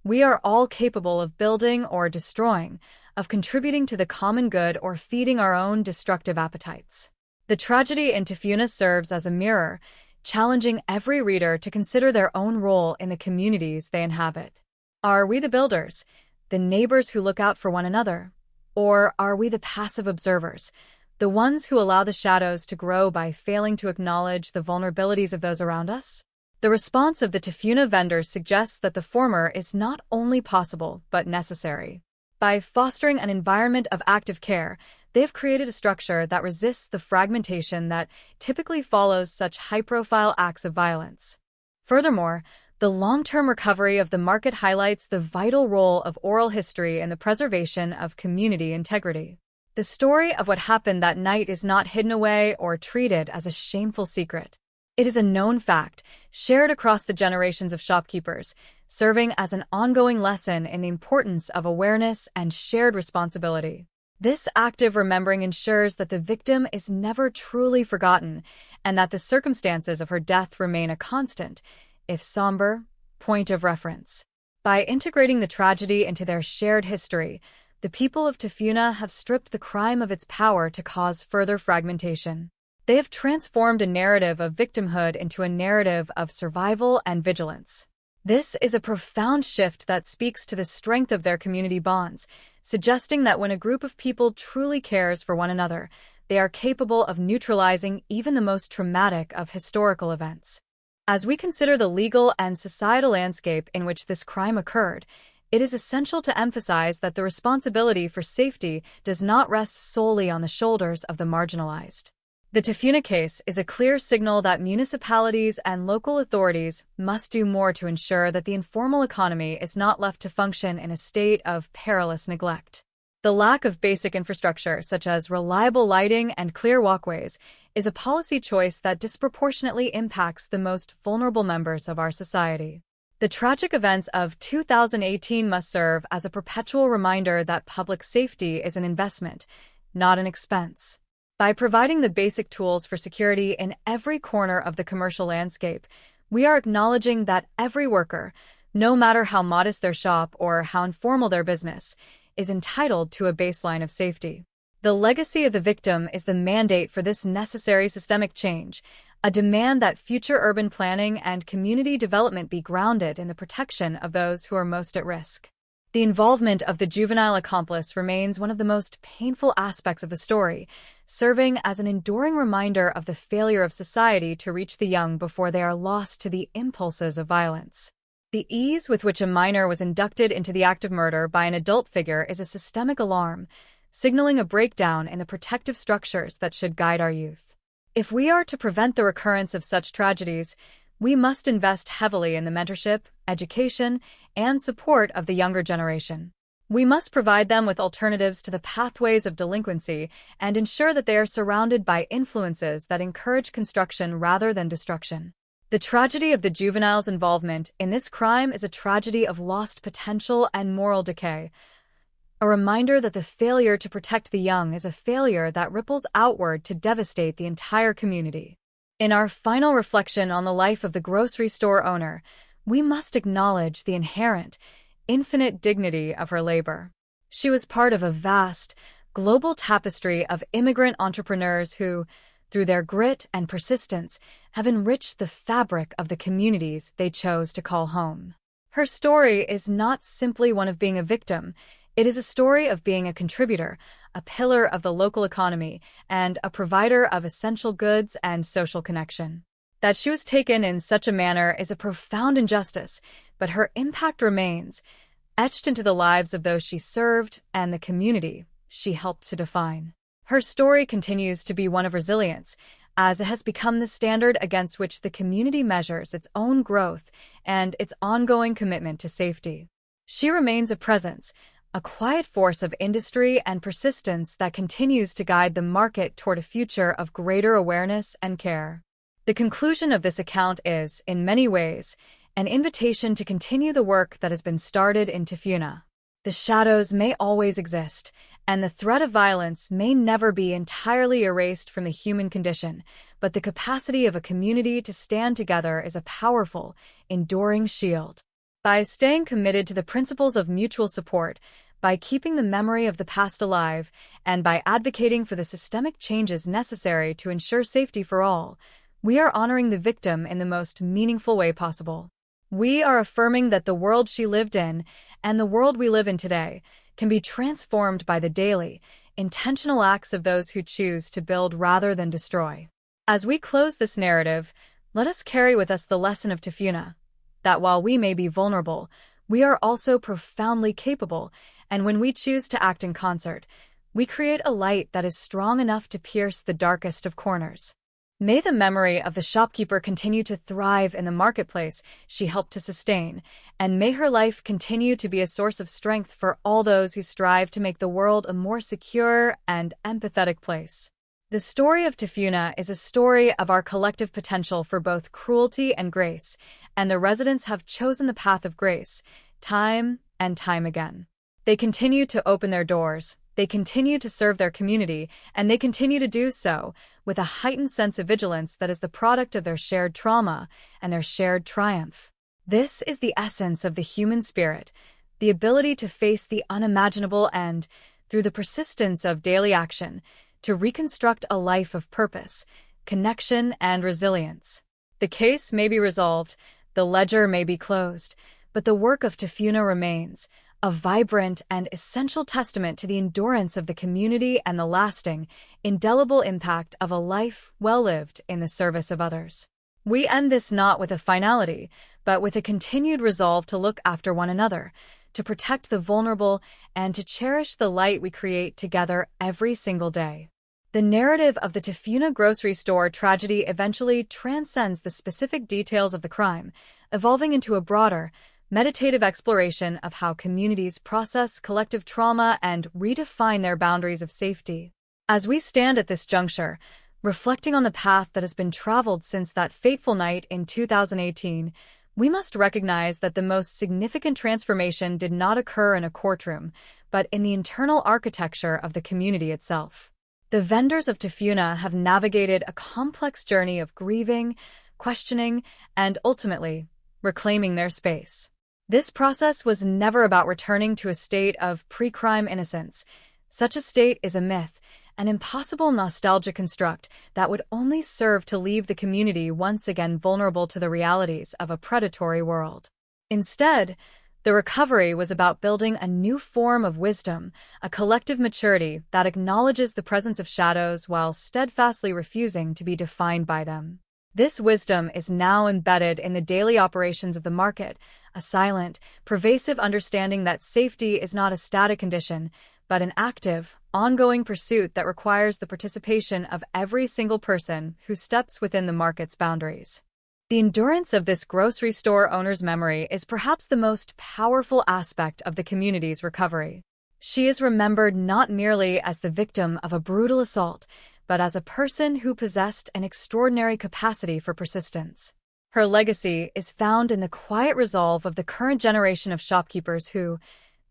We are all capable of building or destroying, of contributing to the common good or feeding our own destructive appetites. The tragedy in Tafuna serves as a mirror, challenging every reader to consider their own role in the communities they inhabit. Are we the builders, the neighbors who look out for one another? Or are we the passive observers, the ones who allow the shadows to grow by failing to acknowledge the vulnerabilities of those around us? The response of the Tafuna vendors suggests that the former is not only possible, but necessary. By fostering an environment of active care, they have created a structure that resists the fragmentation that typically follows such high-profile acts of violence. Furthermore, the long-term recovery of the market highlights the vital role of oral history in the preservation of community integrity. The story of what happened that night is not hidden away or treated as a shameful secret. It is a known fact, shared across the generations of shopkeepers, serving as an ongoing lesson in the importance of awareness and shared responsibility. This active remembering ensures that the victim is never truly forgotten and that the circumstances of her death remain a constant, if somber, point of reference. By integrating the tragedy into their shared history, the people of Tafuna have stripped the crime of its power to cause further fragmentation. They have transformed a narrative of victimhood into a narrative of survival and vigilance. This is a profound shift that speaks to the strength of their community bonds, suggesting that when a group of people truly cares for one another, they are capable of neutralizing even the most traumatic of historical events. As we consider the legal and societal landscape in which this crime occurred, it is essential to emphasize that the responsibility for safety does not rest solely on the shoulders of the marginalized. The Tafuna case is a clear signal that municipalities and local authorities must do more to ensure that the informal economy is not left to function in a state of perilous neglect. The lack of basic infrastructure, such as reliable lighting and clear walkways, is a policy choice that disproportionately impacts the most vulnerable members of our society. The tragic events of 2018 must serve as a perpetual reminder that public safety is an investment, not an expense. By providing the basic tools for security in every corner of the commercial landscape, we are acknowledging that every worker, no matter how modest their shop or how informal their business, is entitled to a baseline of safety. The legacy of the victim is the mandate for this necessary systemic change, a demand that future urban planning and community development be grounded in the protection of those who are most at risk. The involvement of the juvenile accomplice remains one of the most painful aspects of the story, serving as an enduring reminder of the failure of society to reach the young before they are lost to the impulses of violence. The ease with which a minor was inducted into the act of murder by an adult figure is a systemic alarm, signaling a breakdown in the protective structures that should guide our youth. If we are to prevent the recurrence of such tragedies, we must invest heavily in the mentorship, education, and support of the younger generation. We must provide them with alternatives to the pathways of delinquency and ensure that they are surrounded by influences that encourage construction rather than destruction. The tragedy of the juvenile's involvement in this crime is a tragedy of lost potential and moral decay, a reminder that the failure to protect the young is a failure that ripples outward to devastate the entire community. In our final reflection on the life of the grocery store owner, we must acknowledge the inherent, infinite dignity of her labor. She was part of a vast, global tapestry of immigrant entrepreneurs who, through their grit and persistence, have enriched the fabric of the communities they chose to call home. Her story is not simply one of being a victim. It is a story of being a contributor, a pillar of the local economy, and a provider of essential goods and social connection. That she was taken in such a manner is a profound injustice, but her impact remains, etched into the lives of those she served and the community she helped to define. Her story continues to be one of resilience, as it has become the standard against which the community measures its own growth and its ongoing commitment to safety. She remains a presence, a quiet force of industry and persistence that continues to guide the market toward a future of greater awareness and care. The conclusion of this account is, in many ways, an invitation to continue the work that has been started in Tafuna. The shadows may always exist, and the threat of violence may never be entirely erased from the human condition, but the capacity of a community to stand together is a powerful, enduring shield. By staying committed to the principles of mutual support, by keeping the memory of the past alive, and by advocating for the systemic changes necessary to ensure safety for all, we are honoring the victim in the most meaningful way possible. We are affirming that the world she lived in, and the world we live in today, can be transformed by the daily, intentional acts of those who choose to build rather than destroy. As we close this narrative, let us carry with us the lesson of Tafuna, that while we may be vulnerable, we are also profoundly capable, and when we choose to act in concert, we create a light that is strong enough to pierce the darkest of corners. May the memory of the shopkeeper continue to thrive in the marketplace she helped to sustain, and may her life continue to be a source of strength for all those who strive to make the world a more secure and empathetic place. The story of Tafuna is a story of our collective potential for both cruelty and grace, and the residents have chosen the path of grace, time and time again. They continue to open their doors, they continue to serve their community, and they continue to do so with a heightened sense of vigilance that is the product of their shared trauma and their shared triumph. This is the essence of the human spirit, the ability to face the unimaginable and, through the persistence of daily action, to reconstruct a life of purpose, connection, and resilience. The case may be resolved, the ledger may be closed, but the work of Tafuna remains, a vibrant and essential testament to the endurance of the community and the lasting, indelible impact of a life well lived in the service of others. We end this not with a finality, but with a continued resolve to look after one another, to protect the vulnerable, and to cherish the light we create together every single day. The narrative of the Tafuna grocery store tragedy eventually transcends the specific details of the crime, evolving into a broader, meditative exploration of how communities process collective trauma and redefine their boundaries of safety. As we stand at this juncture, reflecting on the path that has been traveled since that fateful night in 2018, we must recognize that the most significant transformation did not occur in a courtroom, but in the internal architecture of the community itself. The vendors of Tafuna have navigated a complex journey of grieving, questioning, and ultimately, reclaiming their space. This process was never about returning to a state of pre-crime innocence. Such a state is a myth, an impossible nostalgia construct that would only serve to leave the community once again vulnerable to the realities of a predatory world. Instead, the recovery was about building a new form of wisdom, a collective maturity that acknowledges the presence of shadows while steadfastly refusing to be defined by them. This wisdom is now embedded in the daily operations of the market, a silent, pervasive understanding that safety is not a static condition, but an active, ongoing pursuit that requires the participation of every single person who steps within the market's boundaries. The endurance of this grocery store owner's memory is perhaps the most powerful aspect of the community's recovery. She is remembered not merely as the victim of a brutal assault, but as a person who possessed an extraordinary capacity for persistence. Her legacy is found in the quiet resolve of the current generation of shopkeepers who,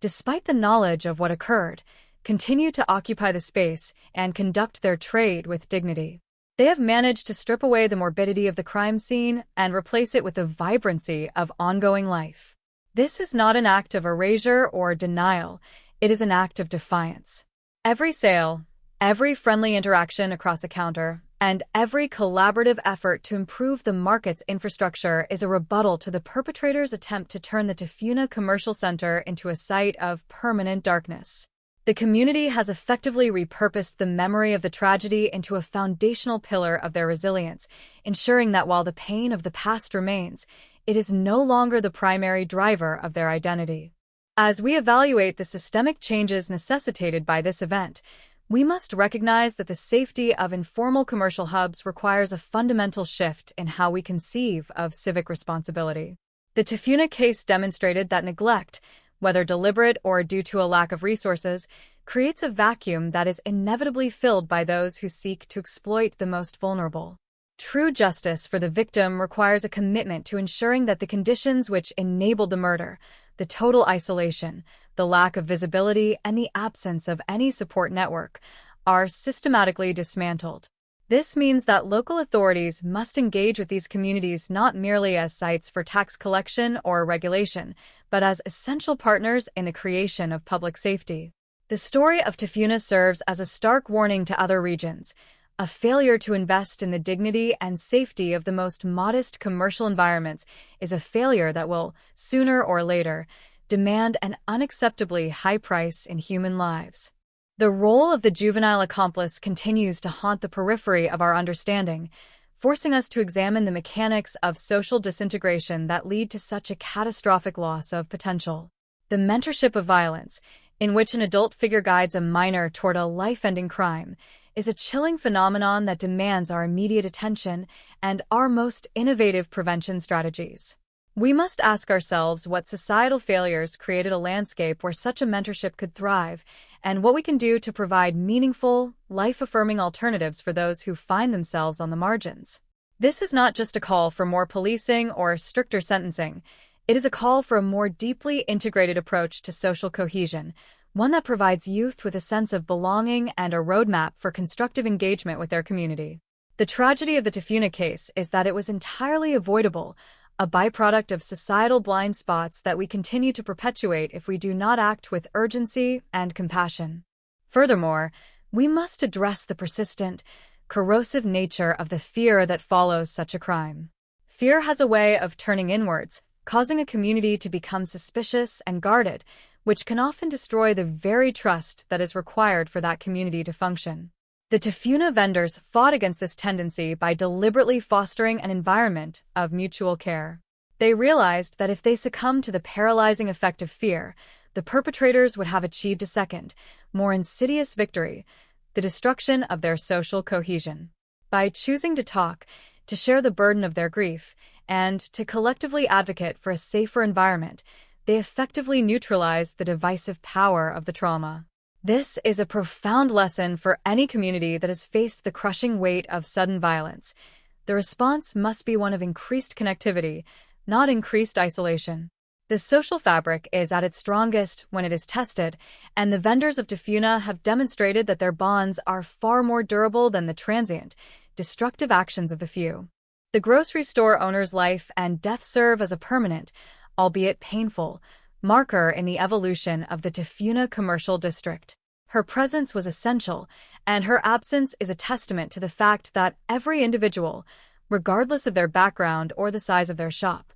despite the knowledge of what occurred, continue to occupy the space and conduct their trade with dignity. They have managed to strip away the morbidity of the crime scene and replace it with the vibrancy of ongoing life. This is not an act of erasure or denial, it is an act of defiance. Every sale, every friendly interaction across a counter, And every collaborative effort to improve the market's infrastructure is a rebuttal to the perpetrators' attempt to turn the Tafuna Commercial Center into a site of permanent darkness. The community has effectively repurposed the memory of the tragedy into a foundational pillar of their resilience, ensuring that while the pain of the past remains, it is no longer the primary driver of their identity. As we evaluate the systemic changes necessitated by this event, we must recognize that the safety of informal commercial hubs requires a fundamental shift in how we conceive of civic responsibility. The Tafuna case demonstrated that neglect, whether deliberate or due to a lack of resources, creates a vacuum that is inevitably filled by those who seek to exploit the most vulnerable. True justice for the victim requires a commitment to ensuring that the conditions which enabled the murder, the total isolation, the lack of visibility, and the absence of any support network, are systematically dismantled. This means that local authorities must engage with these communities not merely as sites for tax collection or regulation, but as essential partners in the creation of public safety. The story of Tafuna serves as a stark warning to other regions. A failure to invest in the dignity and safety of the most modest commercial environments is a failure that will, sooner or later, demand an unacceptably high price in human lives. The role of the juvenile accomplice continues to haunt the periphery of our understanding, forcing us to examine the mechanics of social disintegration that lead to such a catastrophic loss of potential. The mentorship of violence, in which an adult figure guides a minor toward a life-ending crime, is a chilling phenomenon that demands our immediate attention and our most innovative prevention strategies. We must ask ourselves what societal failures created a landscape where such a mentorship could thrive, and what we can do to provide meaningful, life-affirming alternatives for those who find themselves on the margins. This is not just a call for more policing or stricter sentencing. It is a call for a more deeply integrated approach to social cohesion, one that provides youth with a sense of belonging and a roadmap for constructive engagement with their community. The tragedy of the Tafuna case is that it was entirely avoidable, a byproduct of societal blind spots that we continue to perpetuate if we do not act with urgency and compassion. Furthermore, we must address the persistent, corrosive nature of the fear that follows such a crime. Fear has a way of turning inwards, causing a community to become suspicious and guarded, which can often destroy the very trust that is required for that community to function. The Tafuna vendors fought against this tendency by deliberately fostering an environment of mutual care. They realized that if they succumbed to the paralyzing effect of fear, the perpetrators would have achieved a second, more insidious victory, the destruction of their social cohesion. By choosing to talk, to share the burden of their grief, and to collectively advocate for a safer environment, they effectively neutralized the divisive power of the trauma. This is a profound lesson for any community that has faced the crushing weight of sudden violence. The response must be one of increased connectivity, not increased isolation. The social fabric is at its strongest when it is tested, and the vendors of Tafuna have demonstrated that their bonds are far more durable than the transient, destructive actions of the few. The grocery store owner's life and death serve as a permanent, albeit painful, marker in the evolution of the Tafuna commercial district. Her presence was essential, and her absence is a testament to the fact that every individual, regardless of their background or the size of their shop,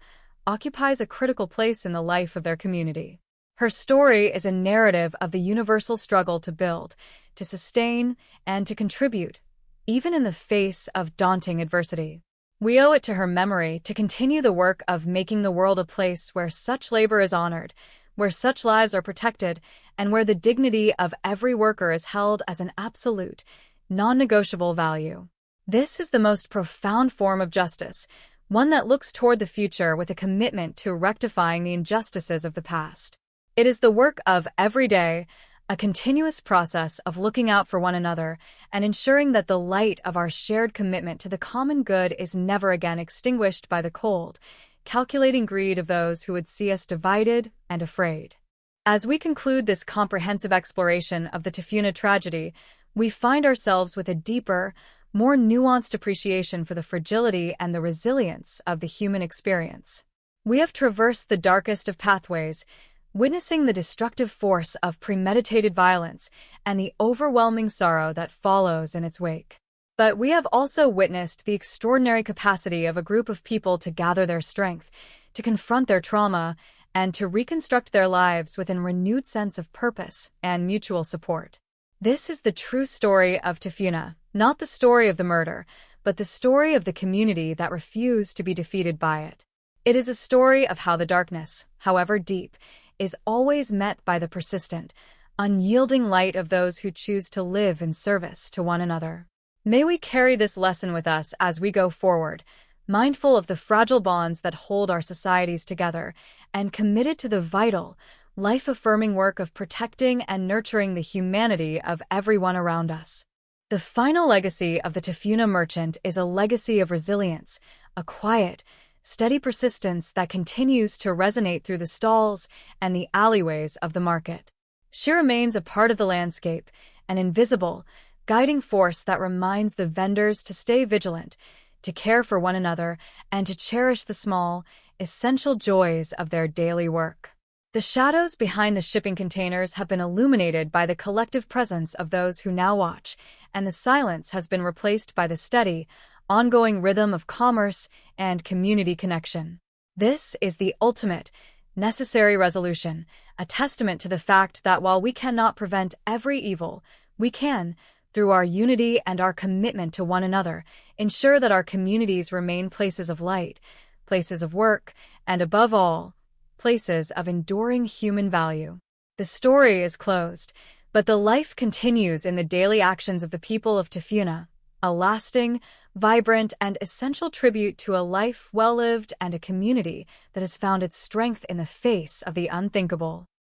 occupies a critical place in the life of their community. Her story is a narrative of the universal struggle to build, to sustain, and to contribute, even in the face of daunting adversity. We owe it to her memory to continue the work of making the world a place where such labor is honored, where such lives are protected, and where the dignity of every worker is held as an absolute, non-negotiable value. This is the most profound form of justice, one that looks toward the future with a commitment to rectifying the injustices of the past. It is the work of every day, a continuous process of looking out for one another and ensuring that the light of our shared commitment to the common good is never again extinguished by the cold, calculating greed of those who would see us divided and afraid. As we conclude this comprehensive exploration of the Tafuna tragedy, we find ourselves with a deeper, more nuanced appreciation for the fragility and the resilience of the human experience. We have traversed the darkest of pathways, witnessing the destructive force of premeditated violence and the overwhelming sorrow that follows in its wake. But we have also witnessed the extraordinary capacity of a group of people to gather their strength, to confront their trauma, and to reconstruct their lives with a renewed sense of purpose and mutual support. This is the true story of Tafuna, not the story of the murder, but the story of the community that refused to be defeated by it. It is a story of how the darkness, however deep, is always met by the persistent, unyielding light of those who choose to live in service to one another. May we carry this lesson with us as we go forward, mindful of the fragile bonds that hold our societies together, and committed to the vital, life-affirming work of protecting and nurturing the humanity of everyone around us. The final legacy of the Tafuna merchant is a legacy of resilience, a quiet, steady persistence that continues to resonate through the stalls and the alleyways of the market. She remains a part of the landscape, an invisible, guiding force that reminds the vendors to stay vigilant, to care for one another, and to cherish the small, essential joys of their daily work. The shadows behind the shipping containers have been illuminated by the collective presence of those who now watch, and the silence has been replaced by the steady, ongoing rhythm of commerce and community connection. This is the ultimate, necessary resolution, a testament to the fact that while we cannot prevent every evil, we can, through our unity and our commitment to one another, ensure that our communities remain places of light, places of work, and above all, places of enduring human value. The story is closed, but the life continues in the daily actions of the people of Tafuna, a lasting, vibrant, and essential tribute to a life well lived and a community that has found its strength in the face of the unthinkable.